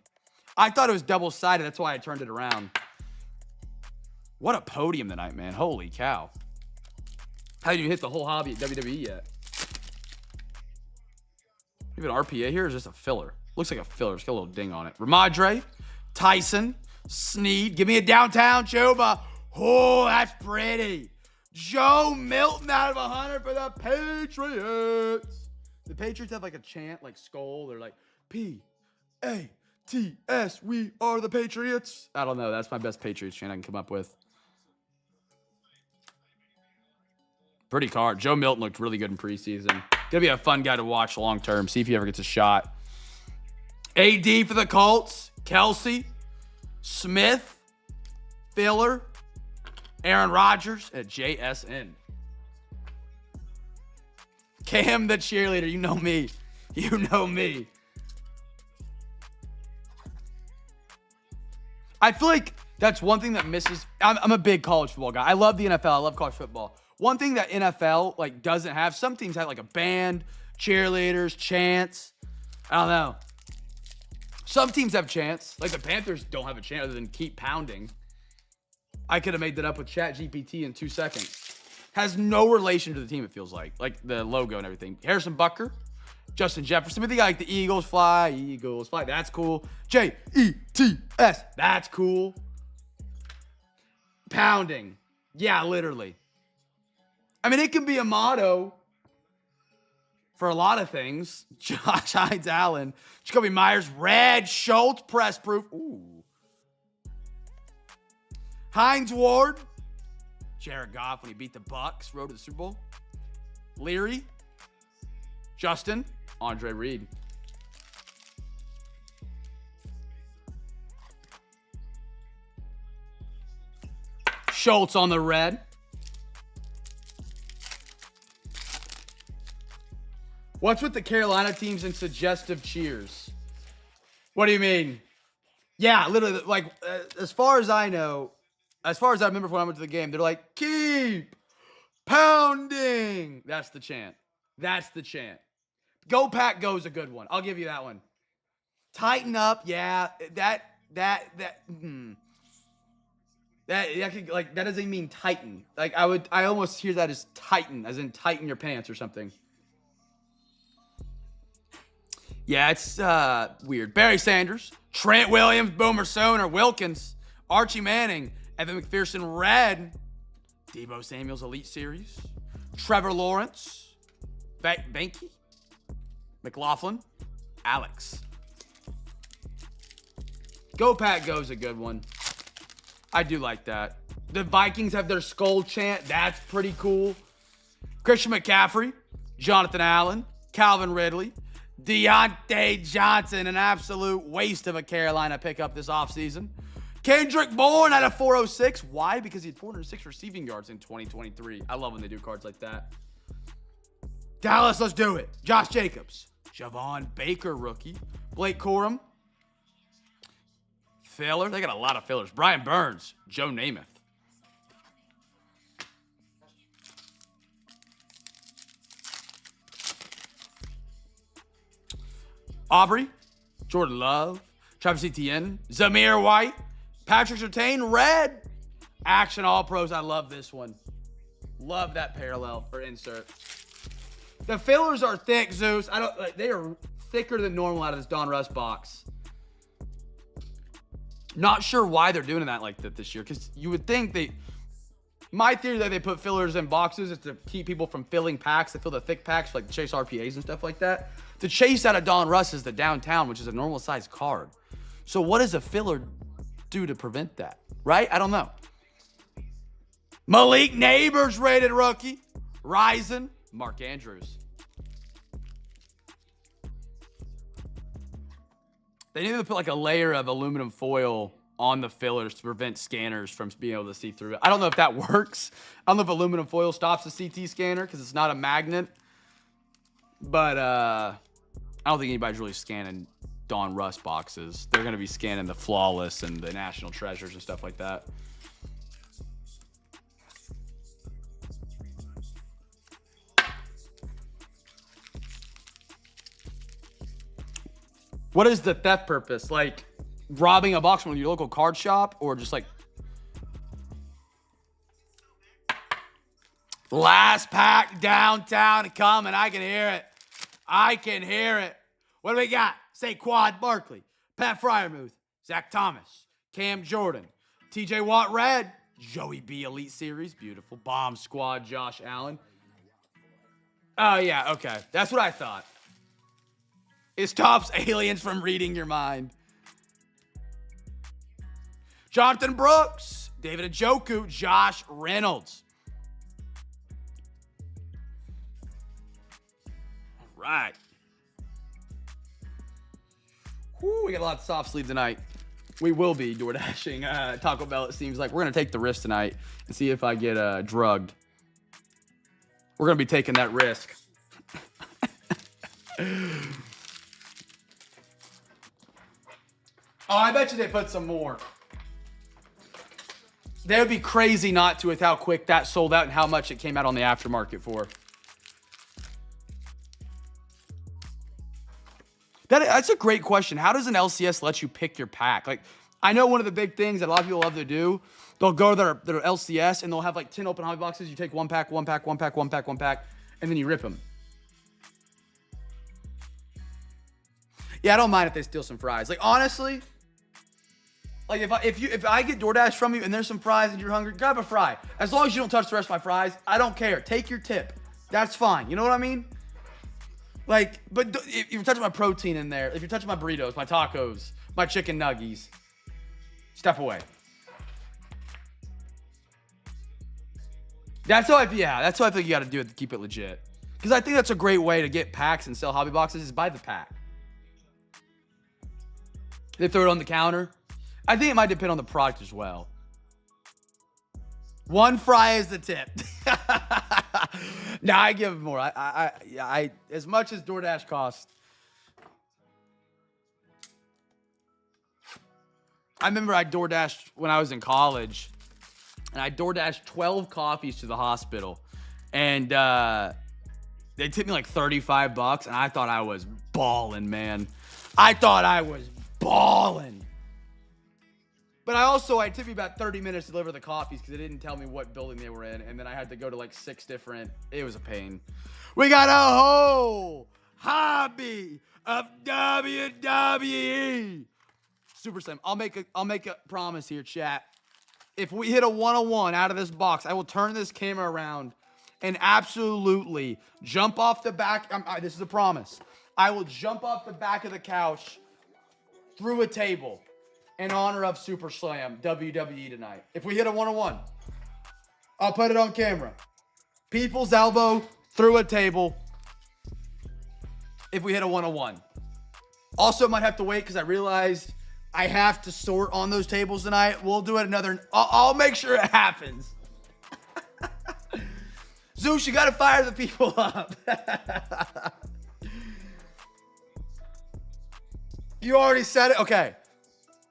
I thought it was double-sided. That's why I turned it around. What a podium tonight, man. Holy cow. How did you hit the whole hobby at WWE yet? Even RPA here is just a filler. Looks like a filler. It's got a little ding on it. Ramadre, Tyson, Snead. Give me a downtown Chuba. Oh, that's pretty. Joe Milton out of 100 for the Patriots. The Patriots have like a chant, like skull. They're like, P-A-T-S, we are the Patriots. I don't know. That's my best Patriots chant I can come up with. Pretty card. Joe Milton looked really good in preseason. Gonna be a fun guy to watch long term. See if he ever gets a shot. AD for the Colts. Kelsey. Smith. Filler. Aaron Rodgers at JSN. Cam the cheerleader. You know me. You know me. I feel like that's one thing that misses. I'm a big college football guy. I love the NFL. I love college football. One thing that NFL like doesn't have, some teams have like a band, cheerleaders, chants. I don't know. Some teams have chants. Like the Panthers don't have a chant other than keep pounding. I could have made that up with ChatGPT in 2 seconds. Has no relation to the team, it feels like. Like the logo and everything. Harrison Butker, Justin Jefferson. But they got like the Eagles fly, Eagles fly. That's cool. J-E-T-S. That's cool. Pounding. Yeah, literally. I mean, it can be a motto for a lot of things. Josh Hines Allen. Jacoby Myers, red. Schultz, press proof. Ooh. Hines Ward. Jared Goff when he beat the Bucks. Road to the Super Bowl. Leary. Justin. Andre Reed. Schultz on the red. What's with the Carolina teams and suggestive cheers? What do you mean? Yeah, literally, like, as far as I know, as far as I remember when I went to the game, they're like, keep pounding. That's the chant. That's the chant. Go Pack Go's a good one. I'll give you that one. Tighten up, yeah. That could, like, that doesn't mean tighten. Like, I almost hear that as tighten, as in tighten your pants or something. Yeah, it's weird. Barry Sanders, Trent Williams, Boomer Sooner, Wilkins, Archie Manning, Evan McPherson, red. Debo Samuel's Elite Series. Trevor Lawrence, Banky, McLaughlin, Alex. Go Pack Go's a good one. I do like that. The Vikings have their skull chant. That's pretty cool. Christian McCaffrey, Jonathan Allen, Calvin Ridley, Deontay Johnson, an absolute waste of a Carolina pickup this offseason. Kendrick Bourne at a 406. Why? Because he had 406 receiving yards in 2023. I love when they do cards like that. Dallas, let's do it. Josh Jacobs, Javon Baker, rookie. Blake Corum. Filler. They got a lot of fillers. Brian Burns, Joe Namath. Aubrey, Jordan Love, Travis Etienne, Zamir White, Patrick Surtain, red. Action All Pros. I love this one. Love that parallel or insert. The fillers are thick, Zeus. They are thicker than normal out of this Don Russ box. Not sure why they're doing that like that this year, because you would think my theory that they put fillers in boxes is to keep people from filling packs. They fill the thick packs, like chase RPAs and stuff like that. The chase out of Don Russ is the downtown, which is a normal size card. So what does a filler do to prevent that? Right? I don't know. Malik Neighbors, rated rookie. Ryzen, Mark Andrews. They need to put like a layer of aluminum foil on the fillers to prevent scanners from being able to see through it. I don't know if that works. I don't know if aluminum foil stops the CT scanner because it's not a magnet. But I don't think anybody's really scanning Don Russ boxes. They're going to be scanning the Flawless and the National Treasures and stuff like that. What is the theft purpose? Like robbing a box from your local card shop, or just like last pack downtown coming? I can hear it. I can hear it. What do we got? Saquon Barkley, Pat Fryermuth, Zach Thomas, Cam Jordan, TJ Watt red, Joey B Elite Series, beautiful. Bomb Squad, Josh Allen. Oh yeah, okay. That's what I thought. It stops aliens from reading your mind. Jonathan Brooks, David Njoku, Josh Reynolds. All right. Whew, we got a lot of soft sleeve tonight. We will be door dashing Taco Bell, it seems like. We're going to take the risk tonight and see if I get drugged. We're going to be taking that risk. Oh, I bet you they put some more. They would be crazy not to with how quick that sold out and how much it came out on the aftermarket for. That's a great question. How does an LCS let you pick your pack? Like, I know one of the big things that a lot of people love to do, they'll go to their LCS and they'll have like 10 open hobby boxes. You take one pack, and then you rip them. Yeah, I don't mind if they steal some fries. Like, honestly, like if I get DoorDash from you and there's some fries and you're hungry, grab a fry. As long as you don't touch the rest of my fries, I don't care. Take your tip. That's fine. You know what I mean? Like, but if you're touching my protein in there, if you're touching my burritos, my tacos, my chicken nuggies, step away. That's how I think you got to do it to keep it legit. Because I think that's a great way to get packs and sell hobby boxes is buy the pack. They throw it on the counter. I think it might depend on the product as well. One fry is the tip. Nah, I give more. I as much as DoorDash costs. I remember I DoorDashed when I was in college, and I DoorDashed 12 coffees to the hospital, and they tipped me like $35, and I thought I was balling, man. I thought I was balling. But I tipped me about 30 minutes to deliver the coffees because they didn't tell me what building they were in. And then I had to go to like 6 different. It was a pain. We got a whole hobby of WWE. Super Slim. I'll make a promise here, chat. If we hit a 101 out of this box, I will turn this camera around and absolutely jump off the back. This is a promise. I will jump off the back of the couch through a table in honor of Super Slam WWE tonight. If we hit a 101, I'll put it on camera. People's elbow through a table. If we hit a 101. Also might have to wait because I realized I have to sort on those tables tonight. We'll do it another. I'll make sure it happens. Zeus, you got to fire the people up. You already said it? Okay.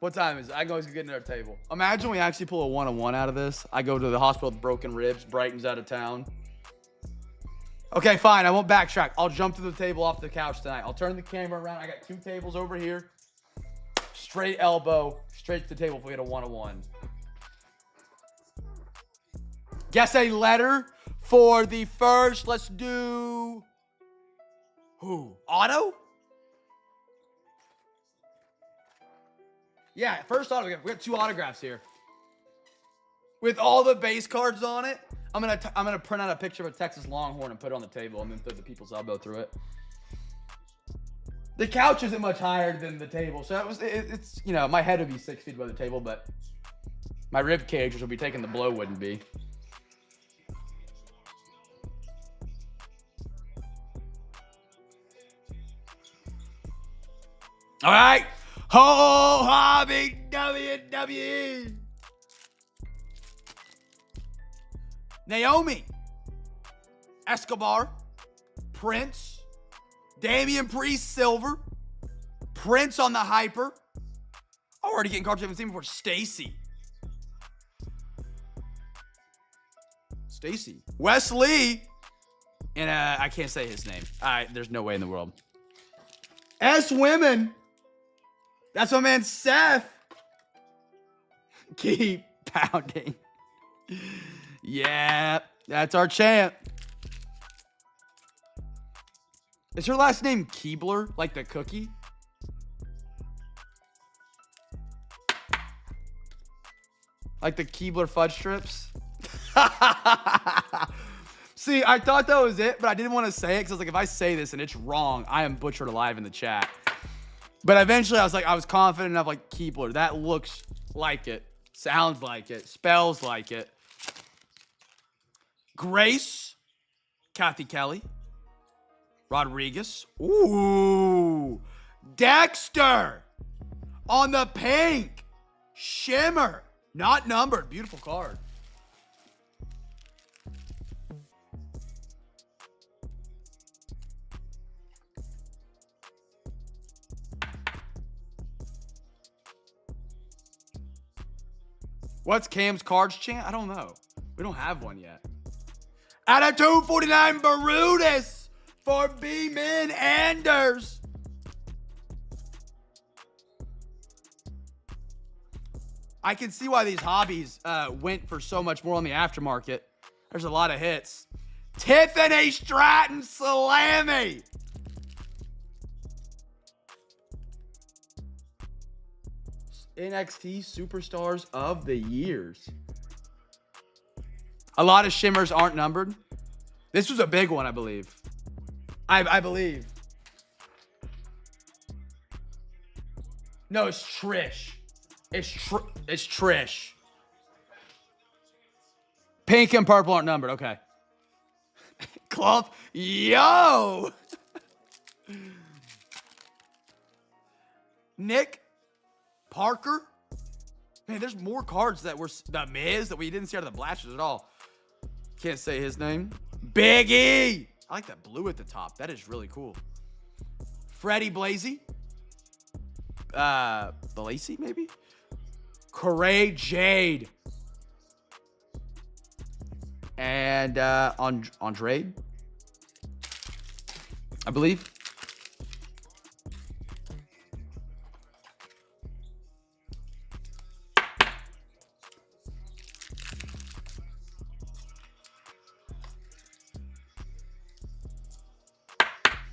What time is it? I can always get another table. Imagine we actually pull a 101 out of this. I go to the hospital with broken ribs. Brighton's out of town. Okay, fine. I won't backtrack. I'll jump to the table off the couch tonight. I'll turn the camera around. I got 2 tables over here. Straight elbow. Straight to the table if we hit a 101. Guess a letter for the first. Let's do... Who? Otto? Yeah, first autograph. We got 2 autographs here. With all the base cards on it, I'm gonna print out a picture of a Texas Longhorn and put it on the table and then throw the people's elbow through it. The couch isn't much higher than the table, so it's you know, my head would be 6 feet above the table, but my rib cage, which will be taking the blow, wouldn't be. All right. Ho hobby WWE. Naomi Escobar, Prince, Damian Priest Silver, Prince on the Hyper. I'm already getting cards I haven't seen before. Stacy. Wesley. And I can't say his name. There's no way in the world. S Women. That's my man Seth. Keep pounding. Yeah, that's our champ. Is her last name Keebler, like the cookie? Like the Keebler fudge strips? See, I thought that was it, but I didn't want to say it because I was like, if I say this and it's wrong, I am butchered alive in the chat. But eventually I was confident enough, like, Keebler. That looks like it. Sounds like it. Spells like it. Grace. Kathy Kelly. Rodriguez. Ooh. Dexter. On the pink. Shimmer. Not numbered. Beautiful card. What's Cam's cards chant? I don't know. We don't have one yet. Out of 249, Barudis for B-Men Anders. I can see why these hobbies went for so much more on the aftermarket. There's a lot of hits. Tiffany Stratton Salami. NXT Superstars of the Years. A lot of shimmers aren't numbered. This was a big one, I believe. I believe. No, it's Trish. It's Trish. Pink and purple aren't numbered. Okay. Clump. Yo! Nick Parker. Man, there's more cards that were the Miz that we didn't see out of the Blasters at all. Can't say his name. Big E. I like that blue at the top. That is really cool. Freddie Blasey. Blasey, maybe? Corey Jade. And Andrade, I believe.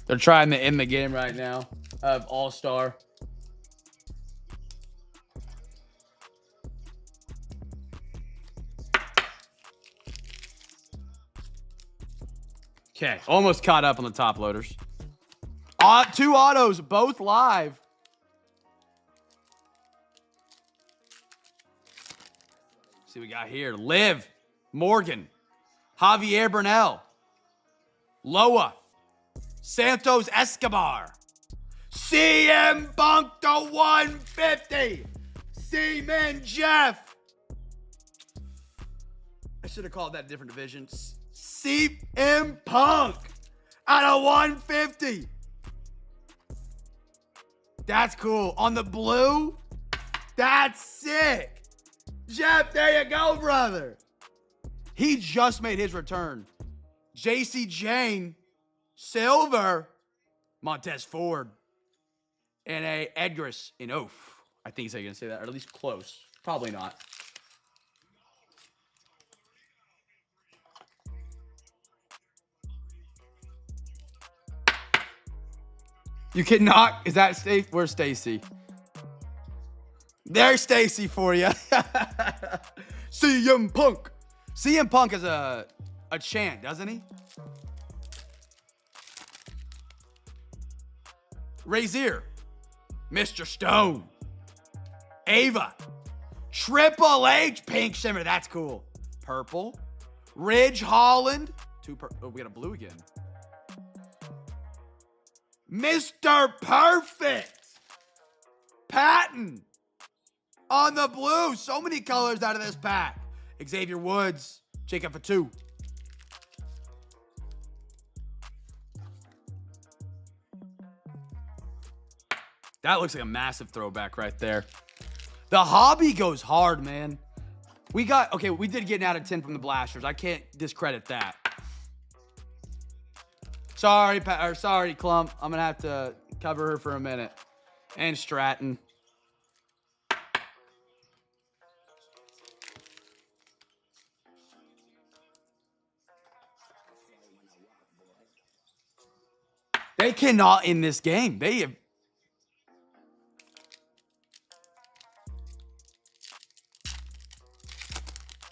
They're trying to end the game right now of All-Star. Okay, almost caught up on the top loaders. 2 autos, both live. Let's see what we got here. Liv, Morgan, Javier Bernal, Loa, Santos Escobar, CM Punk to 150, Seaman Jeff. I should have called that a different division. CM Punk out of 150. That's cool. On the blue, that's sick. Jeff, there you go, brother. He just made his return. JC Jane, silver, Montez Ford, and a Edgar's in Oaf. I think he's going to say that, or at least close. Probably not. You cannot. Is that Stacy? Where's Stacy? There's Stacy for you. CM Punk. CM Punk is a chant, doesn't he? Razier. Mr. Stone. Ava. Triple H. Pink Shimmer. That's cool. Purple. Ridge Holland. Oh, we got a blue again. Mr. Perfect. Patton. On the blue. So many colors out of this pack. Xavier Woods. Jacob for 2. That looks like a massive throwback right there. The hobby goes hard, man. We did get an out of 10 from the Blasters. I can't discredit that. Sorry, Clump. I'm going to have to cover her for a minute. And Stratton. They cannot end this game. They have...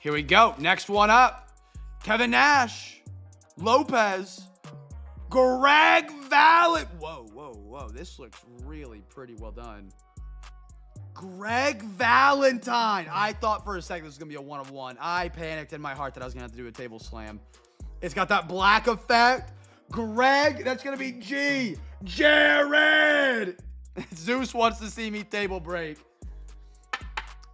Here we go. Next one up. Kevin Nash. Lopez. Greg Valent. Whoa. This looks really pretty well done. Greg Valentine. I thought for a second this was going to be a 1-of-1. I panicked in my heart that I was going to have to do a table slam. It's got that black effect. Greg, that's going to be G. Jared. Zeus wants to see me table break.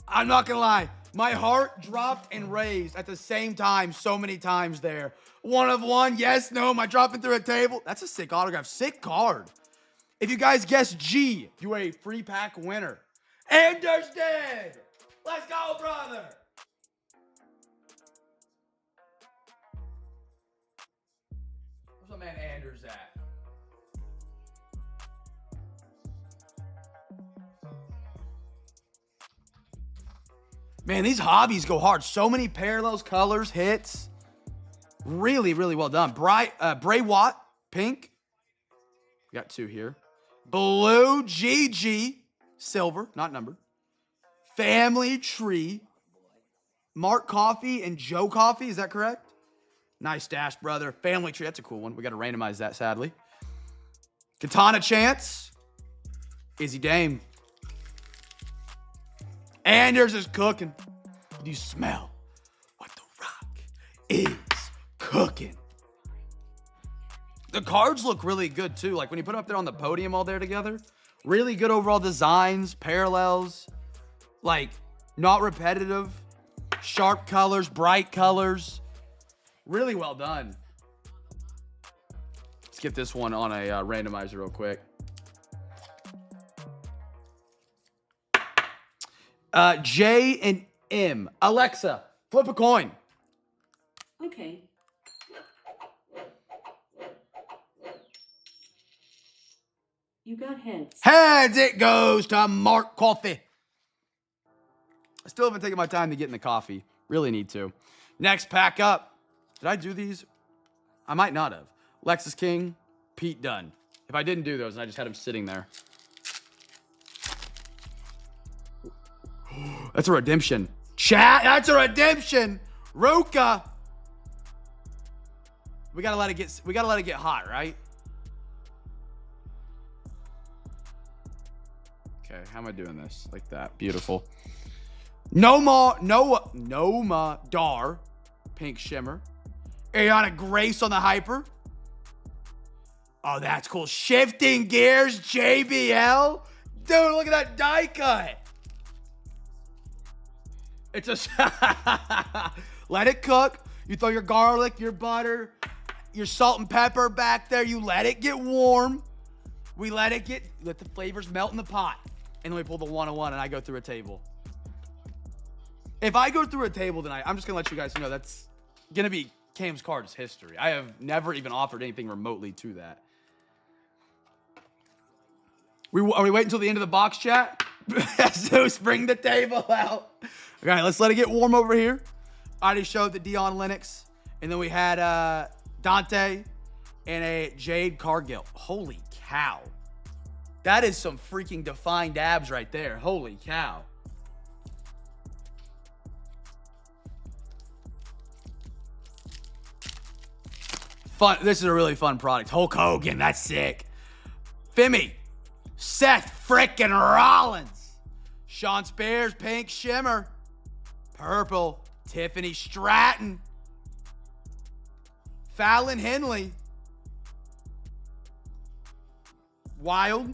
I'm not going to lie. My heart dropped and raised at the same time so many times there. 1-of-1, yes, no, am I dropping through a table? That's a sick autograph, sick card. If you guys guess G, you are a free pack winner. Anders dead. Let's go, brother. Where's my man Anders at? Man, these hobbies go hard. So many parallels, colors, hits. Really, really well done. Bray Watt, pink. We got 2 here. Blue GG, silver, not numbered. Family Tree. Mark Coffey and Joe Coffey, is that correct? Nice dash, brother. Family Tree, that's a cool one. We got to randomize that, sadly. Katana Chance. Izzy Dame. And yours is cooking. Do you smell what The Rock is cooking? The cards look really good too. Like when you put them up there on the podium all there together, really good overall designs, parallels, like not repetitive, sharp colors, bright colors. Really well done. Let's get this one on a randomizer real quick. J and M. Alexa, flip a coin. Okay. You got heads. Heads it goes to Mark Coffee. I still haven't taken my time to get in the coffee. Really need to. Next pack up. Did I do these? I might not have. Lexus King, Pete Dunne. If I didn't do those and I just had him sitting there. That's a redemption. Chat, that's a redemption. Roka. We gotta let it get hot, right? Okay, how am I doing this? Like that. Beautiful. Noma Dar, pink shimmer. Ariana Grace on the hyper. Oh, that's cool. Shifting gears, JBL. Dude, look at that die cut. It's a let it cook. You throw your garlic, your butter, your salt and pepper back there. You let it get warm. We let the flavors melt in the pot. And then we pull the 101 and I go through a table. If I go through a table tonight, I'm just going to let you guys know that's going to be Cam's Cards history. I have never even offered anything remotely to that. Are we waiting until the end of the box chat? Zeus, bring the table out. All right, let's let it get warm over here. I already showed the Dion Lennox. And then we had Dante and a Jade Cargill. Holy cow. That is some freaking defined abs right there. Holy cow. Fun. This is a really fun product. Hulk Hogan, that's sick. Femi, Seth frickin' Rollins, Sean Spears, pink shimmer, purple, Tiffany Stratton, Fallon Henley, Wild,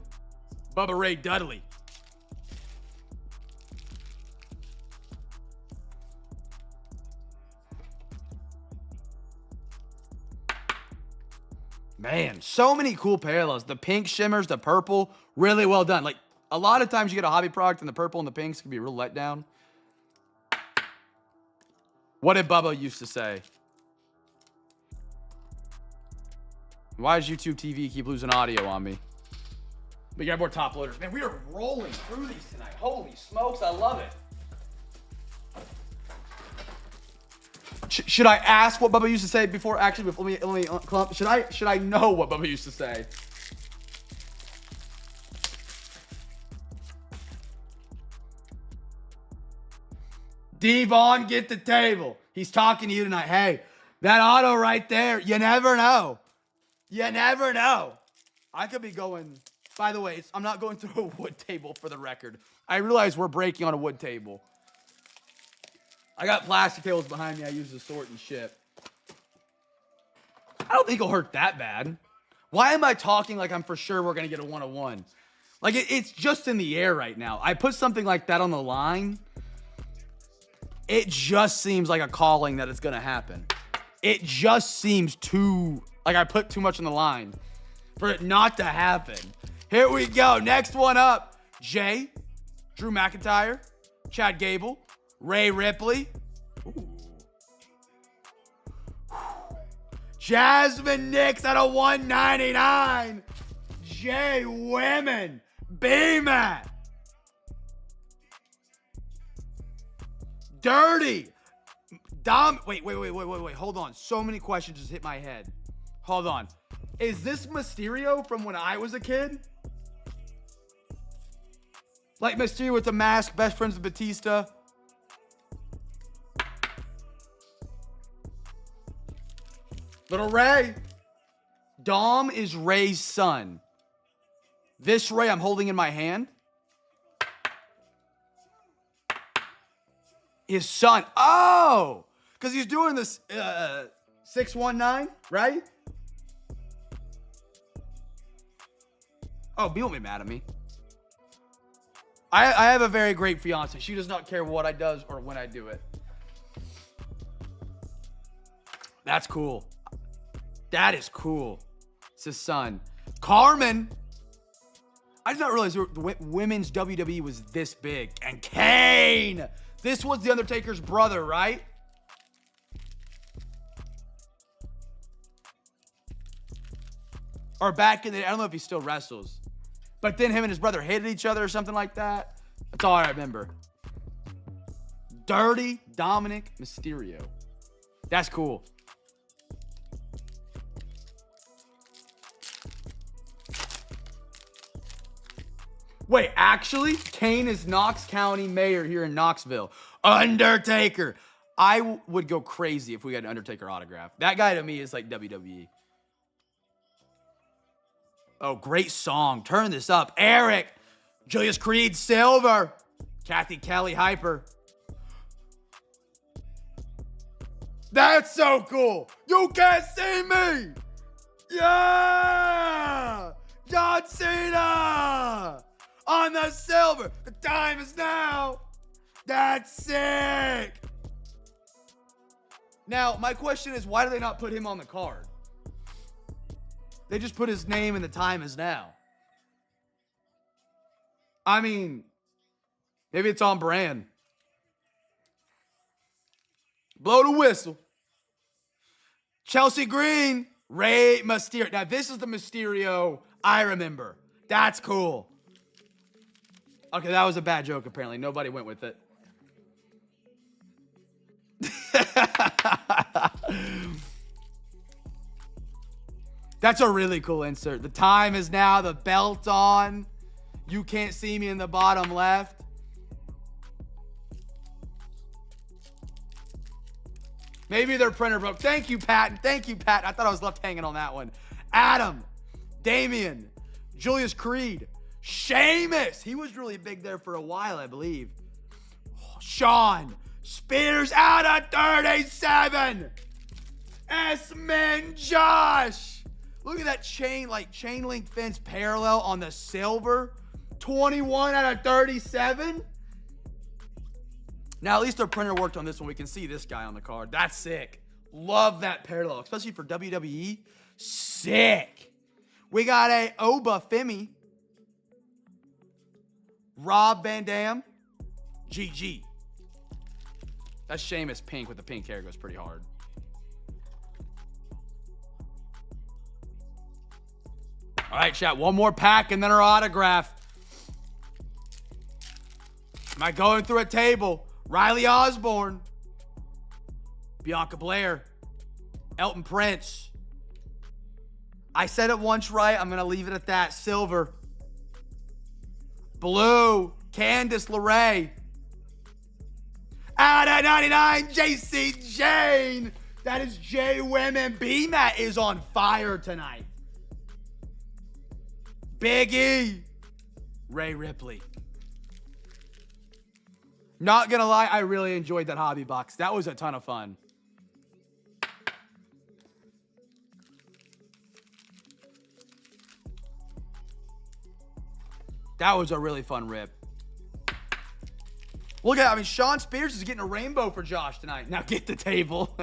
Bubba Ray Dudley. Man, so many cool parallels. The pink shimmers, the purple, really well done. Like, a lot of times you get a hobby product and the purple and the pinks can be a real letdown. What did Bubba used to say? Why does YouTube TV keep losing audio on me? We got more top loaders. Man, we are rolling through these tonight. Holy smokes, I love it. Should I ask what Bubba used to say before? Actually, let me clump. Should I know what Bubba used to say? Devon, get the table. He's talking to you tonight. Hey, that auto right there. You never know. You never know. I could be going. By the way, I'm not going through a wood table for the record. I realize we're breaking on a wood table. I got plastic tables behind me I use to sort and ship. I don't think it'll hurt that bad. Why am I talking like I'm for sure we're going to get a 101? Like, it's just in the air right now. I put something like that on the line. It just seems like a calling that it's going to happen. It just seems too, like I put too much on the line for it not to happen. Here we go. Next one up. Jay, Drew McIntyre, Chad Gable, Ray Ripley. Ooh. Jasmine Nix at a 199. Jay Women. B-Man. Dirty. Wait. Hold on. So many questions just hit my head. Hold on. Is this Mysterio from when I was a kid? Like Mysterio with the mask, best friends with Batista. Little Ray. Dom is Ray's son. This Ray I'm holding in my hand. His son. Oh, because he's doing this 619, right? Oh, B won't be mad at me. I have a very great fiance. She does not care what I does or when I do it. That's cool. That is cool. It's his son. Carmen. I did not realize the women's WWE was this big. And Kane. This was The Undertaker's brother, right? Or back in the day, I don't know if he still wrestles. But then him and his brother hated each other or something like that. That's all I remember. Dirty Dominic Mysterio. That's cool. Wait, actually, Kane is Knox County mayor here in Knoxville. Undertaker. I would go crazy if we got an Undertaker autograph. That guy to me is like WWE. Oh, great song. Turn this up. Eric. Julius Creed Silver. Kathy Kelly Hyper. That's so cool. You can't see me. Yeah. John Cena. On the silver. The time is now. That's sick. Now, my question is, why do they not put him on the card? They just put his name and the time is now. I mean, maybe it's on brand. Blow the whistle. Chelsea Green, Rey Mysterio. Now, this is the Mysterio I remember. That's cool. Okay, that was a bad joke, apparently. Nobody went with it. That's a really cool insert. The time is now. The belt on. You can't see me in the bottom left. Maybe their printer broke. Thank you, Pat. Thank you, Pat. I thought I was left hanging on that one. Adam. Damian. Julius Creed. Sheamus. He was really big there for a while, I believe. Sean. Spears out of 37. S-Man Josh. Look at that chain link fence parallel on the silver. 21 out of 37. Now, at least their printer worked on this one. We can see this guy on the card. That's sick. Love that parallel, especially for WWE. Sick. We got a Oba Femi. Rob Van Dam. GG. That Sheamus pink with the pink hair goes pretty hard. All right, chat. One more pack and then our autograph. Am I going through a table? Riley Osborne. Bianca Blair. Elton Prince. I said it once right. I'm going to leave it at that. Silver. Blue. Candice LeRae. Out of 99, JC Jane. That is J Women. B-Mat is on fire tonight. Big E. Ray Ripley. Not gonna lie, I really enjoyed that hobby box. That was a ton of fun. That was a really fun rip. Look at, Sean Spears is getting a rainbow for Josh tonight. Now get the table.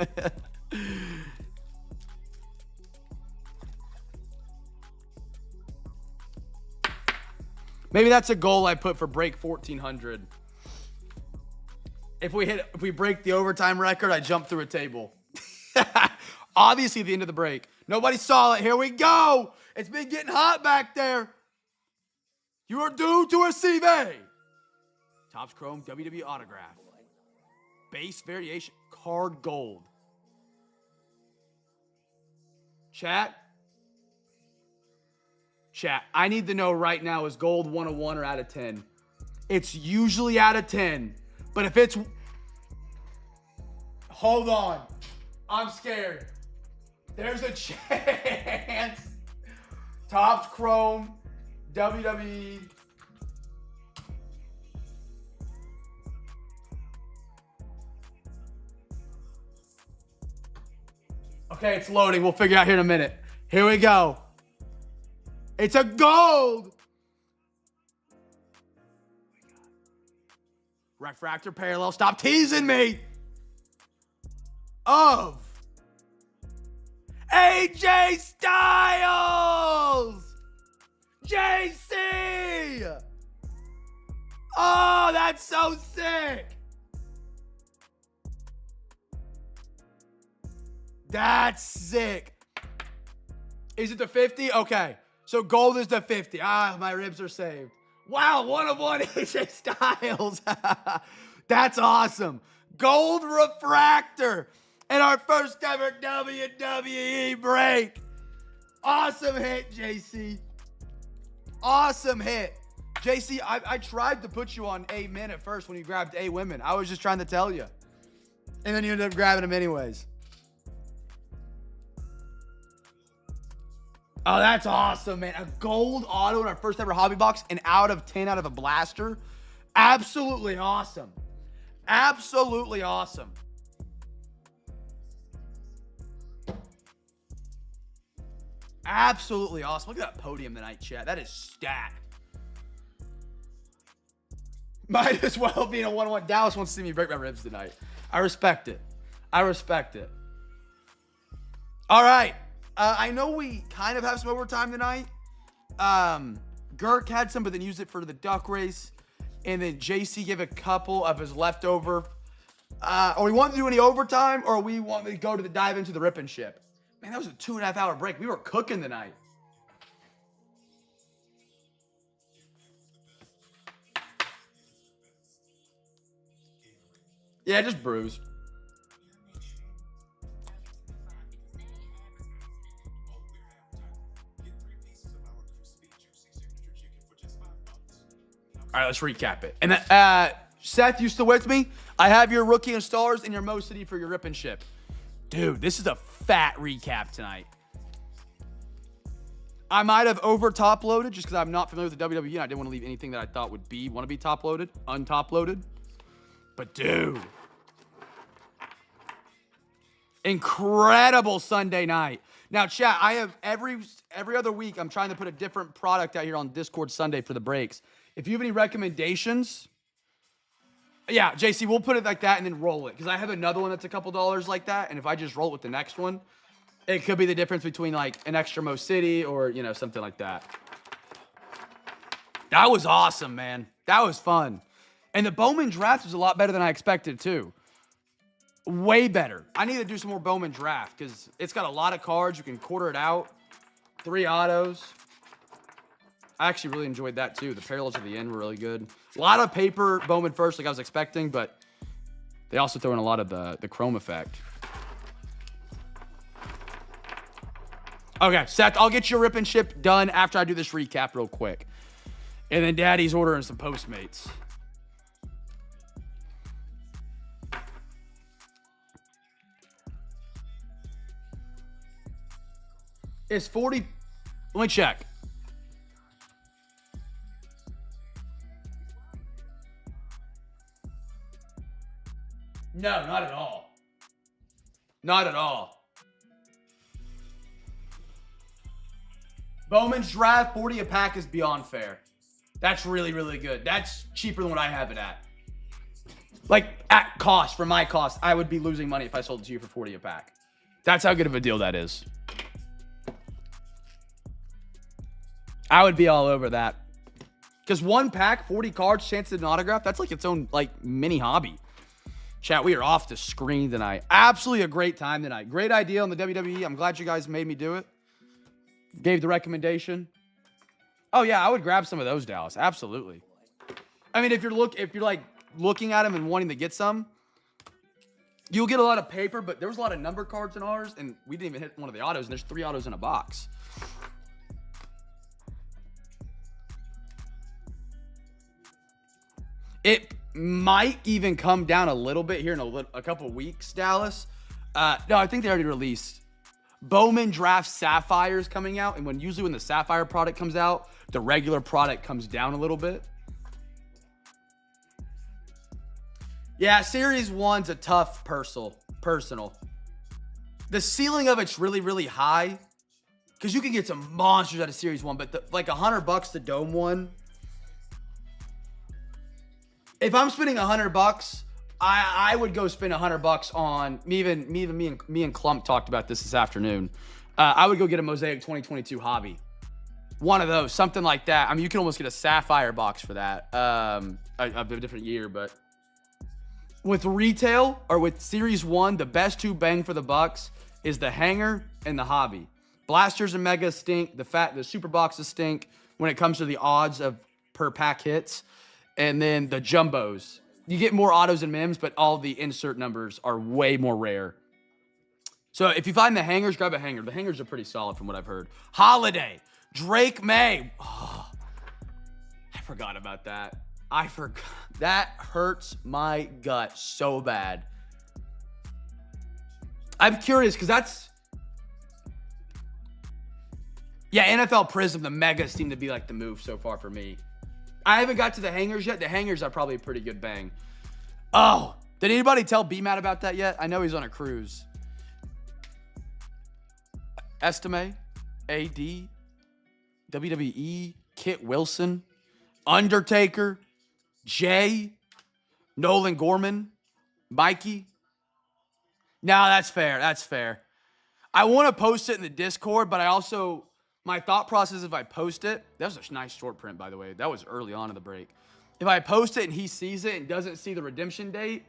Maybe that's a goal I put for break 1400. If we break the overtime record, I jump through a table. Obviously, at the end of the break. Nobody saw it. Here we go. It's been getting hot back there. You are due to receive a Topps Chrome WWE autograph. Base variation card gold. Chat. I need to know right now, is gold 101 or out of 10? It's usually out of 10. But if it's... Hold on. I'm scared. There's a chance. Topps Chrome WWE. Okay, it's loading. We'll figure it out here in a minute. Here we go. It's a gold. Refractor parallel. Stop teasing me. Of AJ Styles. JC. Oh, that's so sick. That's sick. Is it the 50? Okay. So gold is the 50. Ah, my ribs are saved. Wow, 1 of 1 AJ Styles. That's awesome. Gold refractor in our first ever WWE break. Awesome hit, JC. Awesome hit. JC, I tried to put you on A men at first when you grabbed A women. I was just trying to tell you. And then you ended up grabbing them anyways. Oh, that's awesome, man. A gold auto in our first ever hobby box, and out of 10 out of a blaster. Absolutely awesome. Absolutely awesome. Absolutely awesome. Look at that podium tonight, chat. That is stacked. Might as well be in a 1-1. Dallas wants to see me break my ribs tonight. I respect it. I respect it. All right. I know we kind of have some overtime tonight. Girk had some, but then used it for the duck race. And then JC gave a couple of his leftover. Or we want to do any overtime, or we want to go to the dive into the rip and ship. Man, that was a 2.5 hour break. We were cooking tonight. Yeah, just bruised. All right, let's recap it. And Seth, you still with me? I have your rookie installers and your Mo City for your rip and ship. Dude, this is a fat recap tonight. I might have over top loaded just because I'm not familiar with the WWE and I didn't want to leave anything that I thought would want to be top loaded, untop loaded. But dude, incredible Sunday night. Now, chat, I have every other week, I'm trying to put a different product out here on Discord Sunday for the breaks. If you have any recommendations, yeah, JC, we'll put it like that and then roll it. Because I have another one that's a couple dollars like that. And if I just roll it with the next one, it could be the difference between like an extra Mo City or, you know, something like that. That was awesome, man. That was fun. And the Bowman draft was a lot better than I expected, too. Way better. I need to do some more Bowman draft because it's got a lot of cards. You can quarter it out. 3 autos. I actually really enjoyed that, too. The parallels at the end were really good. A lot of paper Bowman first, like I was expecting, but they also throw in a lot of the chrome effect. Okay, Seth, I'll get your rip and ship done after I do this recap real quick. And then Daddy's ordering some Postmates. It's 40. Let me check. No, not at all. Not at all. Bowman's draft, 40 a pack is beyond fair. That's really, really good. That's cheaper than what I have it at. Like, at cost, for my cost, I would be losing money if I sold it to you for 40 a pack. That's how good of a deal that is. I would be all over that. Because 1 pack, 40 cards, chance at an autograph, that's like its own, like, mini hobby. Chat, we are off the screen tonight. Absolutely a great time tonight. Great idea on the WWE. I'm glad you guys made me do it. Gave the recommendation. Oh yeah, I would grab some of those, Dallas. Absolutely. I mean, if you're like looking at them and wanting to get some, you'll get a lot of paper, but there was a lot of number cards in ours, and we didn't even hit one of the autos, and there's 3 autos in a box. It might even come down a little bit here in a couple weeks, Dallas. No, I think they already released. Bowman Draft Sapphires coming out, and usually when the Sapphire product comes out, the regular product comes down a little bit. Yeah, Series 1's a tough personal. The ceiling of it's really, really high because you can get some monsters out of Series 1, but like $100 the Dome one. If I'm spending $100, I would go spend $100 on me and Clump talked about this afternoon. I would go get a Mosaic 2022 Hobby. One of those, something like that. I mean, you can almost get a Sapphire box for that of a different year, but with retail or with Series 1, the best two bang for the bucks is the hanger and the hobby. Blasters and Megas stink. The super boxes stink when it comes to the odds of per pack hits. And then the jumbos. You get more autos and mems, but all the insert numbers are way more rare. So if you find the hangers, grab a hanger. The hangers are pretty solid from what I've heard. Holiday. Drake May. Oh, I forgot about that. I forgot. That hurts my gut so bad. I'm curious because that's... Yeah, NFL Prism, the Megas seem to be like the move so far for me. I haven't got to the hangers yet. The hangers are probably a pretty good bang. Oh, did anybody tell B-Matt about that yet? I know he's on a cruise. Estime, AD, WWE, Kit Wilson, Undertaker, Jay, Nolan Gorman, Mikey. No, that's fair. That's fair. I want to post it in the Discord, but I also, my thought process if I post it, that was a nice short print, by the way. That was early on in the break. If I post it and he sees it and doesn't see the redemption date,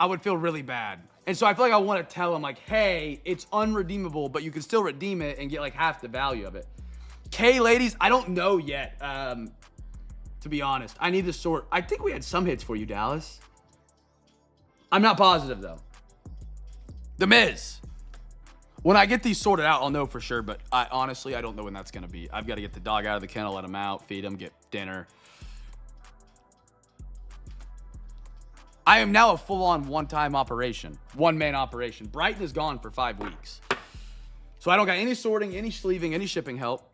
I would feel really bad. And so I feel like I want to tell him, like, hey, it's unredeemable, but you can still redeem it and get like half the value of it. K, ladies, I don't know yet, to be honest. I need to sort. I think we had some hits for you, Dallas. I'm not positive, though. The Miz. When I get these sorted out, I'll know for sure, but honestly, I don't know when that's going to be. I've got to get the dog out of the kennel, let him out, feed him, get dinner. I am now a full-on one-time operation, one-man operation. Brighton is gone for 5 weeks. So I don't got any sorting, any sleeving, any shipping help.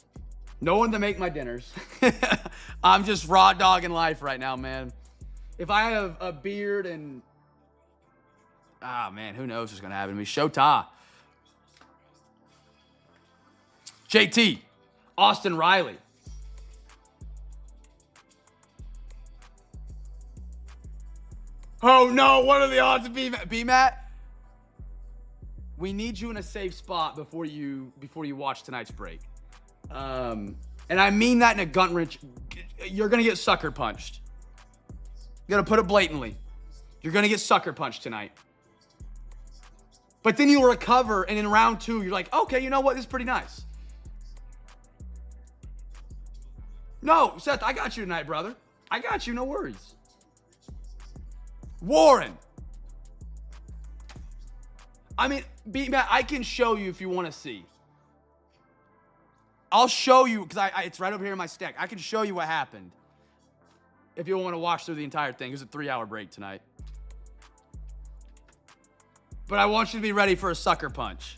No one to make my dinners. I'm just raw dogging life right now, man. If I have a beard and... Ah, man, who knows what's going to happen to me. Shota. JT. Austin Riley. Oh, no. What are the odds of B-Matt? We need you in a safe spot before you watch tonight's break. And I mean that in a gut wrench. You're going to get sucker punched. You're going to put it blatantly. You're going to get sucker punched tonight. But then you'll recover, and in round 2, you're like, okay, you know what? This is pretty nice. No, Seth, I got you tonight, brother. I got you, no worries. Warren. I mean, B-Matt, I can show you if you want to see. I'll show you, because it's right over here in my stack. I can show you what happened if you want to watch through the entire thing. It was a 3-hour break tonight. But I want you to be ready for a sucker punch.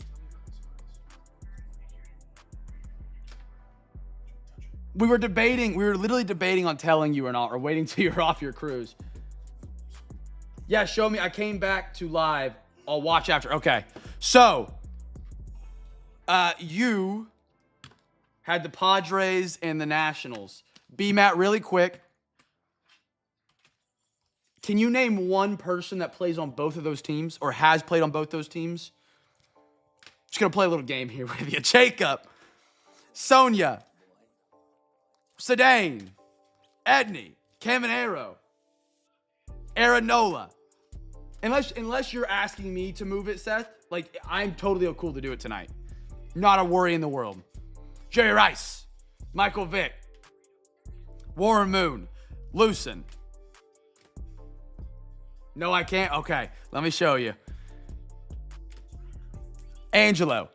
We were literally debating on telling you or not, or waiting till you're off your cruise. Yeah, show me. I came back to live. I'll watch after. Okay. So, you had the Padres and the Nationals. B-Matt, really quick. Can you name one person that plays on both of those teams or has played on both those teams? Just going to play a little game here with you. Jacob, Sonia, Sedain, Edney, Caminero, Aranola. Unless you're asking me to move it, Seth, like, I'm totally cool to do it tonight. Not a worry in the world. Jerry Rice, Michael Vick, Warren Moon, Lucen. No, I can't? Okay, let me show you. Angelo,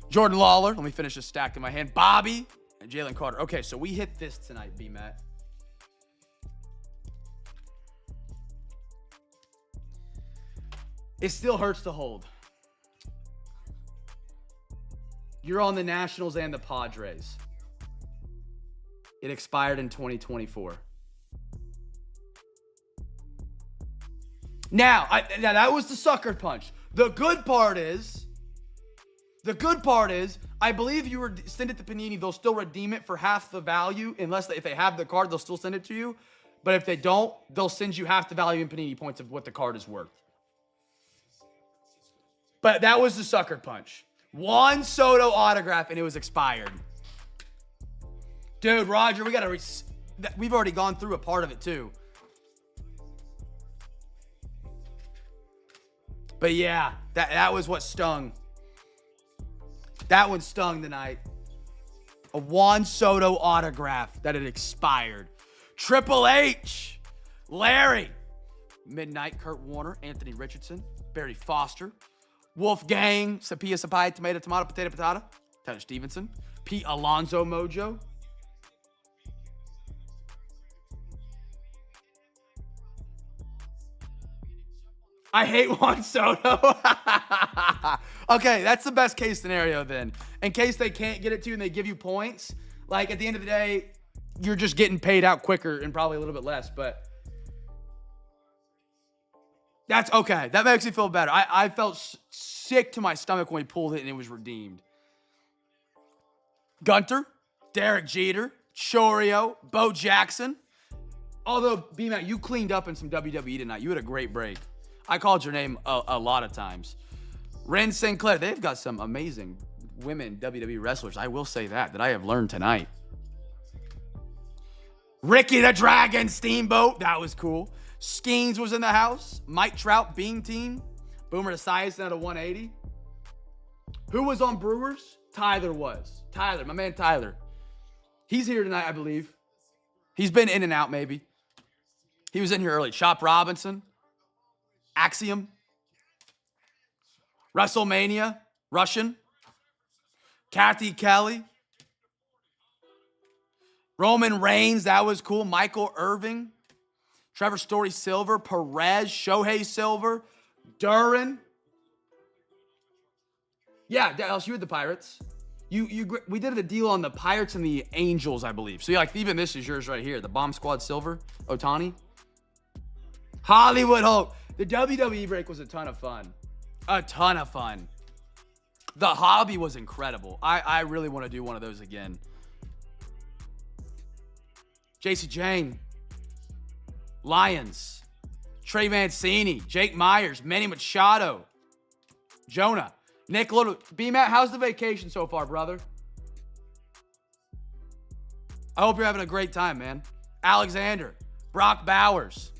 Jordan Lawler. Let me finish this stack in my hand. Bobby and Jalen Carter. Okay, so we hit this tonight, B-Matt. It still hurts to hold. You're on the Nationals and the Padres. It expired in 2024. Now that was the sucker punch. The good part is The good part is, I believe you send it to Panini, they'll still redeem it for half the value, if they have the card, they'll still send it to you. But if they don't, they'll send you half the value in Panini points of what the card is worth. But that was the sucker punch. Juan Soto autograph, and it was expired. Dude, Roger, we've already gone through a part of it too. But yeah, that was what stung. That one stung tonight. A Juan Soto autograph that had expired. Triple H, Larry, Midnight, Kurt Warner, Anthony Richardson, Barry Foster, Wolfgang, Sapia Sapai, Tomato, Potato, Tyler Stevenson, Pete Alonso Mojo. I hate Juan Soto. Okay, that's the best case scenario then. In case they can't get it to you and they give you points, like at the end of the day, you're just getting paid out quicker and probably a little bit less, but that's okay. That makes me feel better. I felt sick to my stomach when we pulled it and it was redeemed. Gunter, Derek Jeter, Chorio, Bo Jackson. Although, B-Mac, you cleaned up in some WWE tonight. You had a great break. I called your name a lot of times. Ren Sinclair, they've got some amazing women WWE wrestlers. I will say that I have learned tonight. Ricky the Dragon Steamboat, that was cool. Skeens was in the house. Mike Trout, Bean Team. Boomer Esiason at a 180. Who was on Brewers? Tyler was. Tyler, my man Tyler. He's here tonight, I believe. He's been in and out, maybe. He was in here early. Chop Robinson. Axiom. WrestleMania. Russian. Kathy Kelly. Roman Reigns, that was cool. Michael Irving. Trevor Story Silver. Perez. Shohei Silver. Duran. Yeah, Dallas, you had the Pirates. We did a deal on the Pirates and the Angels, I believe. So, yeah, like, even this is yours right here. The Bomb Squad Silver. Otani. Hollywood Hope. The WWE break was a ton of fun. A ton of fun. The hobby was incredible. I really want to do one of those again. JC Jane. Lions. Trey Mancini. Jake Myers. Manny Machado. Jonah. Nick Little. B-Matt, how's the vacation so far, brother? I hope you're having a great time, man. Alexander. Brock Bowers.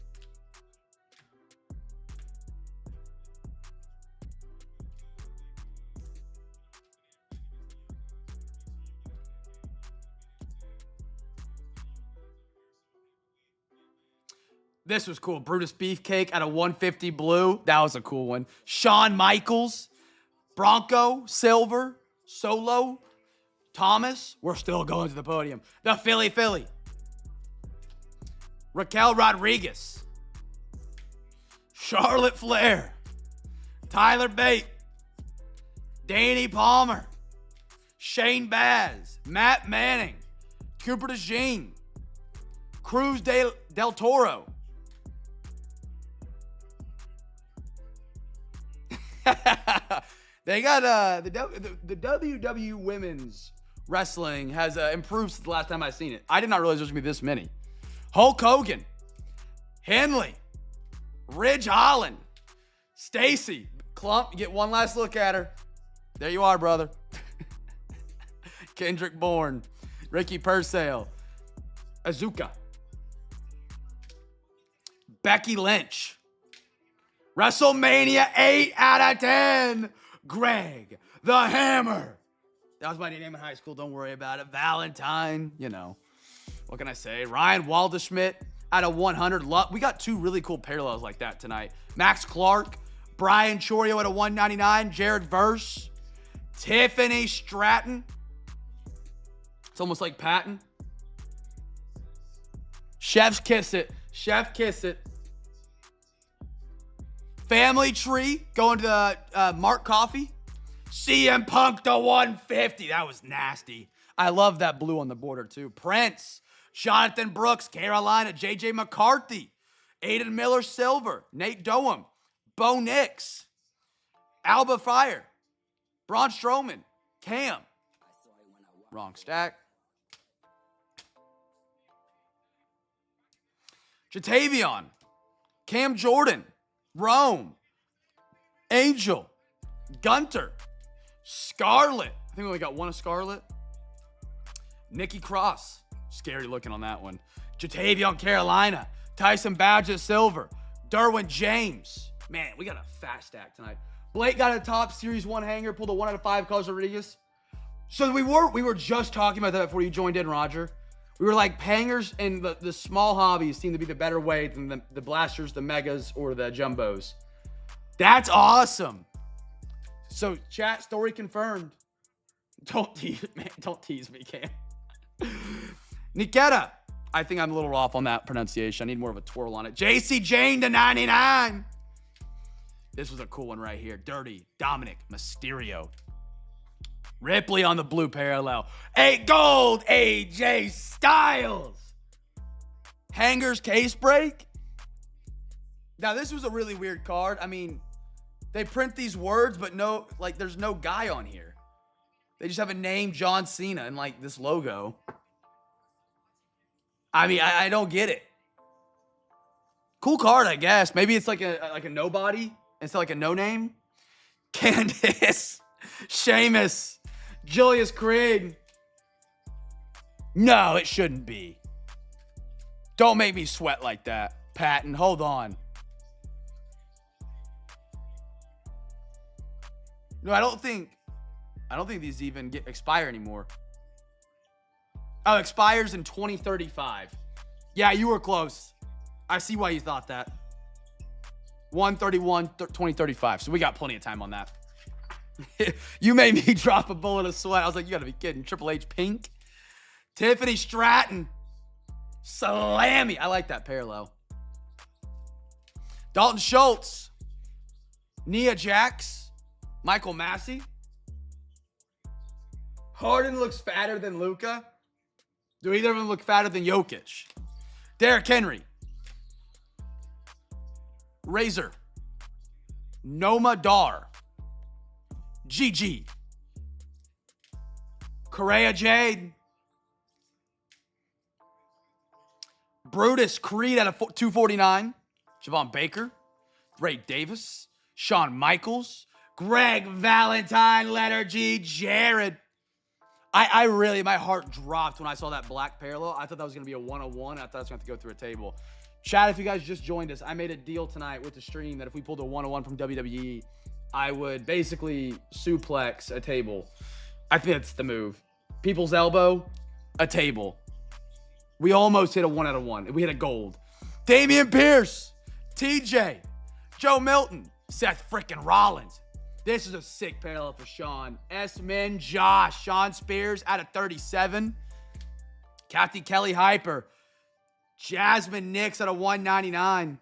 This was cool. Brutus Beefcake at a 150 blue. That was a cool one. Shawn Michaels. Bronco. Silver. Solo. Thomas. We're still going to the podium. The Philly. Raquel Rodriguez. Charlotte Flair. Tyler Bate. Danny Palmer. Shane Baz. Matt Manning. Cooper DeJean. Cruz Del Toro. They got the WWE women's wrestling has improved since the last time I seen it. I did not realize there was gonna be this many. Hulk Hogan, Henley, Ridge Holland, Stacy, Clump. You get one last look at her. There you are, brother. Kendrick Bourne, Ricky Purcell, Azuka, Becky Lynch. WrestleMania 8 out of 10. Greg the Hammer. That was my name in high school. Don't worry about it. Valentine, you know. What can I say? Ryan Waldschmidt out of 100. We got two really cool parallels like that tonight. Max Clark, Brian Chorio at a 199. Jared Verse, Tiffany Stratton. It's almost like Patton. Chef's Kiss It. Chef Kiss It. Family Tree going to Mark Coffee. CM Punk to 150. That was nasty. I love that blue on the border too. Prince, Jonathan Brooks, Carolina, JJ McCarthy, Aiden Miller Silver, Nate Doem, Bo Nix, Alba Fire, Braun Strowman. Cam. Wrong stack. Jatavion. Cam Jordan. Rome. Angel. Gunter. Scarlett. I think we only got one of Scarlett. Nikki Cross. Scary looking on that one. Jatavion Carolina. Tyson Badgett Silver. Derwin James. Man, we got a fat stack tonight. Blake got a top Series 1 hanger. Pulled a 1 out of 5 Carlos Rodriguez. So we were just talking about that before you joined in, Roger. We were like, hangers and the small hobbies seem to be the better way than the blasters, the megas, or the jumbos. That's awesome. So chat, story confirmed. Don't tease me, Cam. Niketa. I think I'm a little off on that pronunciation. I need more of a twirl on it. JC Jane to 99. This was a cool one right here. Dirty Dominic Mysterio. Ripley on the blue parallel. 8 gold, AJ Styles. Hangers case break. Now, this was a really weird card. I mean, they print these words, but no, like, there's no guy on here. They just have a name, John Cena, and, like, this logo. I mean, I don't get it. Cool card, I guess. Maybe it's like a nobody instead of like a no-name. Candice. Sheamus. Julius Craig. No, it shouldn't be. Don't make me sweat like that, Patton. Hold on. No, I don't think these even expire anymore. Oh, expires in 2035. Yeah, you were close. I see why you thought that. 131, 2035. So we got plenty of time on that. You made me drop a bullet of sweat. I was like, you gotta be kidding. Triple H pink. Tiffany Stratton. Salami. I like that parallel. Dalton Schultz. Nia Jax. Michael Massey. Harden looks fatter than Luka. Do either of them look fatter than Jokic? Derrick Henry. Razor. Noma Dar. GG. Correa Jade. Brutus Creed at a 249. Javon Baker. Ray Davis. Shawn Michaels. Greg Valentine. Letter G. Jared. I really, my heart dropped when I saw that black parallel. I thought that was going to be a 101. I thought I was going to have to go through a table. Chat, if you guys just joined us, I made a deal tonight with the stream that if we pulled a 101 from WWE, I would basically suplex a table. I think that's the move. People's elbow, a table. We almost hit a 1 out of 1. We hit a gold. Damian Pierce, TJ, Joe Milton, Seth freaking Rollins. This is a sick parallel for Sean. S-Men, Josh, Sean Spears out of 37. Kathy Kelly Hyper. Jasmine Nix out of 199.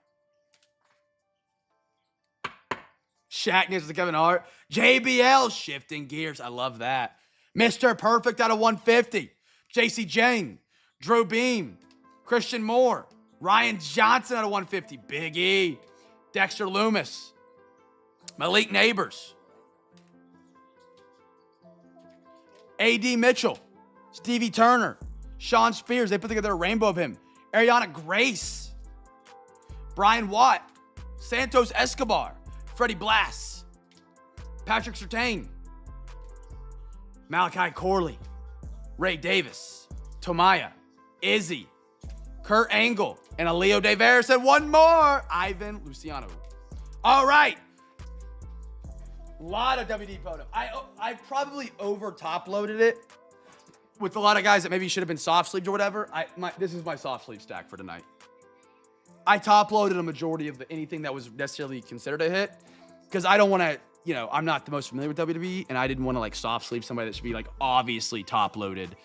Shaq Nix to Kevin Hart. JBL shifting gears. I love that. Mr. Perfect out of 150. JC Jane. Drew Beam. Christian Moore. Ryan Johnson out of 150. Big E. Dexter Loomis. Malik Neighbors. A.D. Mitchell. Stevie Turner. Sean Spears. They put together a rainbow of him. Ariana Grace. Brian Watt. Santos Escobar. Freddie Blass. Patrick Surtain. Malachi Corley. Ray Davis. Tomaya. Izzy. Kurt Angle. And a Leo Deveris. And one more. Ivan Luciano. All right. A lot of WD photo. I probably over top loaded it with a lot of guys that maybe should have been soft sleeved or whatever. This is my soft sleeve stack for tonight. I top loaded a majority of anything that was necessarily considered a hit because I don't want to, I'm not the most familiar with WWE and I didn't want to like soft sleeve somebody that should be like obviously top loaded.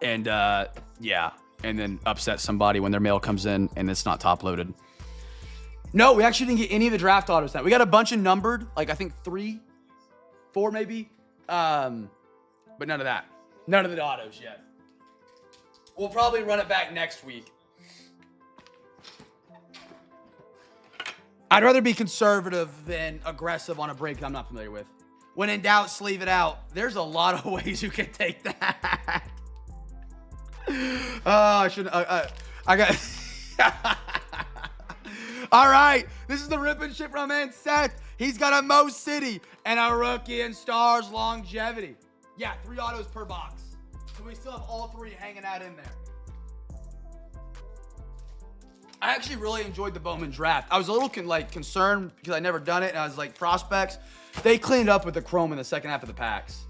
And yeah, and then upset somebody when their mail comes in and it's not top loaded. No, we actually didn't get any of the draft autos tonight. We got a bunch of numbered, like I think 3, 4 maybe. But none of that. None of the autos yet. We'll probably run it back next week. I'd rather be conservative than aggressive on a break that I'm not familiar with. When in doubt, sleeve it out. There's a lot of ways you can take that. Oh, I shouldn't. I got. All right. This is the ripping shit from man Seth. He's got a Mo City and a Rookie and Stars longevity. Yeah, 3 autos per box. So we still have all 3 hanging out in there. I actually really enjoyed the Bowman draft. I was a little concerned because I never done it, and I was like, prospects. They cleaned up with the chrome in the second half of the packs.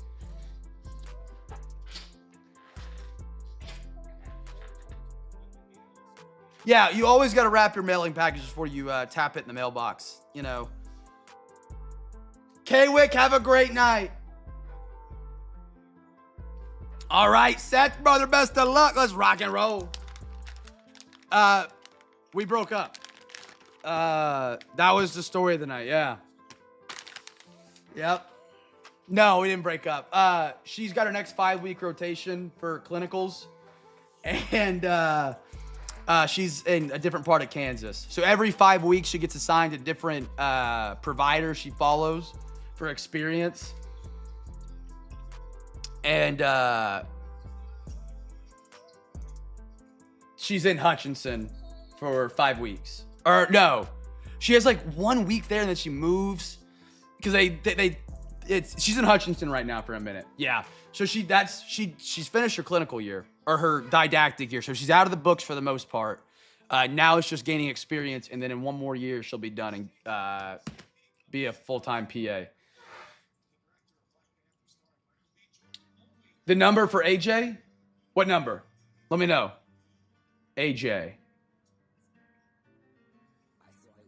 Yeah, you always got to wrap your mailing packages before you tap it in the mailbox, you know. K-Wick, have a great night. All right, Seth, brother, best of luck. Let's rock and roll. We broke up. That was the story of the night, yeah. Yep. No, we didn't break up. She's got her next 5-week rotation for clinicals. And she's in a different part of Kansas. So every 5 weeks, she gets assigned a different provider she follows for experience. And she's in Hutchinson for 5 weeks. Or no, she has like 1 week there and then she moves because she's in Hutchinson right now for a minute. Yeah. So she's finished her clinical year or her didactic year. So she's out of the books for the most part. Now it's just gaining experience, and then in 1 more year she'll be done and be a full-time PA. The number for AJ? What number? Let me know. AJ.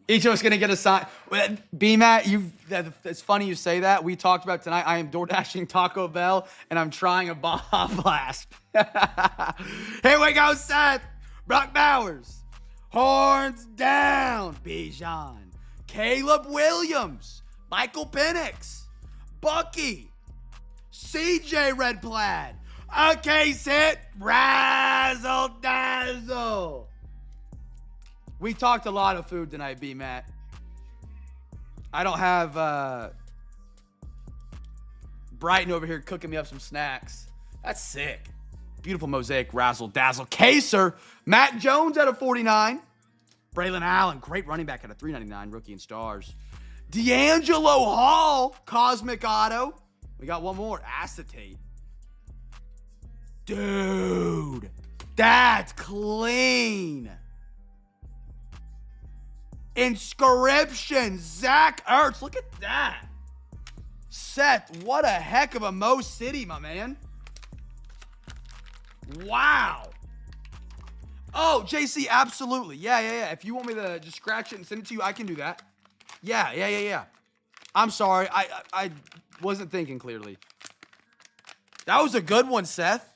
Icho's gonna get a sign. B-Matt, it's funny you say that. We talked about tonight. I am door dashing Taco Bell and I'm trying a Baja Blast. Here we go, Seth. Brock Bowers. Horns down. Bijan. Caleb Williams. Michael Penix. Bucky. CJ Red Plaid. Okay, sit. Razzle dazzle. We talked a lot of food tonight, B-Matt. I don't have Brighton over here cooking me up some snacks. That's sick. Beautiful mosaic, razzle dazzle. Kaser, Matt Jones at a 49. Braylon Allen, great running back at a 399, rookie and stars. D'Angelo Hall, cosmic auto. We got one more, acetate. Dude, that's clean. Inscription, Zach Ertz. Look at that. Seth, what a heck of a Mo City, my man. Wow. Oh, JC, absolutely. Yeah. If you want me to just scratch it and send it to you, I can do that. Yeah. I'm sorry. I wasn't thinking clearly. That was a good one, Seth.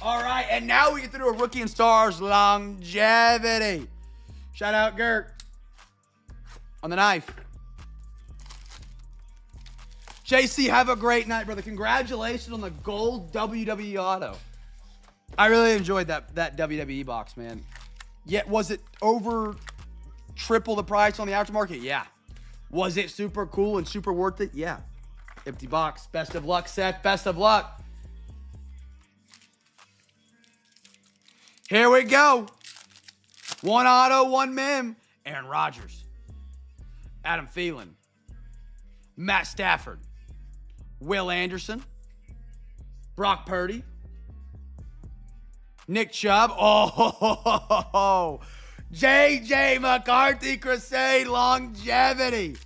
All right, and now we get to do a rookie and stars longevity. Shout out Gert on the knife. JC, have a great night, brother. Congratulations on the gold WWE auto. I really enjoyed that WWE box, man. Yet, was it over triple the price on the aftermarket? Yeah. Was it super cool and super worth it? Yeah. Empty box. Best of luck, Seth. Best of luck. Here we go. One auto, one mem. Aaron Rodgers. Adam Thielen. Matt Stafford. Will Anderson. Brock Purdy. Nick Chubb. Oh, J.J. McCarthy Crusade longevity.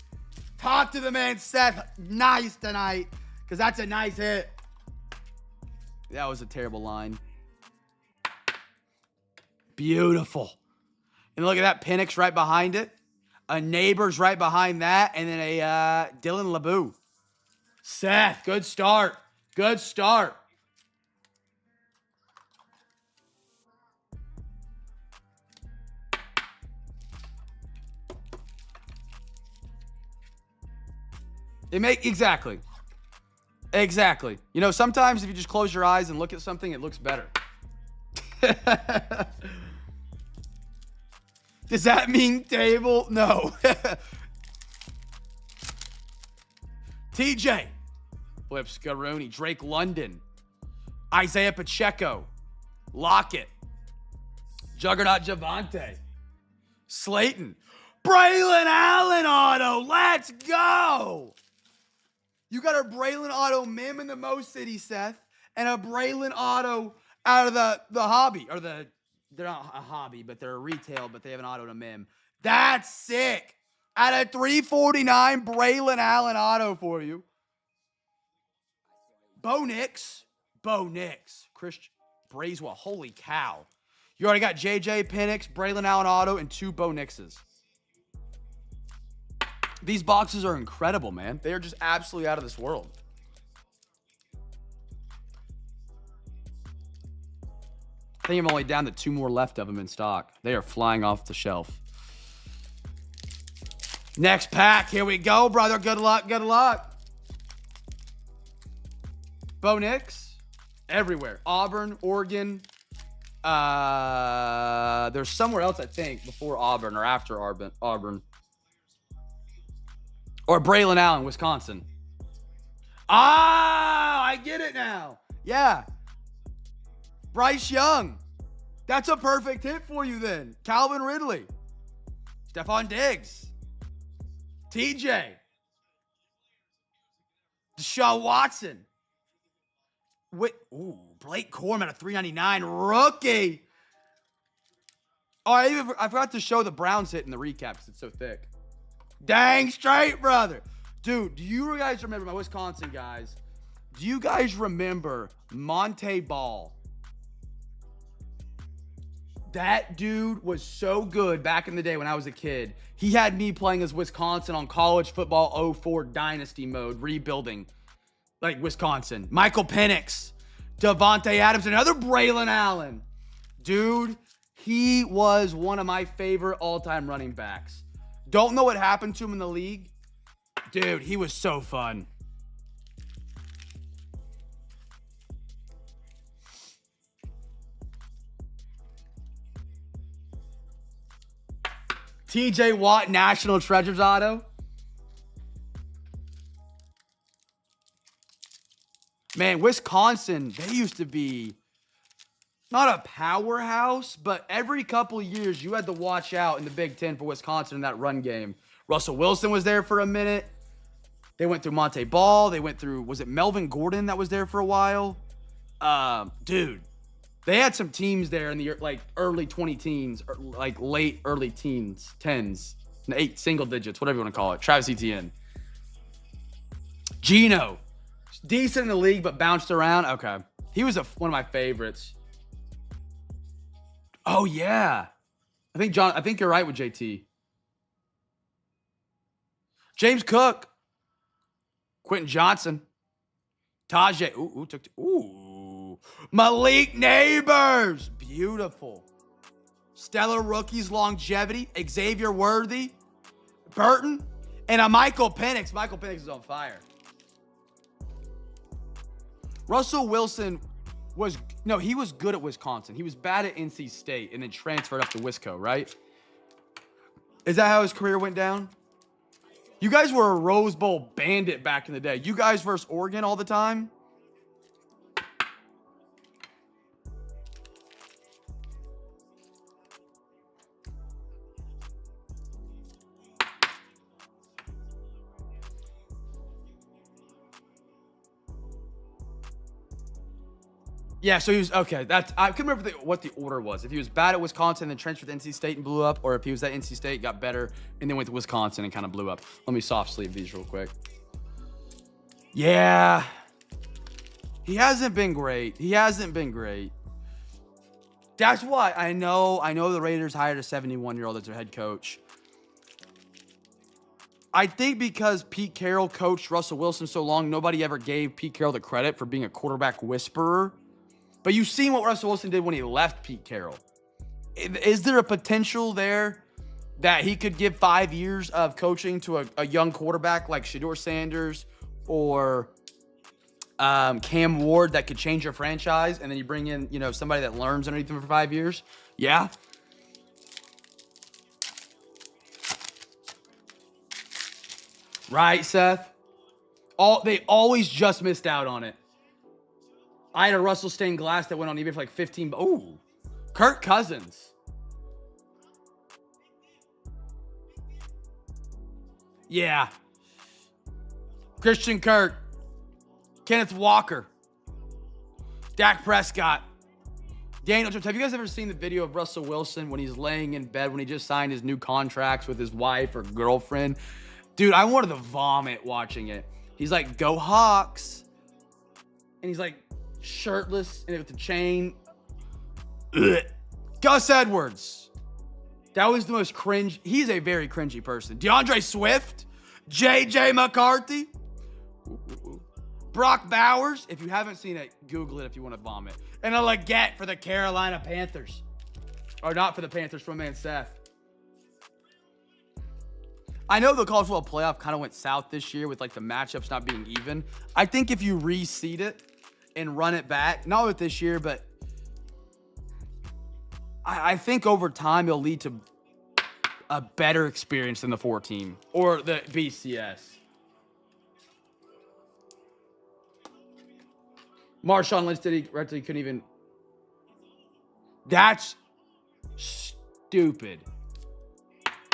Talk to the man, Seth. Nice tonight, because that's a nice hit. That was a terrible line. Beautiful. And look at that, Penix right behind it. A Neighbors right behind that. And then a Dylan LeBeau. Seth, good start. Good start. Exactly. You know, sometimes if you just close your eyes and look at something, it looks better. Does that mean table? No. TJ. Flip Scaroni. Drake London. Isaiah Pacheco. Lockett. Juggernaut Javante. Slayton. Braylon Allen auto. Let's go. You got a Braylon auto mim in the Mo City, Seth, and a Braylon auto out of the hobby. Or they're not a hobby, but they're a retail, but they have an auto to mim. That's sick. At a 349 Braylon Allen auto for you. Bo Nix. Christian Bracewell. Holy cow. You already got JJ Penix, Braylon Allen auto, and 2 Bo Nixes. These boxes are incredible, man. They are just absolutely out of this world. I think I'm only down to 2 more left of them in stock. They are flying off the shelf. Next pack. Here we go, brother. Good luck. Good luck. Bo Nix. Everywhere. Auburn, Oregon. There's somewhere else, I think, before Auburn or after Auburn. Or Braylon Allen, Wisconsin. Ah, I get it now. Yeah. Bryce Young. That's a perfect hit for you then. Calvin Ridley. Stephon Diggs. TJ. Deshaun Watson. Blake Corum at a $3.99 rookie. Oh, I forgot to show the Browns hit in the recap because it's so thick. Dang straight, brother. Dude, do you guys remember, my Wisconsin guys, do you guys remember Monte Ball? That dude was so good back in the day when I was a kid. He had me playing as Wisconsin on college football 04 dynasty mode, rebuilding like Wisconsin. Michael Penix, Devontae Adams, another Braylon Allen. Dude, he was one of my favorite all-time running backs. Don't know what happened to him in the league. Dude, he was so fun. TJ Watt, National Treasures auto. Man, Wisconsin, they used to be not a powerhouse, but every couple of years you had to watch out in the Big Ten for Wisconsin in that run game. Russell Wilson was there for a minute. They went through Monte Ball. They went through, was it Melvin Gordon that was there for a while? Dude, they had some teams there in the early 20 teens, or like late early teens, tens, 8 single digits, whatever you want to call it. Travis Etienne. Geno. Decent in the league, but bounced around. Okay. He was one of my favorites. Oh, yeah. I think you're right with JT. James Cook. Quentin Johnson. Tajay. Malik Neighbors. Beautiful. Stellar rookies, longevity. Xavier Worthy. Burton. And a Michael Penix. Michael Penix is on fire. Russell Wilson he was good at Wisconsin. He was bad at NC State and then transferred up to Wisco, right? Is that how his career went down? You guys were a Rose Bowl bandit back in the day. You guys versus Oregon all the time? Yeah, so he was, okay, I couldn't remember what the order was. If he was bad at Wisconsin and then transferred to NC State and blew up, or if he was at NC State, got better, and then went to Wisconsin and kind of blew up. Let me soft sleeve these real quick. Yeah. He hasn't been great. That's why I know the Raiders hired a 71-year-old as their head coach. I think because Pete Carroll coached Russell Wilson so long, nobody ever gave Pete Carroll the credit for being a quarterback whisperer. But you've seen what Russell Wilson did when he left Pete Carroll. Is there a potential there that he could give 5 years of coaching to a young quarterback like Shedeur Sanders or Cam Ward that could change your franchise, and then you bring in, somebody that learns underneath him for 5 years? Yeah. Right, Seth? They always just missed out on it. I had a Russell stained glass that went on eBay for like 15. Ooh, Kirk Cousins. Yeah. Christian Kirk. Kenneth Walker. Dak Prescott. Daniel Jones. Have you guys ever seen the video of Russell Wilson when he's laying in bed when he just signed his new contracts with his wife or girlfriend? Dude, I wanted to vomit watching it. He's like, go Hawks. And he's like shirtless and with the chain. Ugh. Gus Edwards. That was the most cringe. He's a very cringy person. DeAndre Swift. JJ McCarthy. Brock Bowers. If you haven't seen it, Google it if you want to vomit. And a Leggett for the Carolina Panthers. Or not for the Panthers, from man Seth. I know the college football playoff kind of went south this year with like the matchups not being even. I think if you reseed it and run it back, not with this year, but I think over time it'll lead to a better experience than the 4-team or the BCS. Marshawn Lynch he couldn't even. That's stupid.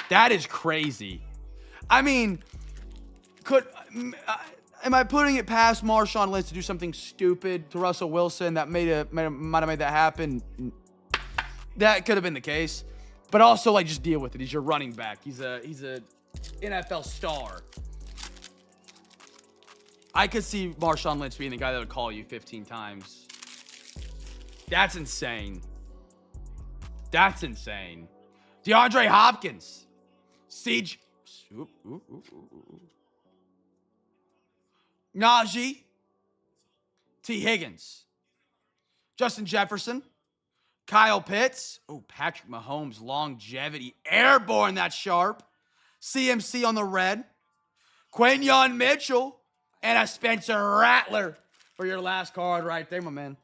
That is crazy. I mean, am I putting it past Marshawn Lynch to do something stupid to Russell Wilson that might have made that happen? That could have been the case, but also like just deal with it. He's your running back. He's a NFL star. I could see Marshawn Lynch being the guy that would call you 15 times. That's insane. That's insane. DeAndre Hopkins. Siege. Najee. T. Higgins. Justin Jefferson. Kyle Pitts. Oh, Patrick Mahomes. Longevity. Airborne, that's sharp. CMC on the red. Quinyon Mitchell. And a Spencer Rattler for your last card right there, my man.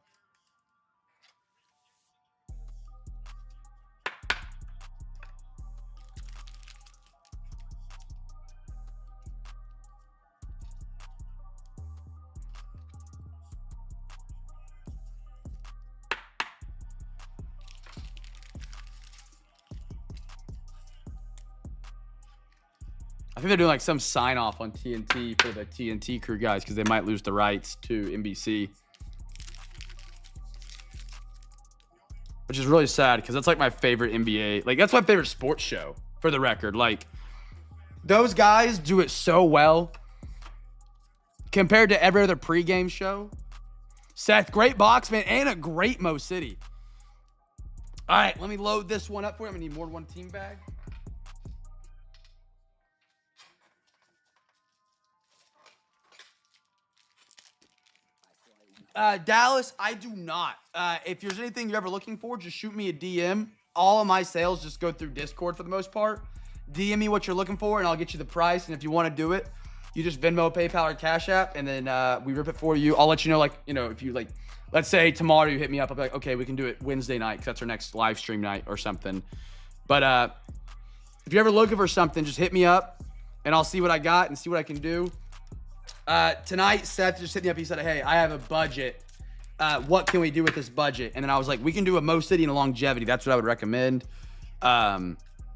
I think they're doing like some sign off on TNT for the TNT crew guys because they might lose the rights to NBC. Which is really sad because that's like my favorite NBA. Like, that's my favorite sports show, for the record. Like, those guys do it so well compared to every other pregame show. Seth, great box, man, and a great Mo City. All right, let me load this one up for you. I'm going to need more than one team bag. Dallas, I do not. If there's anything you're ever looking for, just shoot me a DM. All of my sales just go through Discord for the most part. DM me what you're looking for, and I'll get you the price. And if you want to do it, you just Venmo, PayPal, or Cash App, and then we rip it for you. I'll let you know, like, you know, if you, like, let's say tomorrow you hit me up, I'll be like, okay, we can do it Wednesday night because that's our next live stream night or something. But if you're ever looking for something, just hit me up, and I'll see what I got and see what I can do. Tonight, Seth just hit me up. He said, hey, I have a budget. What can we do with this budget? And then I was like, we can do a Mo City and a longevity. That's what I would recommend.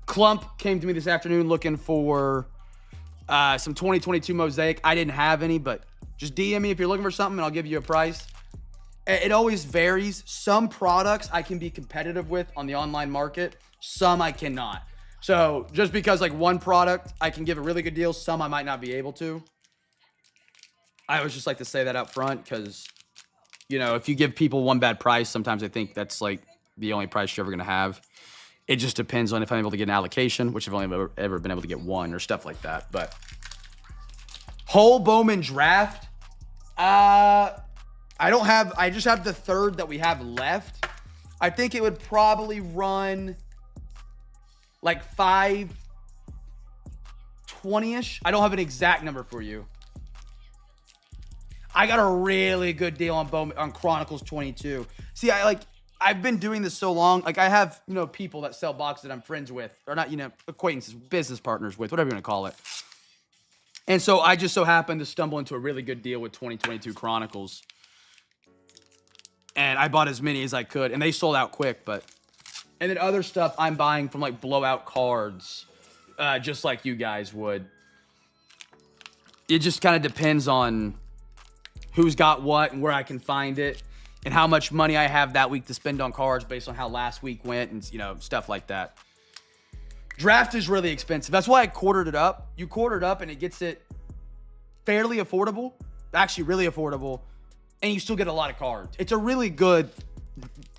Clump came to me this afternoon looking for some 2022 Mosaic. I didn't have any, but just DM me if you're looking for something, and I'll give you a price. It always varies. Some products I can be competitive with on the online market. Some I cannot. So just because like one product I can give a really good deal, some I might not be able to. I always just like to say that up front because, you know, if you give people one bad price, sometimes I think that's like the only price you're ever going to have. It just depends on if I'm able to get an allocation, which I've only ever been able to get one or stuff like that. But whole Bowman draft, I just have the third that we have left. I think it would probably run like 520-ish. I don't have an exact number for you. I got a really good deal on Bowman, on Chronicles 22. See, I've been doing this so long. Like, I have, you know, people that sell boxes that I'm friends with, or not, you know, acquaintances, business partners with, whatever you want to call it. And so I just so happened to stumble into a really good deal with 2022 Chronicles. And I bought as many as I could. And they sold out quick, but... And then other stuff I'm buying from, like, blowout cards. Just like you guys would. It just kind of depends on who's got what and where I can find it. And how much money I have that week to spend on cards based on how last week went and, you know, stuff like that. Draft is really expensive. That's why I quartered it up. You quarter it up and it gets it fairly affordable. Actually, really affordable. And you still get a lot of cards. It's a really good...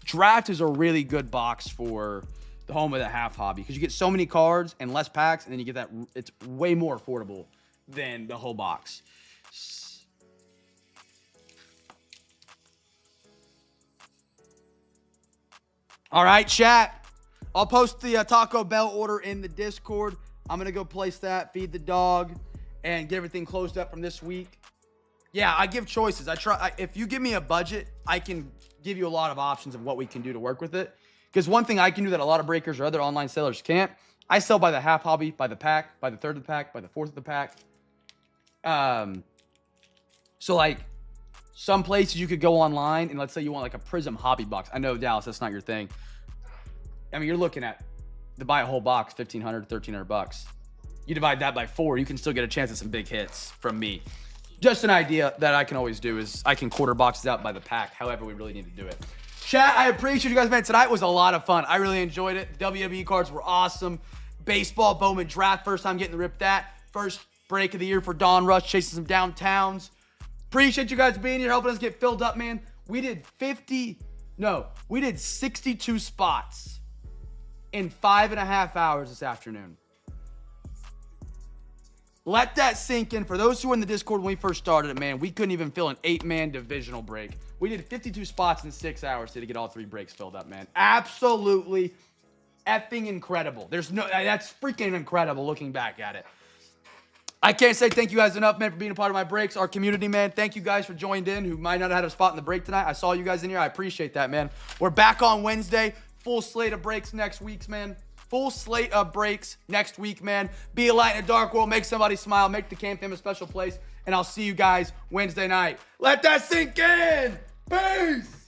Draft is a really good box for the home of the half hobby because you get so many cards and less packs, and then you get that. It's way more affordable than the whole box. All right, chat. I'll post the Taco Bell order in the Discord. I'm gonna go place that, feed the dog, and get everything closed up from this week. Yeah, I give choices. If you give me a budget, I can give you a lot of options of what we can do to work with it. Because one thing I can do that a lot of breakers or other online sellers can't, I sell by the half hobby, by the pack, by the third of the pack, by the fourth of the pack. So like some places you could go online and let's say you want like a Prism hobby box. I know, Dallas, that's not your thing. I mean, you're looking at to buy a whole box, $1,500, $1,300. You divide that by 4, you can still get a chance at some big hits from me. Just an idea that I can always do is I can quarter boxes out by the pack. However, we really need to do it. Chat, I appreciate you guys, man. Tonight was a lot of fun. I really enjoyed it. WWE cards were awesome. Baseball, Bowman draft. First time getting to rip that. First break of the year for Dawn Rush, chasing some downtowns. Appreciate you guys being here, helping us get filled up, man. We did 62 spots in 5.5 hours this afternoon. Let that sink in. For those who were in the Discord when we first started it, man, we couldn't even fill an 8-man divisional break. We did 52 spots in 6 hours to get all 3 breaks filled up, man. Absolutely effing incredible. That's freaking incredible looking back at it. I can't say thank you guys enough, man, for being a part of my breaks. Our community, man, thank you guys for joining in who might not have had a spot in the break tonight. I saw you guys in here. I appreciate that, man. We're back on Wednesday. Full slate of breaks next week, man. Full slate of breaks next week, man. Be a light in a dark world. Make somebody smile. Make the CamFam a special place. And I'll see you guys Wednesday night. Let that sink in. Peace.